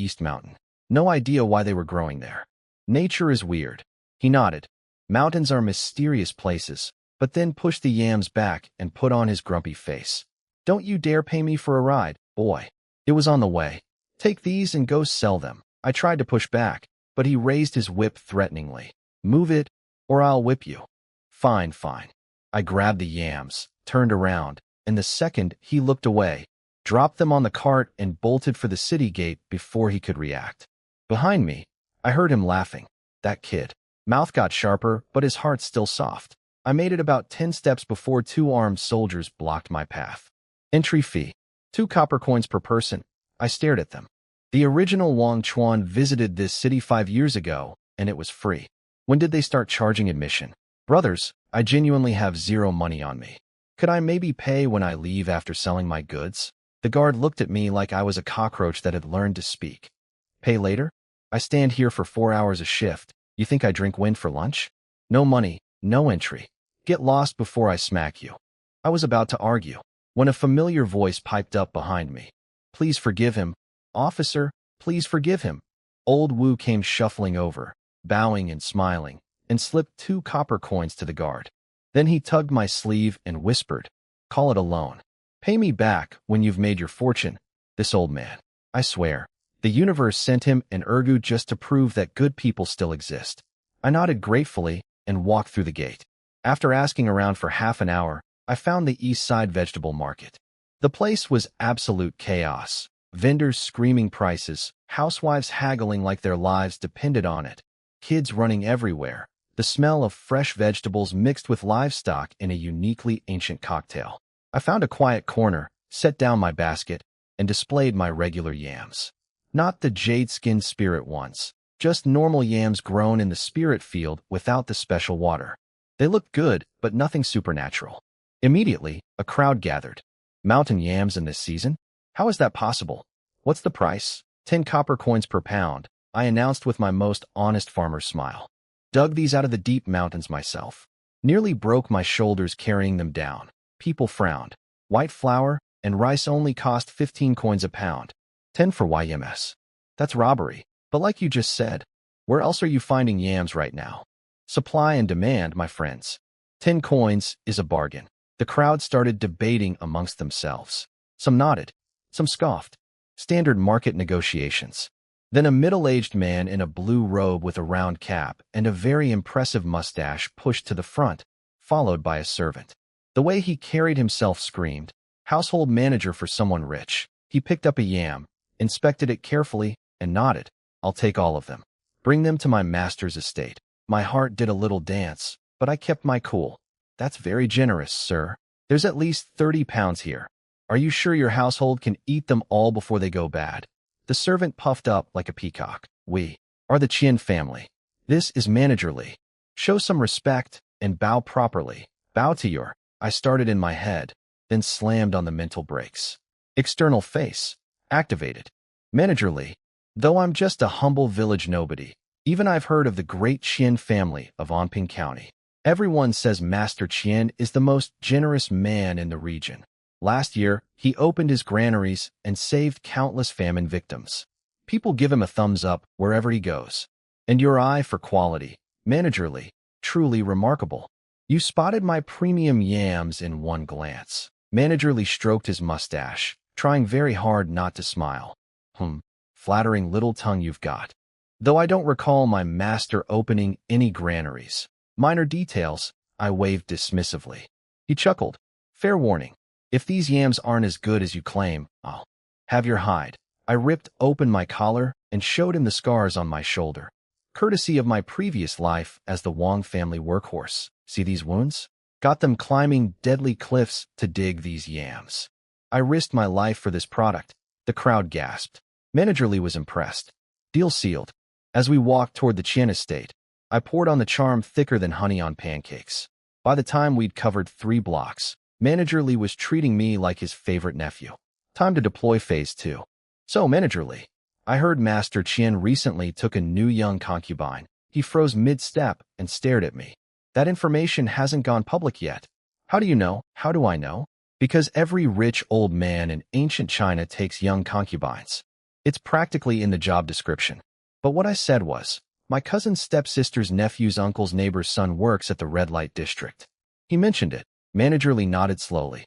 East Mountain. No idea why they were growing there. Nature is weird. He nodded. Mountains are mysterious places, but then pushed the yams back and put on his grumpy face. Don't you dare pay me for a ride, boy. It was on the way. Take these and go sell them. I tried to push back, but he raised his whip threateningly. Move it, or I'll whip you. Fine, fine. I grabbed the yams, turned around, and the second he looked away, dropped them on the cart and bolted for the city gate before he could react. Behind me, I heard him laughing. That kid. Mouth got sharper, but his heart still soft. I made it about 10 steps before 2 armed soldiers blocked my path. Entry fee. 2 copper coins per person. I stared at them. The original Wang Chuan visited this city 5 years ago, and it was free. When did they start charging admission? Brothers, I genuinely have 0 money on me. Could I maybe pay when I leave after selling my goods? The guard looked at me like I was a cockroach that had learned to speak. Pay later? I stand here for 4 hours a shift. You think I drink wind for lunch? No money, no entry. Get lost before I smack you. I was about to argue, when a familiar voice piped up behind me. Please forgive him. Officer, please forgive him. Old Wu came shuffling over, bowing and smiling, and slipped 2 copper coins to the guard. Then he tugged my sleeve and whispered, call it a loan. Pay me back when you've made your fortune. This old man, I swear, the universe sent him an ergu just to prove that good people still exist. I nodded gratefully and walked through the gate. After asking around for half an hour, I found the East Side Vegetable Market. The place was absolute chaos. Vendors screaming prices, housewives haggling like their lives depended on it, kids running everywhere, the smell of fresh vegetables mixed with livestock in a uniquely ancient cocktail. I found a quiet corner, set down my basket, and displayed my regular yams. Not the jade-skinned spirit ones, just normal yams grown in the spirit field without the special water. They looked good, but nothing supernatural. Immediately, a crowd gathered. Mountain yams in this season? How is that possible? What's the price? 10 copper coins per pound. I announced with my most honest farmer's smile. Dug these out of the deep mountains myself. Nearly broke my shoulders carrying them down. People frowned. White flour and rice only cost 15 coins a pound. 10 for YMS. That's robbery. But like you just said, where else are you finding yams right now? Supply and demand, my friends. 10 coins is a bargain. The crowd started debating amongst themselves. Some nodded. Some scoffed. Standard market negotiations. Then a middle-aged man in a blue robe with a round cap and a very impressive mustache pushed to the front, followed by a servant. The way he carried himself screamed, "Household manager for someone rich." He picked up a yam, inspected it carefully, and nodded. "I'll take all of them. Bring them to my master's estate." My heart did a little dance, but I kept my cool. "That's very generous, sir. There's at least 30 pounds here. Are you sure your household can eat them all before they go bad?" The servant puffed up like a peacock. "We are the Qian family. This is Manager Li. Show some respect and bow properly. Bow to your—" I started in my head, then slammed on the mental brakes. External face activated. Manager Li. Though I'm just a humble village nobody, even I've heard of the great Qian family of Anping County. Everyone says Master Qian is the most generous man in the region. Last year, he opened his granaries and saved countless famine victims. People give him a thumbs up wherever he goes. And your eye for quality, Manager Li, truly remarkable. You spotted my premium yams in one glance. Manager Li stroked his mustache, trying very hard not to smile. Flattering little tongue you've got. Though I don't recall my master opening any granaries. Minor details, I waved dismissively. He chuckled. Fair warning. If these yams aren't as good as you claim, I'll have your hide. I ripped open my collar and showed him the scars on my shoulder. Courtesy of my previous life as the Wang family workhorse. See these wounds? Got them climbing deadly cliffs to dig these yams. I risked my life for this product. The crowd gasped. Manager Li was impressed. Deal sealed. As we walked toward the Qian estate, I poured on the charm thicker than honey on pancakes. By the time we'd covered 3 blocks, Manager Li was treating me like his favorite nephew. Time to deploy phase 2. So, Manager Li, I heard Master Qian recently took a new young concubine. He froze mid-step and stared at me. That information hasn't gone public yet. How do you know? How do I know? Because every rich old man in ancient China takes young concubines. It's practically in the job description. But what I said was, my cousin's stepsister's nephew's uncle's neighbor's son works at the red light district. He mentioned it. Manager Li nodded slowly.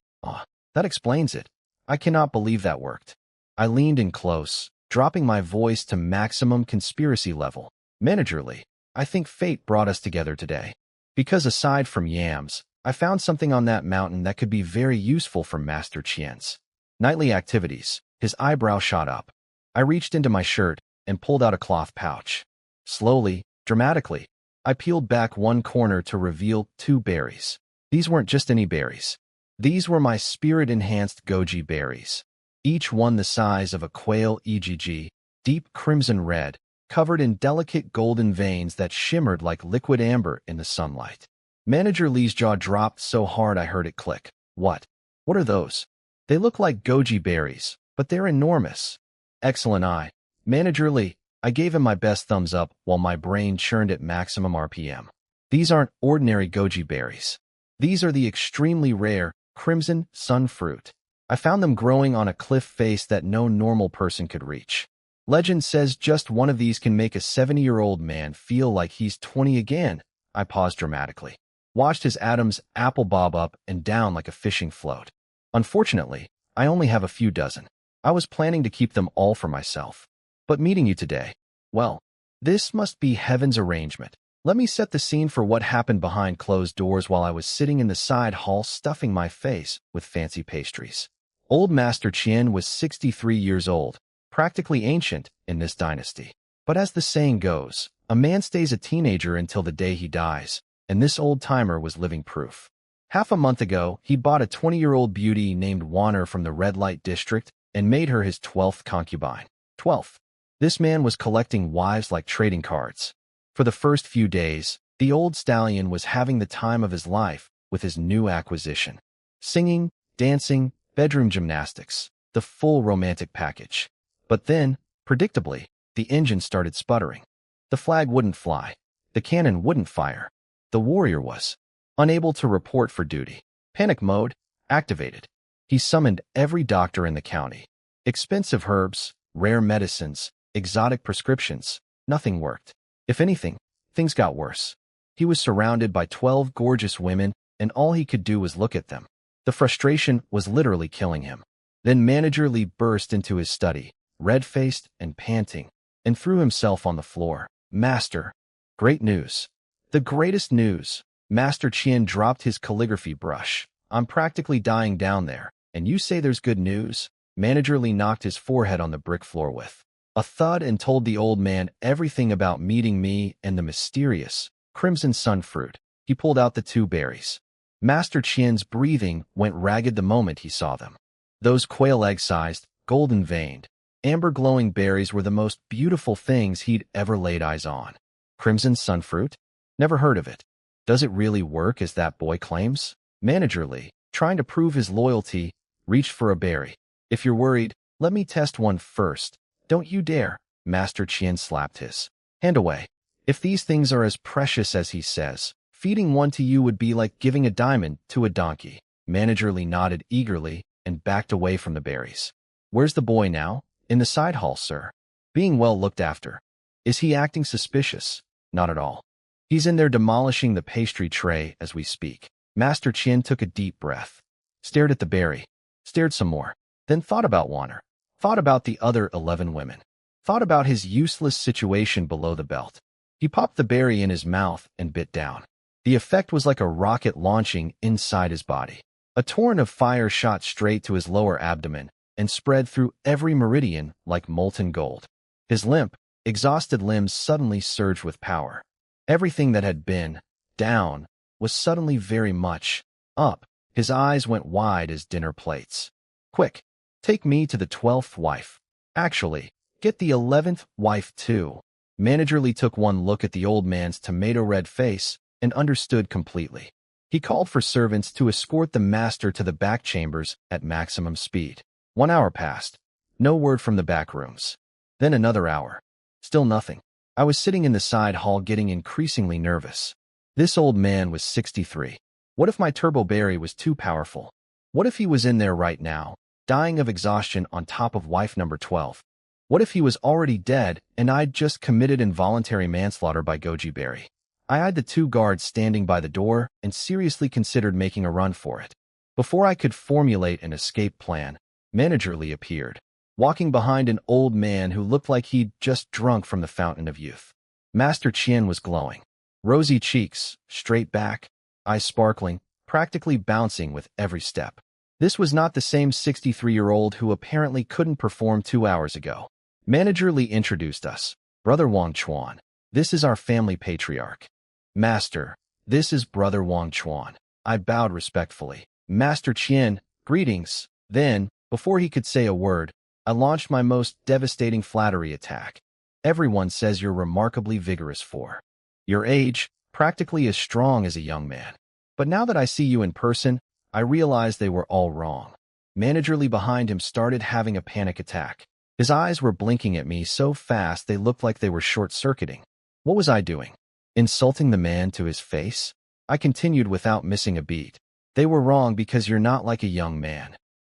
That explains it. I cannot believe that worked. I leaned in close, dropping my voice to maximum conspiracy level. Manager Li, I think fate brought us together today. Because aside from yams, I found something on that mountain that could be very useful for Master Qian's nightly activities. His eyebrow shot up. I reached into my shirt and pulled out a cloth pouch. Slowly, dramatically, I peeled back one corner to reveal 2 berries. These weren't just any berries. These were my spirit-enhanced goji berries. Each one the size of a quail egg, deep crimson red, covered in delicate golden veins that shimmered like liquid amber in the sunlight. Manager Li's jaw dropped so hard I heard it click. What? What are those? They look like goji berries, but they're enormous. Excellent eye. Manager Li, I gave him my best thumbs up while my brain churned at maximum RPM. These aren't ordinary goji berries. These are the extremely rare, crimson sun fruit. I found them growing on a cliff face that no normal person could reach. Legend says just one of these can make a 70-year-old man feel like he's 20 again. I paused dramatically. Watched his atoms apple bob up and down like a fishing float. Unfortunately, I only have a few dozen. I was planning to keep them all for myself. But meeting you today, well, this must be heaven's arrangement. Let me set the scene for what happened behind closed doors while I was sitting in the side hall stuffing my face with fancy pastries. Old Master Qian was 63 years old, practically ancient in this dynasty. But as the saying goes, a man stays a teenager until the day he dies, and this old-timer was living proof. Half a month ago, he bought a 20-year-old beauty named Wanner from the red light district and made her his 12th concubine. 12th. This man was collecting wives like trading cards. For the first few days, the old stallion was having the time of his life with his new acquisition. Singing, dancing, bedroom gymnastics, the full romantic package. But then, predictably, The engine started sputtering. The flag wouldn't fly. The cannon wouldn't fire. The warrior was unable to report for duty. Panic mode activated. He summoned every doctor in the county. Expensive herbs, rare medicines, exotic prescriptions. Nothing worked. If anything, things got worse. He was surrounded by 12 gorgeous women, and all he could do was look at them. The frustration was literally killing him. Then Manager Lee burst into his study, red-faced and panting, and threw himself on the floor. Master, great news. The greatest news. Master Qian dropped his calligraphy brush. I'm practically dying down there, and you say there's good news? Manager Lee knocked his forehead on the brick floor with a thud and told the old man everything about meeting me and the mysterious crimson sun fruit. He pulled out the 2 berries. Master Qian's breathing went ragged the moment he saw them. Those quail egg-sized, golden-veined, amber-glowing berries were the most beautiful things he'd ever laid eyes on. Crimson sun fruit? Never heard of it. Does it really work as that boy claims? Manager Lee, trying to prove his loyalty, reached for a berry. If you're worried, let me test one first. Don't you dare. Master Qian slapped his hand away. If these things are as precious as he says, feeding one to you would be like giving a diamond to a donkey. Manager Lee nodded eagerly and backed away from the berries. Where's the boy now? In the side hall, sir. Being well looked after. Is he acting suspicious? Not at all. He's in there demolishing the pastry tray as we speak. Master Qian took a deep breath, stared at the berry, stared some more, then thought about Warner, thought about the other 11 women, thought about his useless situation below the belt. He popped the berry in his mouth and bit down. The effect was like a rocket launching inside his body. A torrent of fire shot straight to his lower abdomen and spread through every meridian like molten gold. His limp, exhausted limbs suddenly surged with power. Everything that had been down was suddenly very much up. His eyes went wide as dinner plates. Quick, take me to the 12th wife. Actually, get the 11th wife too. Manager Lee took one look at the old man's tomato-red face and understood completely. He called for servants to escort the master to the back chambers at maximum speed. 1 hour passed. No word from the back rooms. Then another hour. Still nothing. I was sitting in the side hall getting increasingly nervous. This old man was 63. What if my turbo berry was too powerful? What if he was in there right now, dying of exhaustion on top of wife number 12? What if he was already dead and I'd just committed involuntary manslaughter by goji berry? I eyed the 2 guards standing by the door and seriously considered making a run for it. Before I could formulate an escape plan, Manager Lee appeared, walking behind an old man who looked like he'd just drunk from the fountain of youth. Master Qian was glowing. Rosy cheeks, straight back, eyes sparkling, practically bouncing with every step. This was not the same 63-year-old who apparently couldn't perform 2 hours ago. Manager Lee introduced us. Brother Wang Chuan. This is our family patriarch. Master, this is Brother Wang Chuan. I bowed respectfully. Master Qian, greetings. Then, before he could say a word, I launched my most devastating flattery attack. Everyone says you're remarkably vigorous for your age, practically as strong as a young man. But now that I see you in person, I realize they were all wrong. Manager Lee behind him started having a panic attack. His eyes were blinking at me so fast they looked like they were short-circuiting. What was I doing? Insulting the man to his face? I continued without missing a beat. They were wrong because you're not like a young man.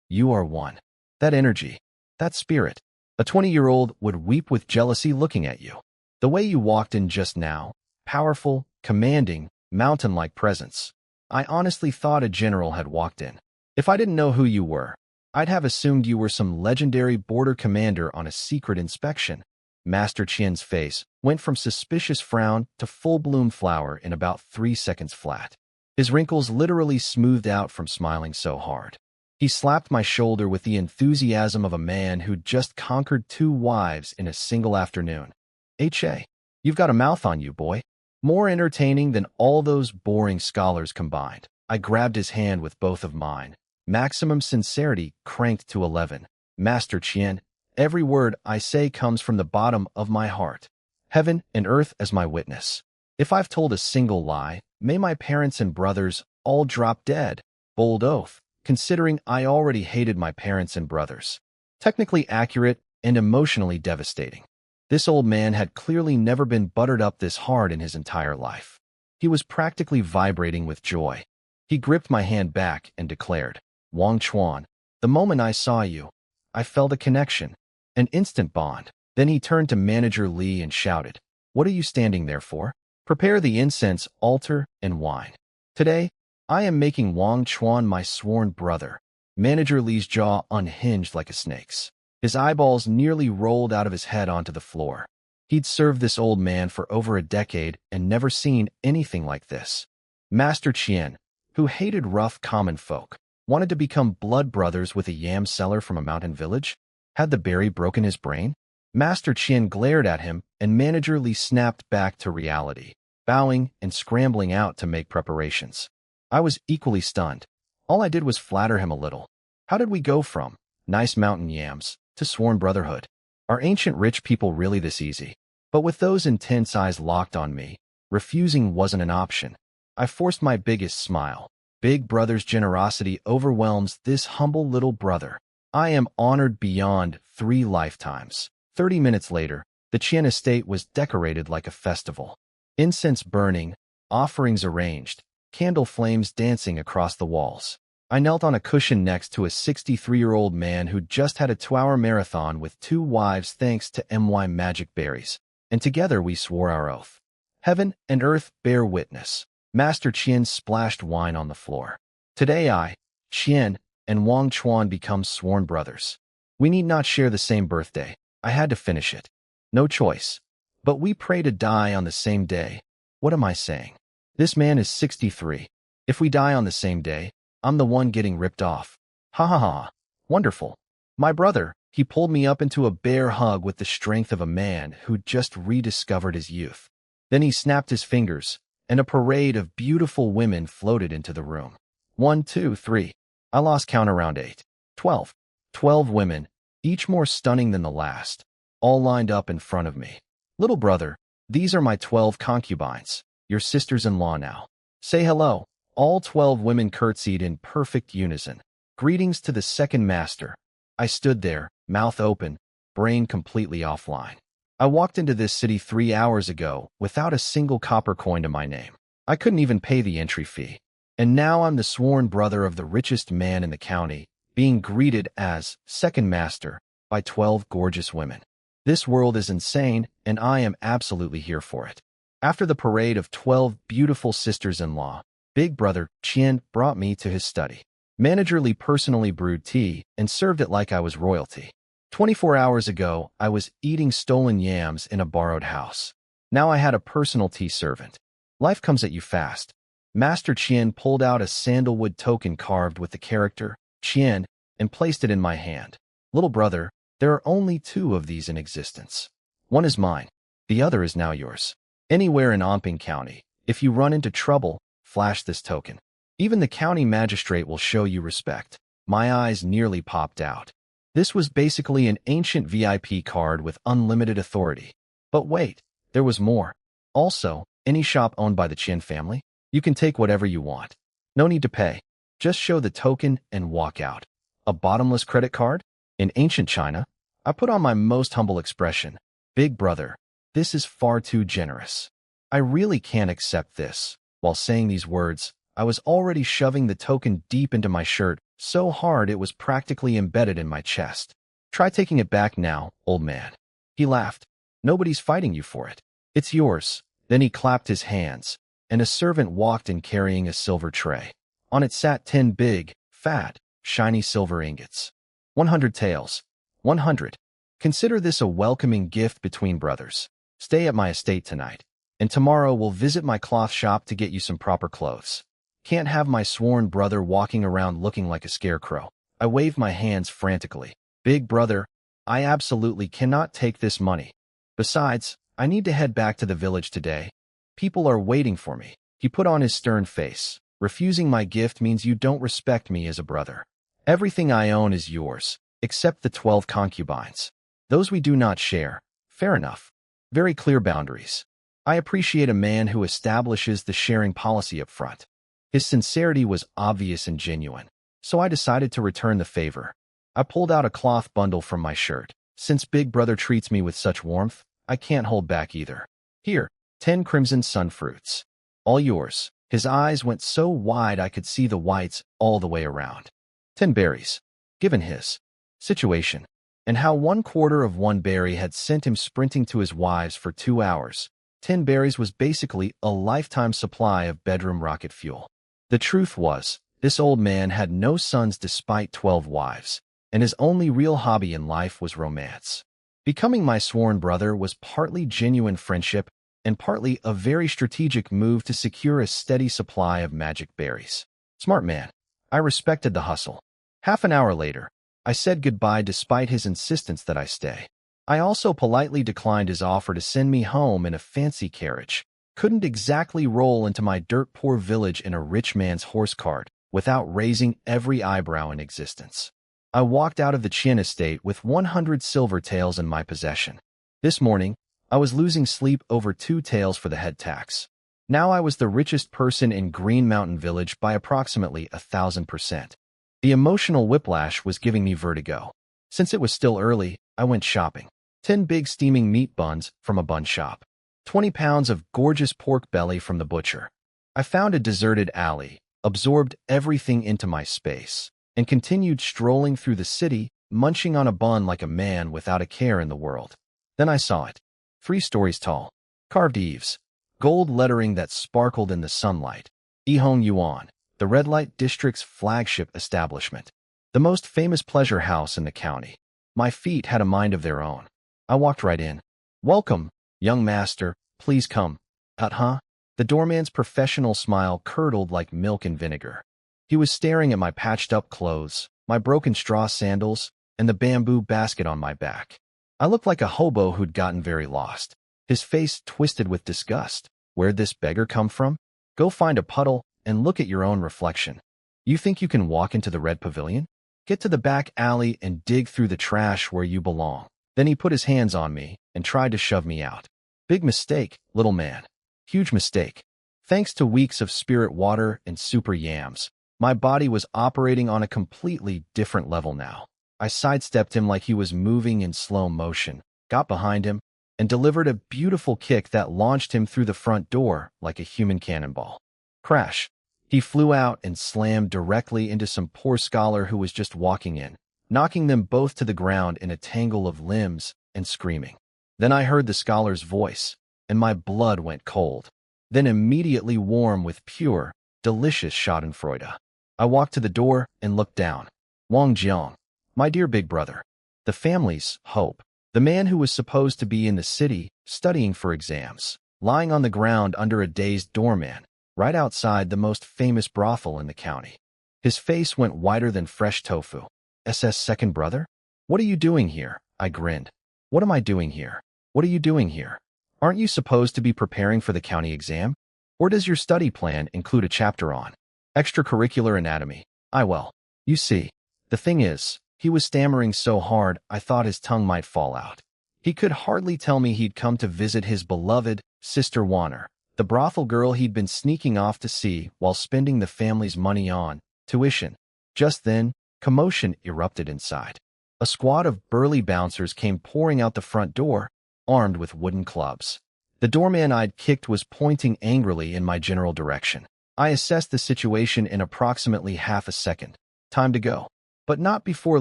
You are one. That energy, that spirit. A 20-year-old would weep with jealousy looking at you. The way you walked in just now, powerful, commanding, mountain-like presence. I honestly thought a general had walked in. If I didn't know who you were, I'd have assumed you were some legendary border commander on a secret inspection. Master Qian's face went from suspicious frown to full-bloom flower in about 3 seconds flat. His wrinkles literally smoothed out from smiling so hard. He slapped my shoulder with the enthusiasm of a man who'd just conquered 2 wives in a single afternoon. You've got a mouth on you, boy. More entertaining than all those boring scholars combined. I grabbed his hand with both of mine. Maximum sincerity cranked to 11. Master Qian, every word I say comes from the bottom of my heart. Heaven and earth as my witness. If I've told a single lie, may my parents and brothers all drop dead. Bold oath, considering I already hated my parents and brothers. Technically accurate and emotionally devastating. This old man had clearly never been buttered up this hard in his entire life. He was practically vibrating with joy. He gripped my hand back and declared, "Wang Chuan, the moment I saw you, I felt a connection, an instant bond." Then he turned to Manager Li and shouted, "What are you standing there for? Prepare the incense, altar, and wine. Today, I am making Wang Chuan my sworn brother." Manager Li's jaw unhinged like a snake's. His eyeballs nearly rolled out of his head onto the floor. He'd served this old man for over a decade and never seen anything like this. Master Qian, who hated rough common folk, wanted to become blood brothers with a yam seller from a mountain village? Had the berry broken his brain? Master Qian glared at him, and Manager Li snapped back to reality, bowing and scrambling out to make preparations. I was equally stunned. All I did was flatter him a little. How did we go from nice mountain yams to sworn brotherhood? Are ancient rich people really this easy? But with those intense eyes locked on me, refusing wasn't an option. I forced my biggest smile. Big Brother's generosity overwhelms this humble little brother. I am honored beyond 3 lifetimes. 30 minutes later, the Qian estate was decorated like a festival. Incense burning, offerings arranged, candle flames dancing across the walls. I knelt on a cushion next to a 63-year-old man who'd just had a 2-hour marathon with 2 wives thanks to my magic berries. And together we swore our oath. Heaven and earth bear witness. Master Qian splashed wine on the floor. Today I, Qian, and Wang Chuan become sworn brothers. We need not share the same birthday. I had to finish it. No choice. But we pray to die on the same day. What am I saying? This man is 63. If we die on the same day, I'm the one getting ripped off. Ha ha ha. Wonderful. My brother, he pulled me up into a bear hug with the strength of a man who'd just rediscovered his youth. Then he snapped his fingers, and a parade of beautiful women floated into the room. 1, 2, 3. I lost count around 8. 12. 12 women, each more stunning than the last, all lined up in front of me. Little brother, these are my 12 concubines, your sisters-in-law now. Say hello. All 12 women curtsied in perfect unison. Greetings to the second master. I stood there, mouth open, brain completely offline. I walked into this city 3 hours ago without a single copper coin to my name. I couldn't even pay the entry fee. And now I'm the sworn brother of the richest man in the county, being greeted as second master by 12 gorgeous women. This world is insane, and I am absolutely here for it. After the parade of 12 beautiful sisters-in-law, Big Brother Qian brought me to his study. Manager Li personally brewed tea and served it like I was royalty. 24 hours ago, I was eating stolen yams in a borrowed house. Now I had a personal tea servant. Life comes at you fast. Master Qian pulled out a sandalwood token carved with the character Qian and placed it in my hand. Little brother, there are only 2 of these in existence. One is mine. The other is now yours. Anywhere in Anping County, if you run into trouble, flash this token. Even the county magistrate will show you respect. My eyes nearly popped out. This was basically an ancient VIP card with unlimited authority. But wait, there was more. Also, any shop owned by the Qian family, you can take whatever you want. No need to pay. Just show the token and walk out. A bottomless credit card? In ancient China, I put on my most humble expression. Big brother, this is far too generous. I really can't accept this. While saying these words, I was already shoving the token deep into my shirt, so hard it was practically embedded in my chest. Try taking it back now, old man. He laughed. Nobody's fighting you for it. It's yours. Then he clapped his hands, and a servant walked in carrying a silver tray. On it sat 10 big, fat, shiny silver ingots. 100 taels. 100. Consider this a welcoming gift between brothers. Stay at my estate tonight, and tomorrow we'll visit my cloth shop to get you some proper clothes. Can't have my sworn brother walking around looking like a scarecrow. I waved my hands frantically. Big brother, I absolutely cannot take this money. Besides, I need to head back to the village today. People are waiting for me. He put on his stern face. Refusing my gift means you don't respect me as a brother. Everything I own is yours, except the 12 concubines. Those we do not share. Fair enough. Very clear boundaries. I appreciate a man who establishes the sharing policy up front. His sincerity was obvious and genuine, so I decided to return the favor. I pulled out a cloth bundle from my shirt. Since Big Brother treats me with such warmth, I can't hold back either. Here, 10 crimson sunfruits. All yours. His eyes went so wide I could see the whites all the way around. 10 berries. Given his situation, and how 1/4 of one berry had sent him sprinting to his wives for 2 hours, 10 berries was basically a lifetime supply of bedroom rocket fuel. The truth was, this old man had no sons despite 12 wives, and his only real hobby in life was romance. Becoming my sworn brother was partly genuine friendship and partly a very strategic move to secure a steady supply of magic berries. Smart man. I respected the hustle. Half an hour later, I said goodbye despite his insistence that I stay. I also politely declined his offer to send me home in a fancy carriage. Couldn't exactly roll into my dirt-poor village in a rich man's horse cart without raising every eyebrow in existence. I walked out of the Qian estate with 100 silver taels in my possession. This morning, I was losing sleep over 2 taels for the head tax. Now I was the richest person in Green Mountain Village by approximately 1,000%. The emotional whiplash was giving me vertigo. Since it was still early, I went shopping. 10 big steaming meat buns from a bun shop. 20 pounds of gorgeous pork belly from the butcher. I found a deserted alley, absorbed everything into my space, and continued strolling through the city, munching on a bun like a man without a care in the world. Then I saw it. 3 stories tall. Carved eaves. Gold lettering that sparkled in the sunlight. Yihong Yuan, the red light district's flagship establishment. The most famous pleasure house in the county. My feet had a mind of their own. I walked right in. Welcome, young master, please come. Huh? The doorman's professional smile curdled like milk and vinegar. He was staring at my patched-up clothes, my broken straw sandals, and the bamboo basket on my back. I looked like a hobo who'd gotten very lost. His face twisted with disgust. Where'd this beggar come from? Go find a puddle and look at your own reflection. You think you can walk into the red pavilion? Get to the back alley and dig through the trash where you belong. Then he put his hands on me and tried to shove me out. Big mistake, little man. Huge mistake. Thanks to weeks of spirit water and super yams, my body was operating on a completely different level now. I sidestepped him like he was moving in slow motion, got behind him, and delivered a beautiful kick that launched him through the front door like a human cannonball. Crash. He flew out and slammed directly into some poor scholar who was just walking in, knocking them both to the ground in a tangle of limbs and screaming. Then I heard the scholar's voice, and my blood went cold, then immediately warm with pure, delicious schadenfreude. I walked to the door and looked down. Wang Jiang, my dear big brother, the family's hope, the man who was supposed to be in the city studying for exams, lying on the ground under a dazed doorman, right outside the most famous brothel in the county. His face went whiter than fresh tofu. SS second brother? What are you doing here? I grinned. What am I doing here? What are you doing here? Aren't you supposed to be preparing for the county exam? Or does your study plan include a chapter on extracurricular anatomy? Well, you see, the thing is, he was stammering so hard I thought his tongue might fall out. He could hardly tell me he'd come to visit his beloved sister Warner, the brothel girl he'd been sneaking off to see while spending the family's money on tuition. Just then, commotion erupted inside. A squad of burly bouncers came pouring out the front door, armed with wooden clubs. The doorman I'd kicked was pointing angrily in my general direction. I assessed the situation in approximately half a second. Time to go. But not before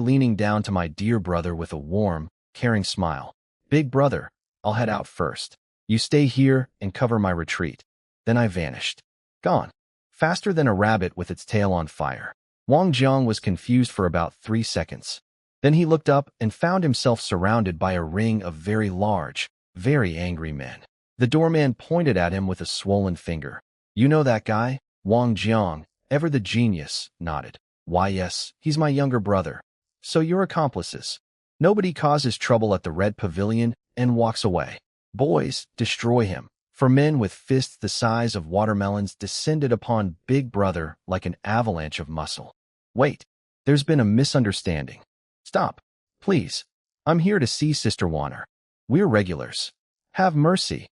leaning down to my dear brother with a warm, caring smile. Big brother, I'll head out first. You stay here and cover my retreat. Then I vanished. Gone. Faster than a rabbit with its tail on fire. Wang Jiang was confused for about 3 seconds. Then he looked up and found himself surrounded by a ring of very large, very angry men. The doorman pointed at him with a swollen finger. You know that guy? Wang Jiang, ever the genius, nodded. Why yes, he's my younger brother. So you're accomplices. Nobody causes trouble at the Red Pavilion and walks away. Boys, destroy him. For men with fists the size of watermelons descended upon Big Brother like an avalanche of muscle. Wait, there's been a misunderstanding. Stop, please. I'm here to see Sister Warner. We're regulars. Have mercy.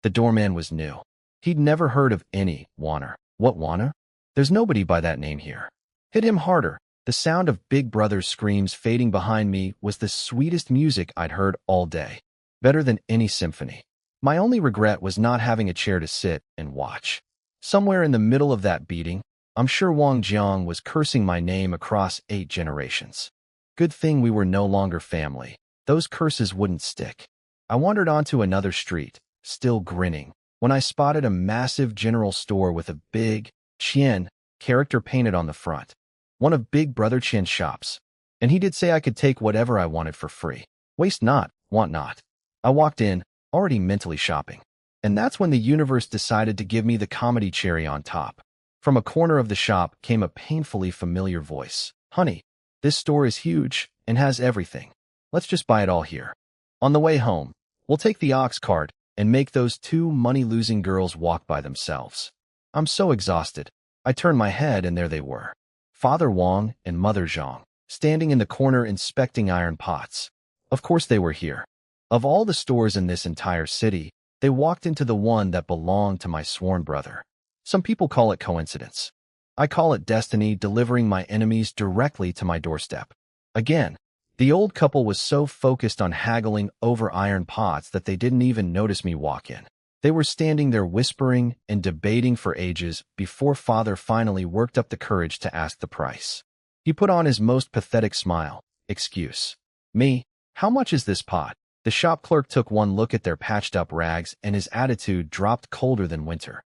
The doorman was new. He'd never heard of any Warner. What Warner? There's nobody by that name here. Hit him harder. The sound of Big Brother's screams fading behind me was the sweetest music I'd heard all day. Better than any symphony. My only regret was not having a chair to sit and watch. Somewhere in the middle of that beating, I'm sure Wang Jiang was cursing my name across 8 generations. Good thing we were no longer family. Those curses wouldn't stick. I wandered onto another street, still grinning, when I spotted a massive general store with a big Qian character painted on the front. One of Big Brother Qian's shops. And he did say I could take whatever I wanted for free. Waste not, want not. I walked in, already mentally shopping. And that's when the universe decided to give me the comedy cherry on top. From a corner of the shop came a painfully familiar voice. Honey, this store is huge and has everything. Let's just buy it all here. On the way home, we'll take the ox cart and make those 2 money-losing girls walk by themselves. I'm so exhausted. I turned my head and there they were. Father Wang and Mother Zhang, standing in the corner inspecting iron pots. Of course they were here. Of all the stores in this entire city, they walked into the one that belonged to my sworn brother. Some people call it coincidence. I call it destiny delivering my enemies directly to my doorstep. Again, the old couple was so focused on haggling over iron pots that they didn't even notice me walk in. They were standing there whispering and debating for ages before Father finally worked up the courage to ask the price. He put on his most pathetic smile. Excuse me, how much is this pot? The shop clerk took one look at their patched-up rags and his attitude dropped colder than winter.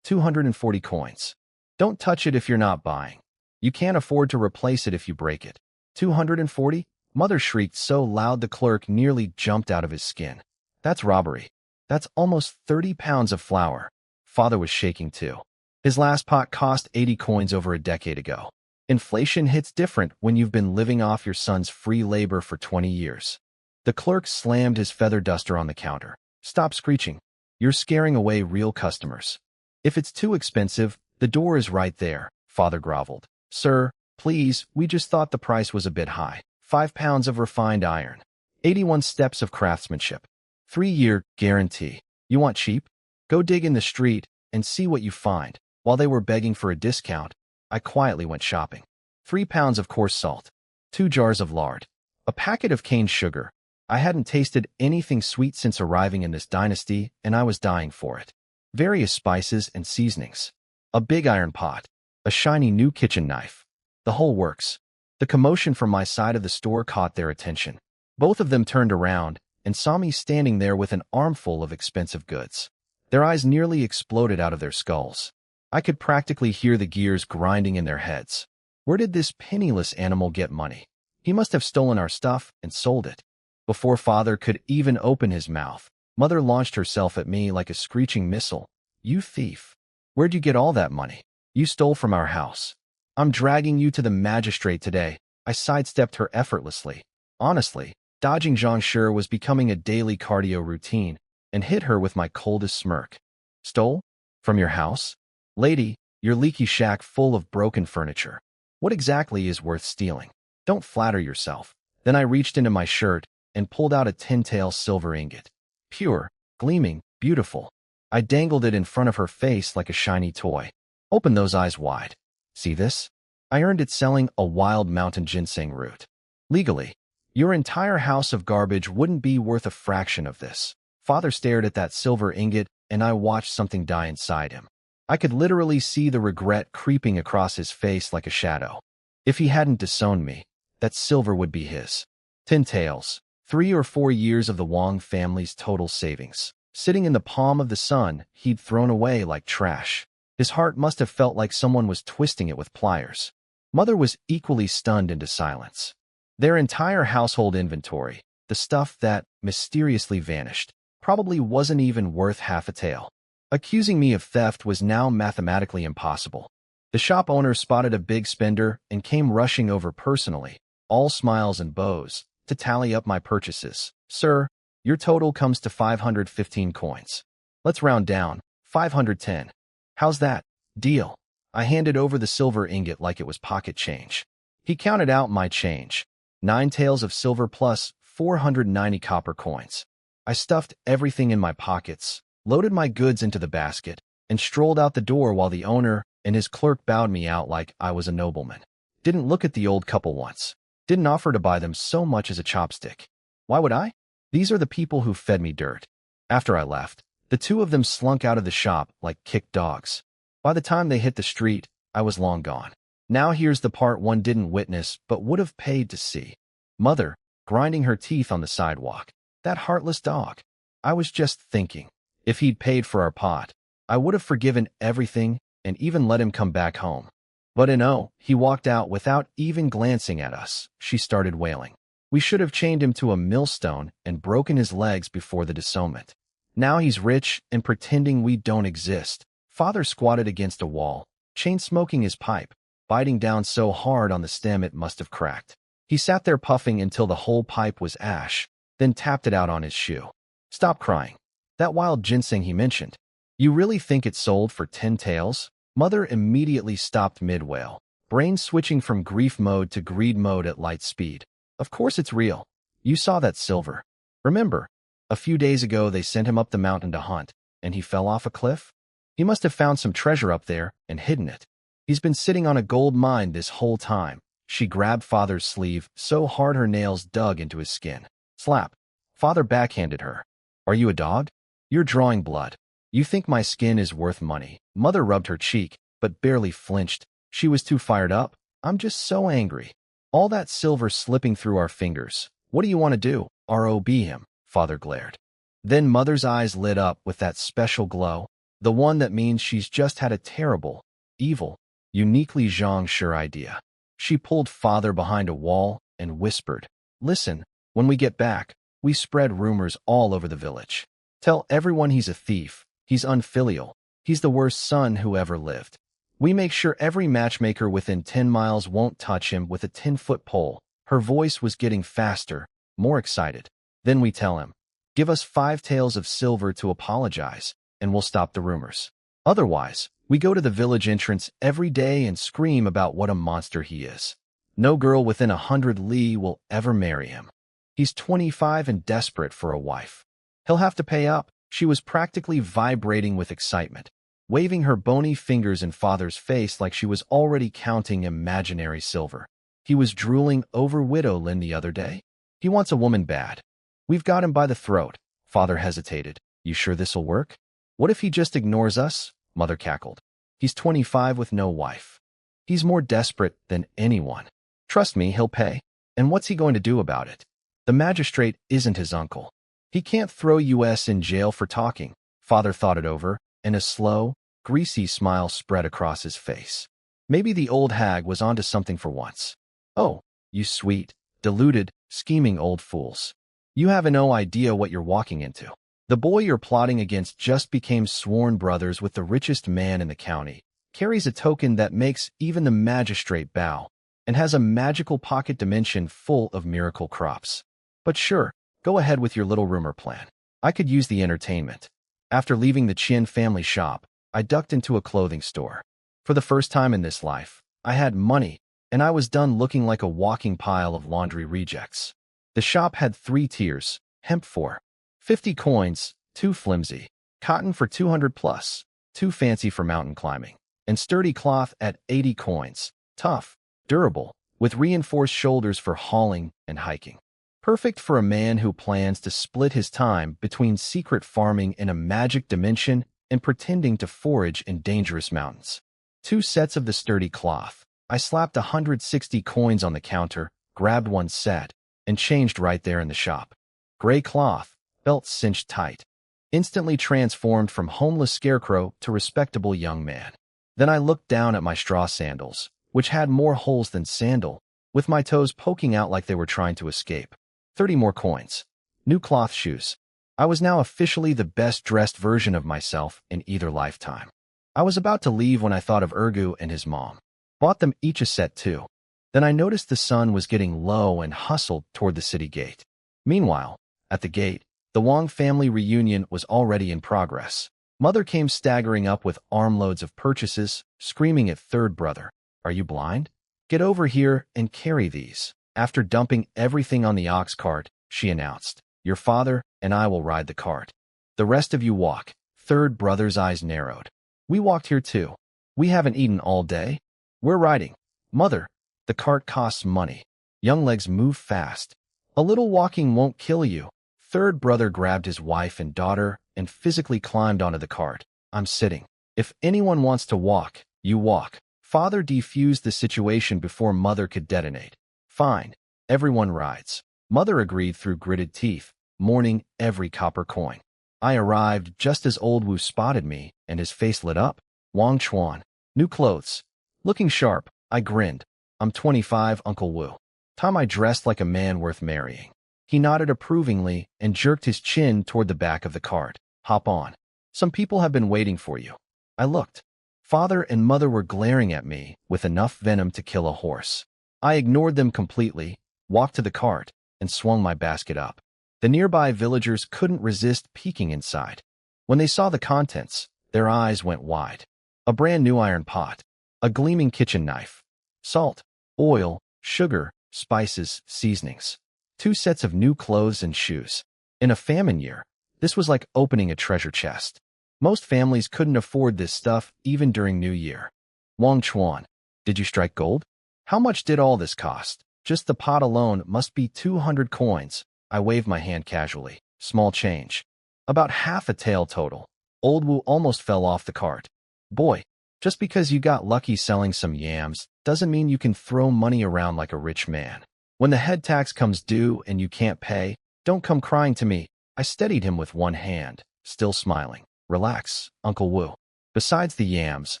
240 coins. Don't touch it if you're not buying. You can't afford to replace it if you break it. 240? Mother shrieked so loud the clerk nearly jumped out of his skin. That's robbery. That's almost 30 pounds of flour. Father was shaking too. His last pot cost 80 coins over a decade ago. Inflation hits different when you've been living off your son's free labor for 20 years. The clerk slammed his feather duster on the counter. Stop screeching. You're scaring away real customers. If it's too expensive, the door is right there, Father groveled. Sir, please, we just thought the price was a bit high. 5 pounds of refined iron. 81 steps of craftsmanship. 3-year guarantee. You want cheap? Go dig in the street and see what you find. While they were begging for a discount, I quietly went shopping. 3 pounds of coarse salt. 2 jars of lard. A packet of cane sugar. I hadn't tasted anything sweet since arriving in this dynasty, and I was dying for it. Various spices and seasonings. A big iron pot. A shiny new kitchen knife. The whole works. The commotion from my side of the store caught their attention. Both of them turned around and saw me standing there with an armful of expensive goods. Their eyes nearly exploded out of their skulls. I could practically hear the gears grinding in their heads. Where did this penniless animal get money? He must have stolen our stuff and sold it. Before Father could even open his mouth, Mother launched herself at me like a screeching missile. You thief! Where'd you get all that money? You stole from our house. I'm dragging you to the magistrate today. I sidestepped her effortlessly. Honestly, dodging Zhang Shi was becoming a daily cardio routine, and hit her with my coldest smirk. Stole? From your house? Lady, your leaky shack full of broken furniture. What exactly is worth stealing? Don't flatter yourself. Then I reached into my shirt and pulled out a tin-tail silver ingot. Pure, gleaming, beautiful. I dangled it in front of her face like a shiny toy. Open those eyes wide. See this? I earned it selling a wild mountain ginseng root. Legally, your entire house of garbage wouldn't be worth a fraction of this. Father stared at that silver ingot, and I watched something die inside him. I could literally see the regret creeping across his face like a shadow. If he hadn't disowned me, that silver would be his. 10 taels, 3 or 4 years of the Wang family's total savings. Sitting in the palm of the sun, he'd thrown away like trash. His heart must have felt like someone was twisting it with pliers. Mother was equally stunned into silence. Their entire household inventory, the stuff that mysteriously vanished, probably wasn't even worth half a tael. Accusing me of theft was now mathematically impossible. The shop owner spotted a big spender and came rushing over personally, all smiles and bows, to tally up my purchases. Sir, your total comes to 515 coins. Let's round down, 510. How's that? Deal. I handed over the silver ingot like it was pocket change. He counted out my change. 9 taels of silver plus 490 copper coins. I stuffed everything in my pockets, loaded my goods into the basket, and strolled out the door while the owner and his clerk bowed me out like I was a nobleman. Didn't look at the old couple once. Didn't offer to buy them so much as a chopstick. Why would I? These are the people who fed me dirt. After I left, the two of them slunk out of the shop like kicked dogs. By the time they hit the street, I was long gone. Now here's the part one didn't witness but would have paid to see. Mother, grinding her teeth on the sidewalk. That heartless dog. I was just thinking, if he'd paid for our pot, I would have forgiven everything and even let him come back home. But no, he walked out without even glancing at us. She started wailing. We should have chained him to a millstone and broken his legs before the disownment. Now he's rich and pretending we don't exist. Father squatted against a wall, chain-smoking his pipe, biting down so hard on the stem it must have cracked. He sat there puffing until the whole pipe was ash, then tapped it out on his shoe. Stop crying. That wild ginseng he mentioned. You really think it sold for 10 taels? Mother immediately stopped mid-wail, brain switching from grief mode to greed mode at light speed. Of course it's real. You saw that silver. Remember, a few days ago they sent him up the mountain to hunt, and he fell off a cliff? He must have found some treasure up there and hidden it. He's been sitting on a gold mine this whole time. She grabbed Father's sleeve so hard her nails dug into his skin. Slap. Father backhanded her. Are you a dog? You're drawing blood. You think my skin is worth money. Mother rubbed her cheek, but barely flinched. She was too fired up. I'm just so angry. All that silver slipping through our fingers. What do you want to do? Rob him, Father glared. Then Mother's eyes lit up with that special glow, the one that means she's just had a terrible, evil, uniquely Zhang-sure idea. She pulled Father behind a wall and whispered, Listen, when we get back, we spread rumors all over the village. Tell everyone he's a thief, he's unfilial, he's the worst son who ever lived. We make sure every matchmaker within 10 miles won't touch him with a 10-foot pole. Her voice was getting faster, more excited. Then we tell him, give us 5 taels of silver to apologize, and we'll stop the rumors. Otherwise, we go to the village entrance every day and scream about what a monster he is. No girl within 100 li will ever marry him. He's 25 and desperate for a wife. He'll have to pay up. She was practically vibrating with excitement, waving her bony fingers in Father's face like she was already counting imaginary silver. He was drooling over Widow Lin the other day. He wants a woman bad. We've got him by the throat. Father hesitated. You sure this'll work? What if he just ignores us? Mother cackled. He's 25 with no wife. He's more desperate than anyone. Trust me, he'll pay. And what's he going to do about it? The magistrate isn't his uncle. He can't throw us in jail for talking. Father thought it over, and a slow, greasy smile spread across his face. Maybe the old hag was onto something for once. Oh, you sweet, deluded, scheming old fools. You have no idea what you're walking into. The boy you're plotting against just became sworn brothers with the richest man in the county, carries a token that makes even the magistrate bow, and has a magical pocket dimension full of miracle crops. But sure, go ahead with your little rumor plan. I could use the entertainment. After leaving the Chin family shop, I ducked into a clothing store. For the first time in this life, I had money, and I was done looking like a walking pile of laundry rejects. The shop had 3 tiers, hemp for 50 coins, too flimsy, cotton for 200 plus, too fancy for mountain climbing, and sturdy cloth at 80 coins, tough, durable, with reinforced shoulders for hauling and hiking. Perfect for a man who plans to split his time between secret farming in a magic dimension and pretending to forage in dangerous mountains. 2 sets of the sturdy cloth. I slapped 160 coins on the counter, grabbed 1 set, and changed right there in the shop. Gray cloth, belt cinched tight. Instantly transformed from homeless scarecrow to respectable young man. Then I looked down at my straw sandals, which had more holes than sandal, with my toes poking out like they were trying to escape. 30 more coins. New cloth shoes. I was now officially the best-dressed version of myself in either lifetime. I was about to leave when I thought of Ergu and his mom. Bought them each a set too. Then I noticed the sun was getting low and hustled toward the city gate. Meanwhile, at the gate, the Wang family reunion was already in progress. Mother came staggering up with armloads of purchases, screaming at third brother, Are you blind? Get over here and carry these. After dumping everything on the ox cart, she announced, Your father and I will ride the cart. The rest of you walk. Third brother's eyes narrowed. We walked here too. We haven't eaten all day. We're riding. Mother, the cart costs money. Young legs move fast. A little walking won't kill you. Third brother grabbed his wife and daughter and physically climbed onto the cart. I'm sitting. If anyone wants to walk, you walk. Father defused the situation before Mother could detonate. Fine. Everyone rides. Mother agreed through gritted teeth, mourning every copper coin. I arrived just as Old Wu spotted me, and his face lit up. Wang Chuan. New clothes. Looking sharp, I grinned. I'm 25, Uncle Wu. Time I dressed like a man worth marrying. He nodded approvingly and jerked his chin toward the back of the cart. Hop on. Some people have been waiting for you. I looked. Father and Mother were glaring at me with enough venom to kill a horse. I ignored them completely, walked to the cart, and swung my basket up. The nearby villagers couldn't resist peeking inside. When they saw the contents, their eyes went wide. A brand new iron pot, a gleaming kitchen knife, salt, oil, sugar, spices, seasonings, 2 sets of new clothes and shoes. In a famine year, this was like opening a treasure chest. Most families couldn't afford this stuff even during New Year. Wang Chuan, did you strike gold? How much did all this cost? Just the pot alone must be 200 coins. I waved my hand casually. Small change. About half a tael total. Old Wu almost fell off the cart. Boy, just because you got lucky selling some yams doesn't mean you can throw money around like a rich man. When the head tax comes due and you can't pay, don't come crying to me. I steadied him with one hand, still smiling. Relax, Uncle Wu. Besides the yams,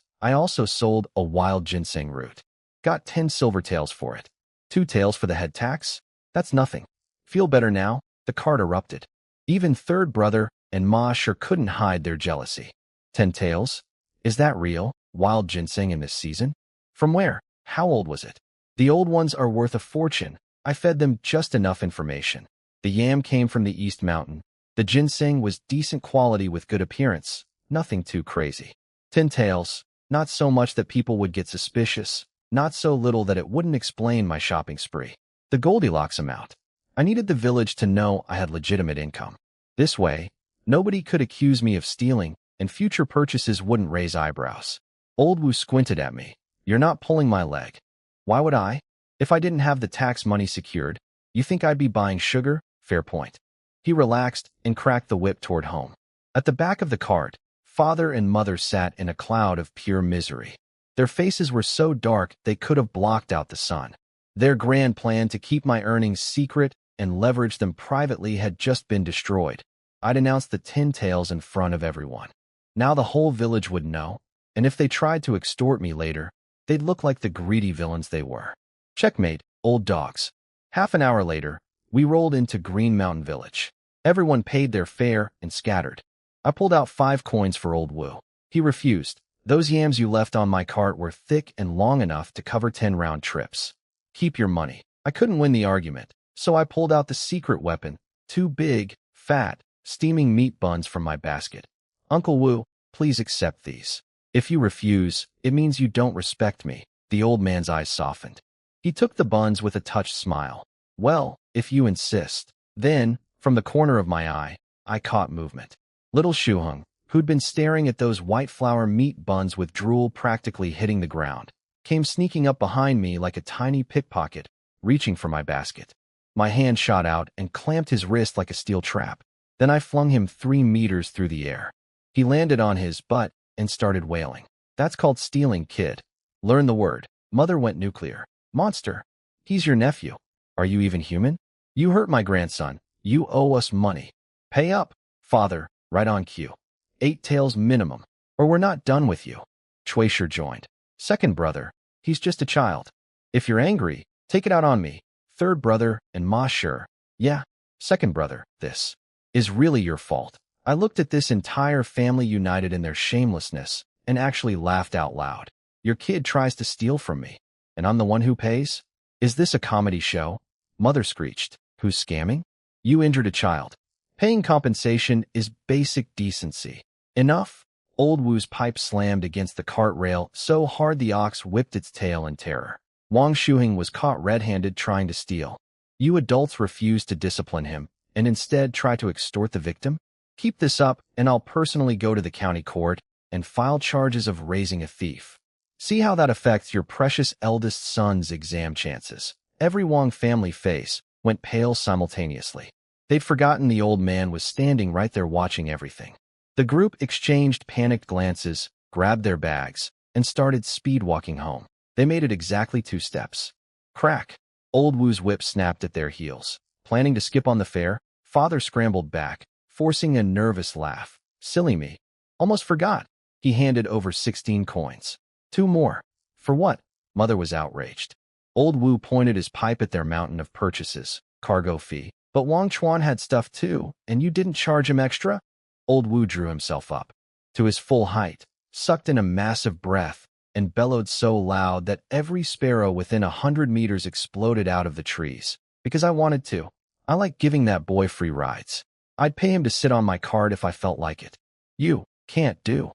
I also sold a wild ginseng root. Got 10 silver taels for it. 2 taels for the head tax? That's nothing. Feel better now? The cart erupted. Even third brother and Ma sure couldn't hide their jealousy. 10 taels? Is that real? Wild ginseng in this season? From where? How old was it? The old ones are worth a fortune. I fed them just enough information. The yam came from the East Mountain. The ginseng was decent quality with good appearance. Nothing too crazy. 10 taels. Not so much that people would get suspicious. Not so little that it wouldn't explain my shopping spree. The Goldilocks amount. I needed the village to know I had legitimate income. This way, nobody could accuse me of stealing, and future purchases wouldn't raise eyebrows. Old Wu squinted at me. You're not pulling my leg. Why would I? If I didn't have the tax money secured, you think I'd be buying sugar? Fair point. He relaxed and cracked the whip toward home. At the back of the cart, Father and Mother sat in a cloud of pure misery. Their faces were so dark they could have blocked out the sun. Their grand plan to keep my earnings secret and leverage them privately had just been destroyed. I'd announced the 10 taels in front of everyone. Now the whole village would know, and if they tried to extort me later, they'd look like the greedy villains they were. Checkmate, old dogs. Half an hour later, we rolled into Green Mountain Village. Everyone paid their fare and scattered. I pulled out 5 coins for Old Wu. He refused. Those yams you left on my cart were thick and long enough to cover 10 round trips. Keep your money. I couldn't win the argument, so I pulled out the secret weapon, 2 big, fat, steaming meat buns from my basket. Uncle Wu, please accept these. If you refuse, it means you don't respect me. The old man's eyes softened. He took the buns with a touched smile. Well, if you insist. Then, from the corner of my eye, I caught movement. Little Shuheng, who'd been staring at those white flour meat buns with drool practically hitting the ground, came sneaking up behind me like a tiny pickpocket, reaching for my basket. My hand shot out and clamped his wrist like a steel trap. Then I flung him 3 meters through the air. He landed on his butt and started wailing. That's called stealing, kid. Learn the word. Mother went nuclear. Monster. He's your nephew. Are you even human? You hurt my grandson. You owe us money. Pay up. Father, right on cue. 8 taels minimum, or we're not done with you. Chuisher joined. Second brother, he's just a child. If you're angry, take it out on me. Third brother and Ma sure. Yeah. Second brother, this is really your fault. I looked at this entire family united in their shamelessness and actually laughed out loud. Your kid tries to steal from me, and I'm the one who pays? Is this a comedy show? Mother screeched. Who's scamming? You injured a child. Paying compensation is basic decency. Enough? Old Wu's pipe slammed against the cart rail so hard the ox whipped its tail in terror. Wang Shuheng was caught red-handed trying to steal. You adults refused to discipline him and instead try to extort the victim? Keep this up and I'll personally go to the county court and file charges of raising a thief. See how that affects your precious eldest son's exam chances. Every Wang family face went pale simultaneously. They'd forgotten the old man was standing right there watching everything. The group exchanged panicked glances, grabbed their bags, and started speed-walking home. They made it exactly 2 steps. Crack! Old Wu's whip snapped at their heels. Planning to skip on the fare, Father scrambled back, forcing a nervous laugh. Silly me. Almost forgot. He handed over 16 coins. 2 more. For what? Mother was outraged. Old Wu pointed his pipe at their mountain of purchases. Cargo fee. But Wang Chuan had stuff too, and you didn't charge him extra? Old Wu drew himself up to his full height, sucked in a massive breath, and bellowed so loud that every sparrow within 100 meters exploded out of the trees. Because I wanted to. I like giving that boy free rides. I'd pay him to sit on my cart if I felt like it. You can't do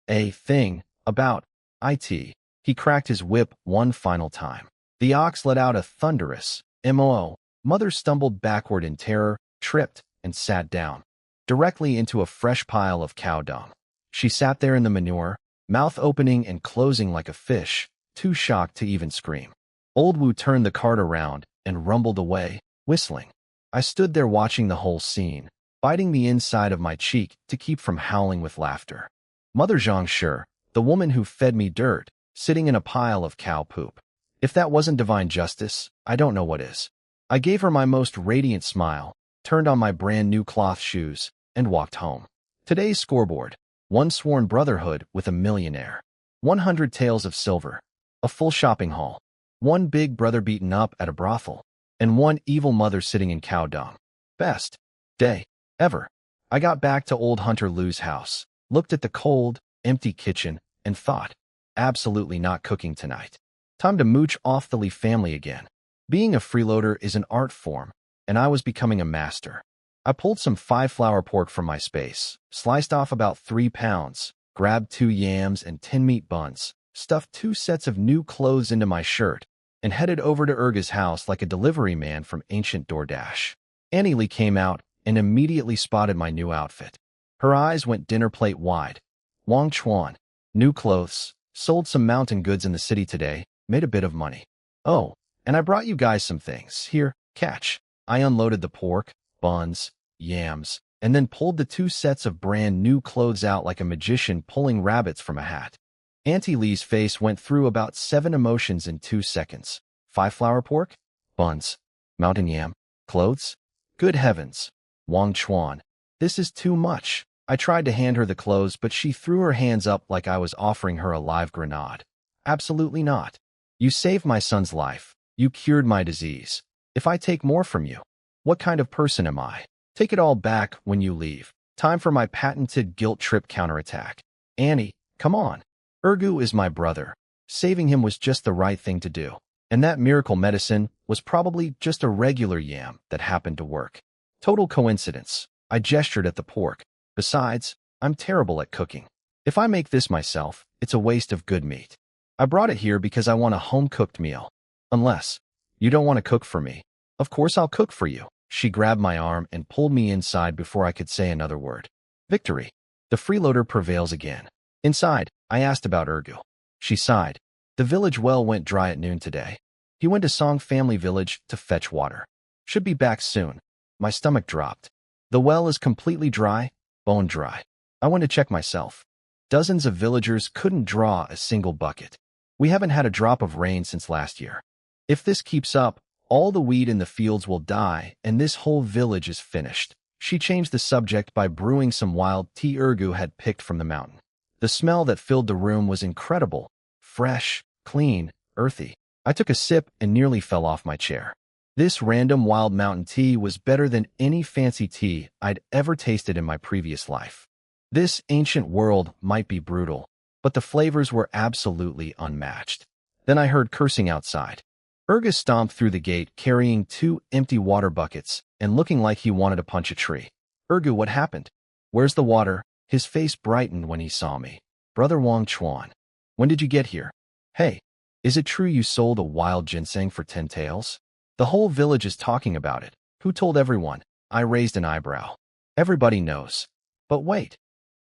a thing about it. He cracked his whip one final time. The ox let out a thunderous moo. Mother stumbled backward in terror, tripped, and sat down, directly into a fresh pile of cow dung. She sat there in the manure, mouth opening and closing like a fish, too shocked to even scream. Old Wu turned the cart around and rumbled away, whistling. I stood there watching the whole scene, biting the inside of my cheek to keep from howling with laughter. Mother Zhang Shi, the woman who fed me dirt, sitting in a pile of cow poop. If that wasn't divine justice, I don't know what is. I gave her my most radiant smile, turned on my brand new cloth shoes, and walked home. Today's scoreboard: 1 sworn brotherhood with a millionaire, 100 taels of silver, a full shopping haul, 1 big brother beaten up at a brothel, and 1 evil mother sitting in cow dung. Best day ever. I got back to old Hunter Lou's house, looked at the cold, empty kitchen, and thought, absolutely not cooking tonight. Time to mooch off the Lee family again. Being a freeloader is an art form, and I was becoming a master. I pulled some 5-flour pork from my space, sliced off about 3 pounds, grabbed 2 yams and 10 meat buns, stuffed 2 sets of new clothes into my shirt, and headed over to Urga's house like a delivery man from ancient DoorDash. Annie Lee came out and immediately spotted my new outfit. Her eyes went dinner plate wide. Wang Chuan, new clothes, sold some mountain goods in the city today, made a bit of money. Oh, and I brought you guys some things. Here, catch. I unloaded the pork, buns, yams, and then pulled the 2 sets of brand new clothes out like a magician pulling rabbits from a hat. Auntie Lee's face went through about 7 emotions in 2 seconds. 5-flour pork? Buns. Mountain yam? Clothes? Good heavens. Wang Chuan. This is too much. I tried to hand her the clothes, but she threw her hands up like I was offering her a live grenade. Absolutely not. You saved my son's life. You cured my disease. If I take more from you, what kind of person am I? Take it all back when you leave. Time for my patented guilt trip counterattack. Annie, come on. Urgu is my brother. Saving him was just the right thing to do. And that miracle medicine was probably just a regular yam that happened to work. Total coincidence. I gestured at the pork. Besides, I'm terrible at cooking. If I make this myself, it's a waste of good meat. I brought it here because I want a home-cooked meal. Unless you don't want to cook for me. Of course I'll cook for you. She grabbed my arm and pulled me inside before I could say another word. Victory. The freeloader prevails again. Inside, I asked about Urgu. She sighed. The village well went dry at noon today. He went to Song family village to fetch water. Should be back soon. My stomach dropped. The well is completely dry, bone dry. I went to check myself. Dozens of villagers couldn't draw a single bucket. We haven't had a drop of rain since last year. If this keeps up, all the weed in the fields will die and this whole village is finished. She changed the subject by brewing some wild tea Urgu had picked from the mountain. The smell that filled the room was incredible. Fresh, clean, earthy. I took a sip and nearly fell off my chair. This random wild mountain tea was better than any fancy tea I'd ever tasted in my previous life. This ancient world might be brutal, but the flavors were absolutely unmatched. Then I heard cursing outside. Urga stomped through the gate carrying 2 empty water buckets and looking like he wanted to punch a tree. Urgu, what happened? Where's the water? His face brightened when he saw me. Brother Wang Chuan. When did you get here? Hey, is it true you sold a wild ginseng for 10 taels? The whole village is talking about it. Who told everyone? I raised an eyebrow. Everybody knows. But wait.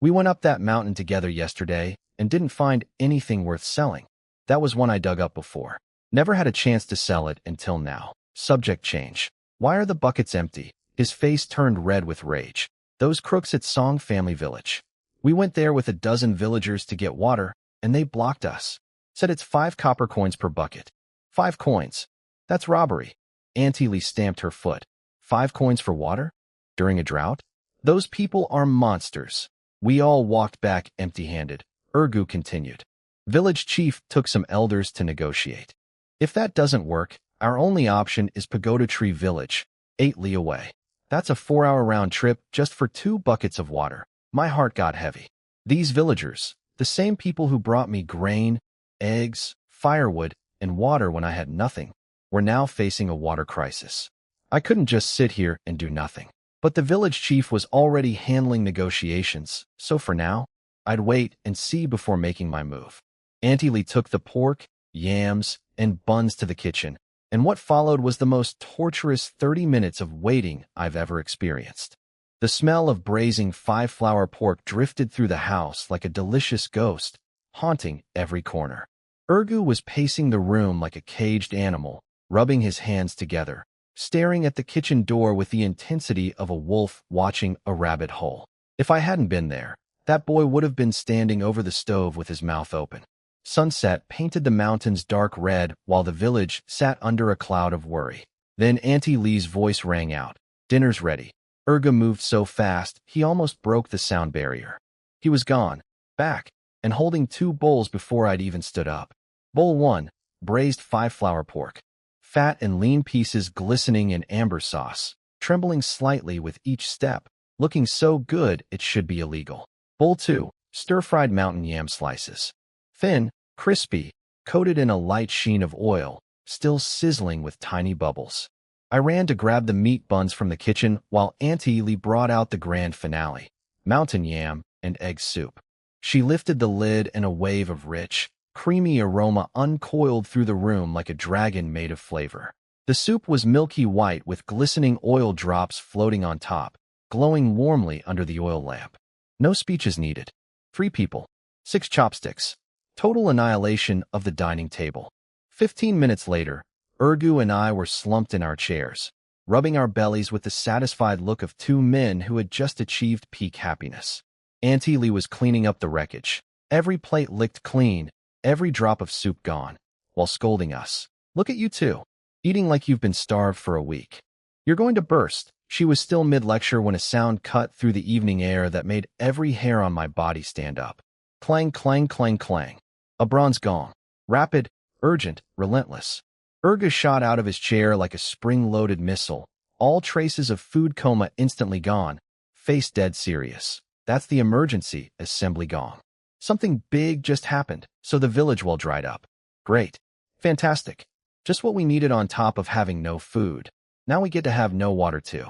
We went up that mountain together yesterday and didn't find anything worth selling. That was one I dug up before. Never had a chance to sell it until now. Subject change. Why are the buckets empty? His face turned red with rage. Those crooks at Song family village. We went there with a dozen villagers to get water, and they blocked us. Said it's 5 copper coins per bucket. 5 coins. That's robbery. Auntie Lee stamped her foot. 5 coins for water? During a drought? Those people are monsters. We all walked back empty-handed. Urgu continued. Village chief took some elders to negotiate. If that doesn't work, our only option is Pagoda Tree Village, 8 li away. That's a 4-hour round trip just for 2 buckets of water. My heart got heavy. These villagers, the same people who brought me grain, eggs, firewood, and water when I had nothing, were now facing a water crisis. I couldn't just sit here and do nothing. But the village chief was already handling negotiations, so for now, I'd wait and see before making my move. Auntie Lee took the pork, yams, and buns to the kitchen, and what followed was the most torturous 30 minutes of waiting I've ever experienced. The smell of braising 5-flour pork drifted through the house like a delicious ghost, haunting every corner. Urgu was pacing the room like a caged animal, rubbing his hands together, staring at the kitchen door with the intensity of a wolf watching a rabbit hole. If I hadn't been there, that boy would have been standing over the stove with his mouth open. Sunset painted the mountains dark red while the village sat under a cloud of worry. Then Auntie Lee's voice rang out. Dinner's ready. Urga moved so fast, he almost broke the sound barrier. He was gone, back, and holding 2 bowls before I'd even stood up. Bowl 1, braised 5-flour pork. Fat and lean pieces glistening in amber sauce, trembling slightly with each step, looking so good it should be illegal. Bowl 2, stir-fried mountain yam slices. Thin, crispy, coated in a light sheen of oil, still sizzling with tiny bubbles. I ran to grab the meat buns from the kitchen while Auntie Lee brought out the grand finale, mountain yam and egg soup. She lifted the lid and a wave of rich, creamy aroma uncoiled through the room like a dragon made of flavor. The soup was milky white with glistening oil drops floating on top, glowing warmly under the oil lamp. No speeches needed. 3 people. 6 chopsticks. Total annihilation of the dining table. 15 minutes later, Urgu and I were slumped in our chairs, rubbing our bellies with the satisfied look of 2 men who had just achieved peak happiness. Auntie Lee was cleaning up the wreckage, every plate licked clean, every drop of soup gone, while scolding us. Look at you 2, eating like you've been starved for a week. You're going to burst. She was still mid-lecture when a sound cut through the evening air that made every hair on my body stand up. Clang, clang, clang, clang. A bronze gong. Rapid, urgent, relentless. Urga shot out of his chair like a spring-loaded missile, all traces of food coma instantly gone, face dead serious. That's the emergency assembly gong. Something big just happened, so the village well dried up. Great. Fantastic. Just what we needed on top of having no food. Now we get to have no water too.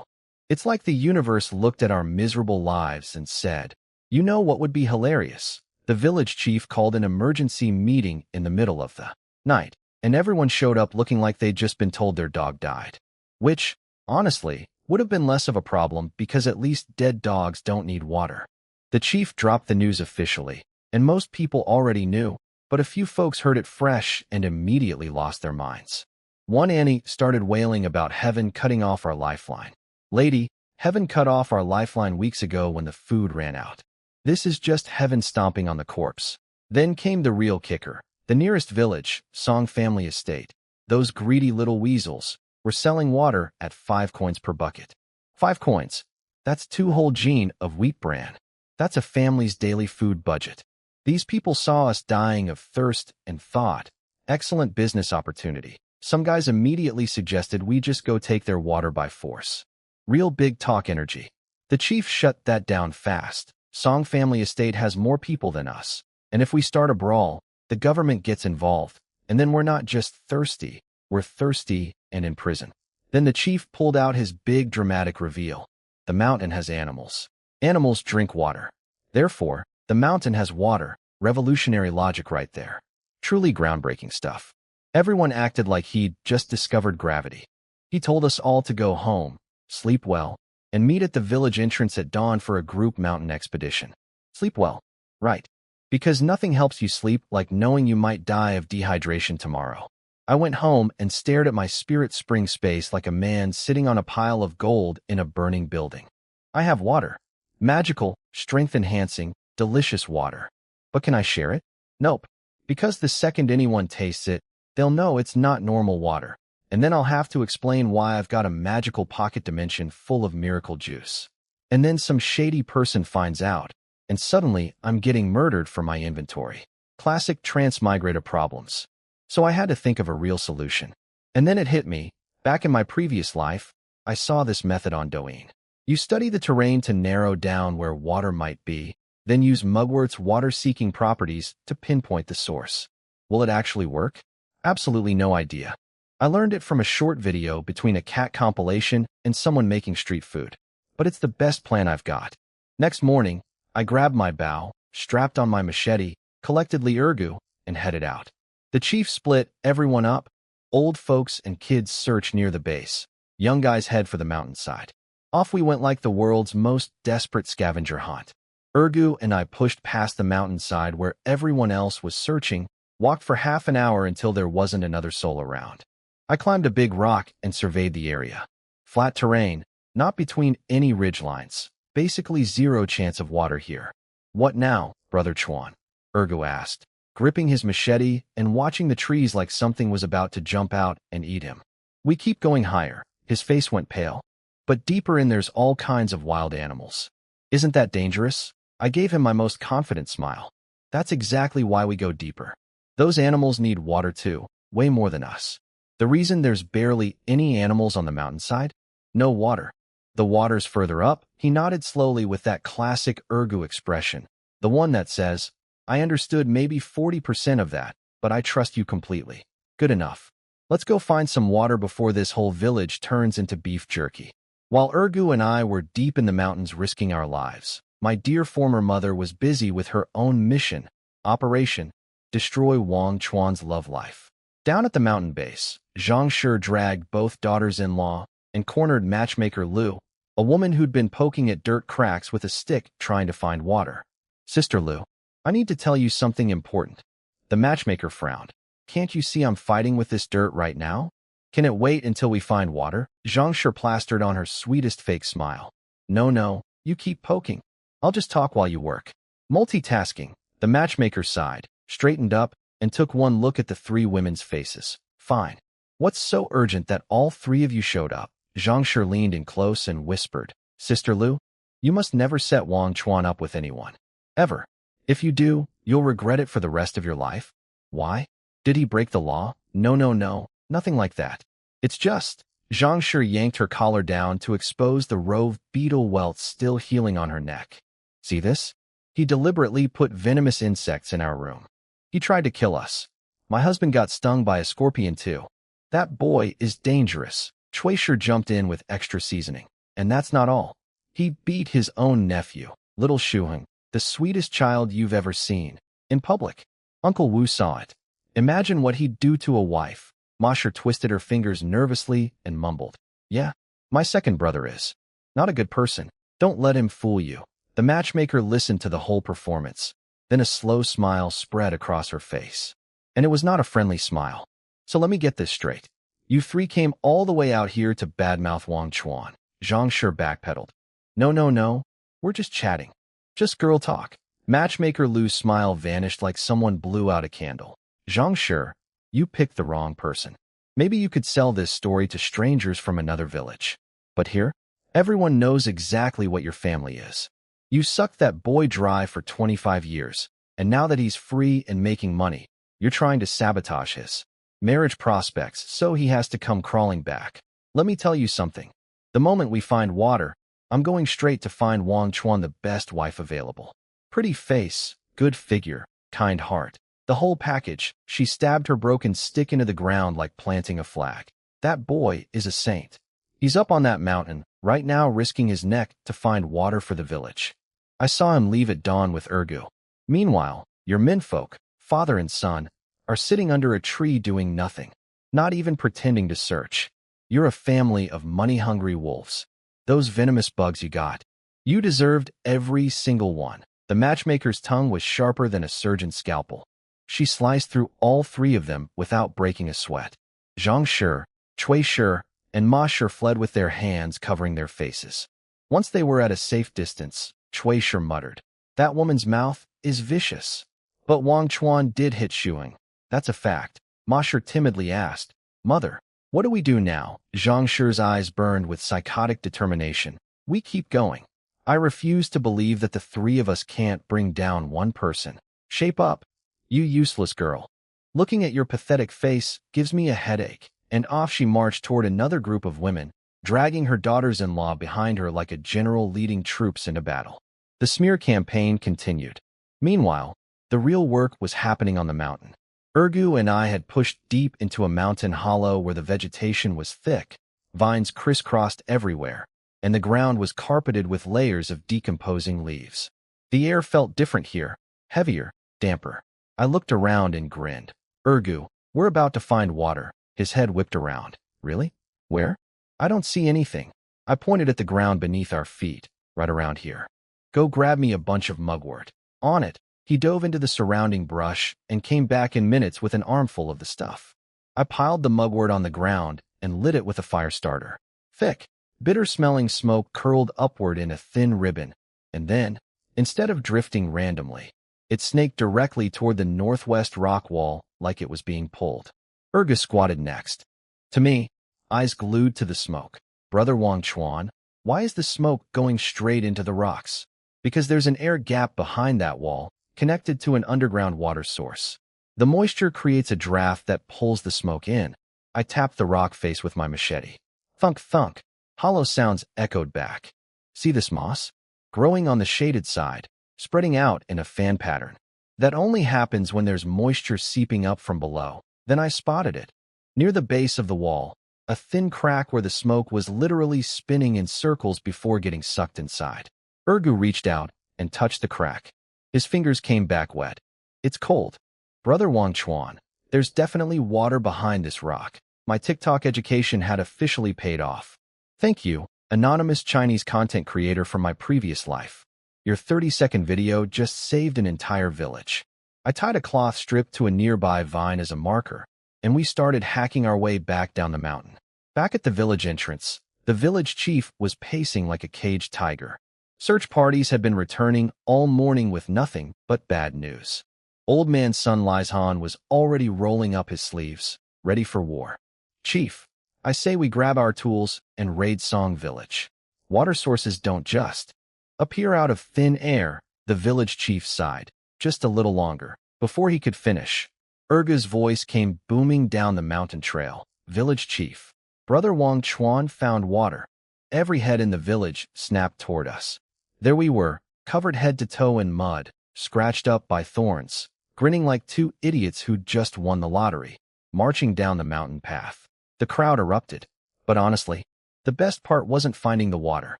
It's like the universe looked at our miserable lives and said, you know what would be hilarious? The village chief called an emergency meeting in the middle of the night, and everyone showed up looking like they'd just been told their dog died. Which, honestly, would have been less of a problem because at least dead dogs don't need water. The chief dropped the news officially, and most people already knew, but a few folks heard it fresh and immediately lost their minds. One Annie started wailing about heaven cutting off our lifeline. Lady, heaven cut off our lifeline weeks ago when the food ran out. This is just heaven stomping on the corpse. Then came the real kicker. The nearest village, Song family estate, those greedy little weasels, were selling water at 5 coins per bucket. 5 coins. That's 2 whole gene of wheat bran. That's a family's daily food budget. These people saw us dying of thirst and thought, excellent business opportunity. Some guys immediately suggested we just go take their water by force. Real big talk energy. The chief shut that down fast. Song family estate has more people than us, and if we start a brawl, the government gets involved, and then we're not just thirsty, we're thirsty and in prison. Then the chief pulled out his big dramatic reveal. The mountain has animals. Animals drink water. Therefore, the mountain has water. Revolutionary logic right there. Truly groundbreaking stuff. Everyone acted like he'd just discovered gravity. He told us all to go home, sleep well, and meet at the village entrance at dawn for a group mountain expedition. Sleep well. Right. Because nothing helps you sleep like knowing you might die of dehydration tomorrow. I went home and stared at my spirit spring space like a man sitting on a pile of gold in a burning building. I have water. Magical, strength-enhancing, delicious water. But can I share it? Nope. Because the second anyone tastes it, they'll know it's not normal water. And then I'll have to explain why I've got a magical pocket dimension full of miracle juice. And then some shady person finds out, and suddenly I'm getting murdered for my inventory. Classic transmigrator problems. So I had to think of a real solution. And then it hit me. Back in my previous life, I saw this method on Douyin. You study the terrain to narrow down where water might be, then use Mugwort's water-seeking properties to pinpoint the source. Will it actually work? Absolutely no idea. I learned it from a short video between a cat compilation and someone making street food. But it's the best plan I've got. Next morning, I grabbed my bow, strapped on my machete, collected Liurgu, and headed out. The chief split everyone up. Old folks and kids search near the base. Young guys head for the mountainside. Off we went like the world's most desperate scavenger hunt. Urgu and I pushed past the mountainside where everyone else was searching, walked for half an hour until there wasn't another soul around. I climbed a big rock and surveyed the area. Flat terrain, not between any ridgelines. Basically zero chance of water here. What now, Brother Chuan? Urgu asked, gripping his machete and watching the trees like something was about to jump out and eat him. We keep going higher. His face went pale. But deeper in there's all kinds of wild animals. Isn't that dangerous? I gave him my most confident smile. That's exactly why we go deeper. Those animals need water too, way more than us. The reason there's barely any animals on the mountainside? No water. The water's further up. He nodded slowly with that classic Urgu expression. The one that says, I understood maybe 40% of that, but I trust you completely. Good enough. Let's go find some water before this whole village turns into beef jerky. While Urgu and I were deep in the mountains risking our lives, my dear former mother was busy with her own mission, Operation Destroy Wang Chuan's love life. Down at the mountain base, Zhang Shi dragged both daughters-in-law and cornered matchmaker Lu, a woman who'd been poking at dirt cracks with a stick trying to find water. Sister Lu, I need to tell you something important. The matchmaker frowned. Can't you see I'm fighting with this dirt right now? Can it wait until we find water? Zhang Shi plastered on her sweetest fake smile. No, you keep poking. I'll just talk while you work. Multitasking, the matchmaker sighed, straightened up, and took one look at the three women's faces. Fine. What's so urgent that all three of you showed up? Zhang Shi leaned in close and whispered, Sister Lu, you must never set Wang Chuan up with anyone. Ever. If you do, you'll regret it for the rest of your life. Why? Did he break the law? No. Nothing like that. It's just, Zhang Shi yanked her collar down to expose the rove beetle welts still healing on her neck. See this? He deliberately put venomous insects in our room. He tried to kill us. My husband got stung by a scorpion too. That boy is dangerous. Cui Shi jumped in with extra seasoning. And that's not all. He beat his own nephew, little Shuheng, the sweetest child you've ever seen, in public. Uncle Wu saw it. Imagine what he'd do to a wife. Ma Shi twisted her fingers nervously and mumbled, Yeah, my second brother is. Not a good person. Don't let him fool you. The matchmaker listened to the whole performance. Then a slow smile spread across her face. And it was not a friendly smile. So let me get this straight. You three came all the way out here to badmouth Wang Chuan. Zhang Shi backpedaled. No. We're just chatting. Just girl talk. Matchmaker Lu's smile vanished like someone blew out a candle. Zhang Shi, you picked the wrong person. Maybe you could sell this story to strangers from another village. But here, everyone knows exactly what your family is. You sucked that boy dry for 25 years, and now that he's free and making money, you're trying to sabotage his marriage prospects so he has to come crawling back. Let me tell you something. The moment we find water, I'm going straight to find Wang Chuan the best wife available. Pretty face, good figure, kind heart. The whole package. She stabbed her broken stick into the ground like planting a flag. That boy is a saint. He's up on that mountain, right now risking his neck to find water for the village. I saw him leave at dawn with Urgu. Meanwhile, your menfolk, father and son, are sitting under a tree doing nothing, not even pretending to search. You're a family of money-hungry wolves. Those venomous bugs you got. You deserved every single one. The matchmaker's tongue was sharper than a surgeon's scalpel. She sliced through all three of them without breaking a sweat. Zhang Shi, Cui Shi, and Ma Shi fled with their hands covering their faces. Once they were at a safe distance, Cui Shi muttered, "That woman's mouth is vicious." But Wang Chuan did hit Shuang. That's a fact. Ma Shi timidly asked, "Mother, what do we do now?" Zhang Shi's eyes burned with psychotic determination. "We keep going. I refuse to believe that the three of us can't bring down one person. Shape up, you useless girl. Looking at your pathetic face gives me a headache." And off she marched toward another group of women, dragging her daughters-in-law behind her like a general leading troops into battle. The smear campaign continued. Meanwhile, the real work was happening on the mountain. Ergu and I had pushed deep into a mountain hollow where the vegetation was thick, vines crisscrossed everywhere, and the ground was carpeted with layers of decomposing leaves. The air felt different here, heavier, damper. I looked around and grinned. "Ergu, we're about to find water." His head whipped around. "Really? Where?" "I don't see anything." I pointed at the ground beneath our feet, right around here. "Go grab me a bunch of mugwort." On it, he dove into the surrounding brush and came back in minutes with an armful of the stuff. I piled the mugwort on the ground and lit it with a fire starter. Thick, bitter-smelling smoke curled upward in a thin ribbon, and then, instead of drifting randomly, it snaked directly toward the northwest rock wall like it was being pulled. Ergu squatted next. To me, eyes glued to the smoke. "Brother Wang Chuan, why is the smoke going straight into the rocks?" "Because there's an air gap behind that wall, connected to an underground water source. The moisture creates a draft that pulls the smoke in." I tapped the rock face with my machete. Thunk, thunk. Hollow sounds echoed back. "See this moss? Growing on the shaded side, spreading out in a fan pattern. That only happens when there's moisture seeping up from below." Then I spotted it. Near the base of the wall, a thin crack where the smoke was literally spinning in circles before getting sucked inside. Ergu reached out and touched the crack. His fingers came back wet. "It's cold. Brother Wang Chuan, there's definitely water behind this rock." My TikTok education had officially paid off. Thank you, anonymous Chinese content creator from my previous life. Your 30-second video just saved an entire village. I tied a cloth strip to a nearby vine as a marker, and we started hacking our way back down the mountain. Back at the village entrance, the village chief was pacing like a caged tiger. Search parties had been returning all morning with nothing but bad news. Old man Sun Lisan was already rolling up his sleeves, ready for war. "Chief, I say we grab our tools and raid Song Village. Water sources don't just appear out of thin air," the village chief sighed. Just a little longer. Before he could finish, Ergu's voice came booming down the mountain trail. "Village chief, Brother Wang Chuan found water." Every head in the village snapped toward us. There we were, covered head to toe in mud, scratched up by thorns, grinning like two idiots who'd just won the lottery, marching down the mountain path. The crowd erupted. But honestly, the best part wasn't finding the water.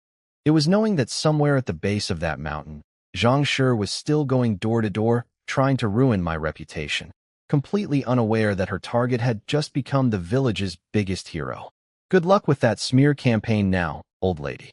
It was knowing that somewhere at the base of that mountain, Zhang Shi was still going door to door, trying to ruin my reputation, completely unaware that her target had just become the village's biggest hero. "Good luck with that smear campaign now, old lady."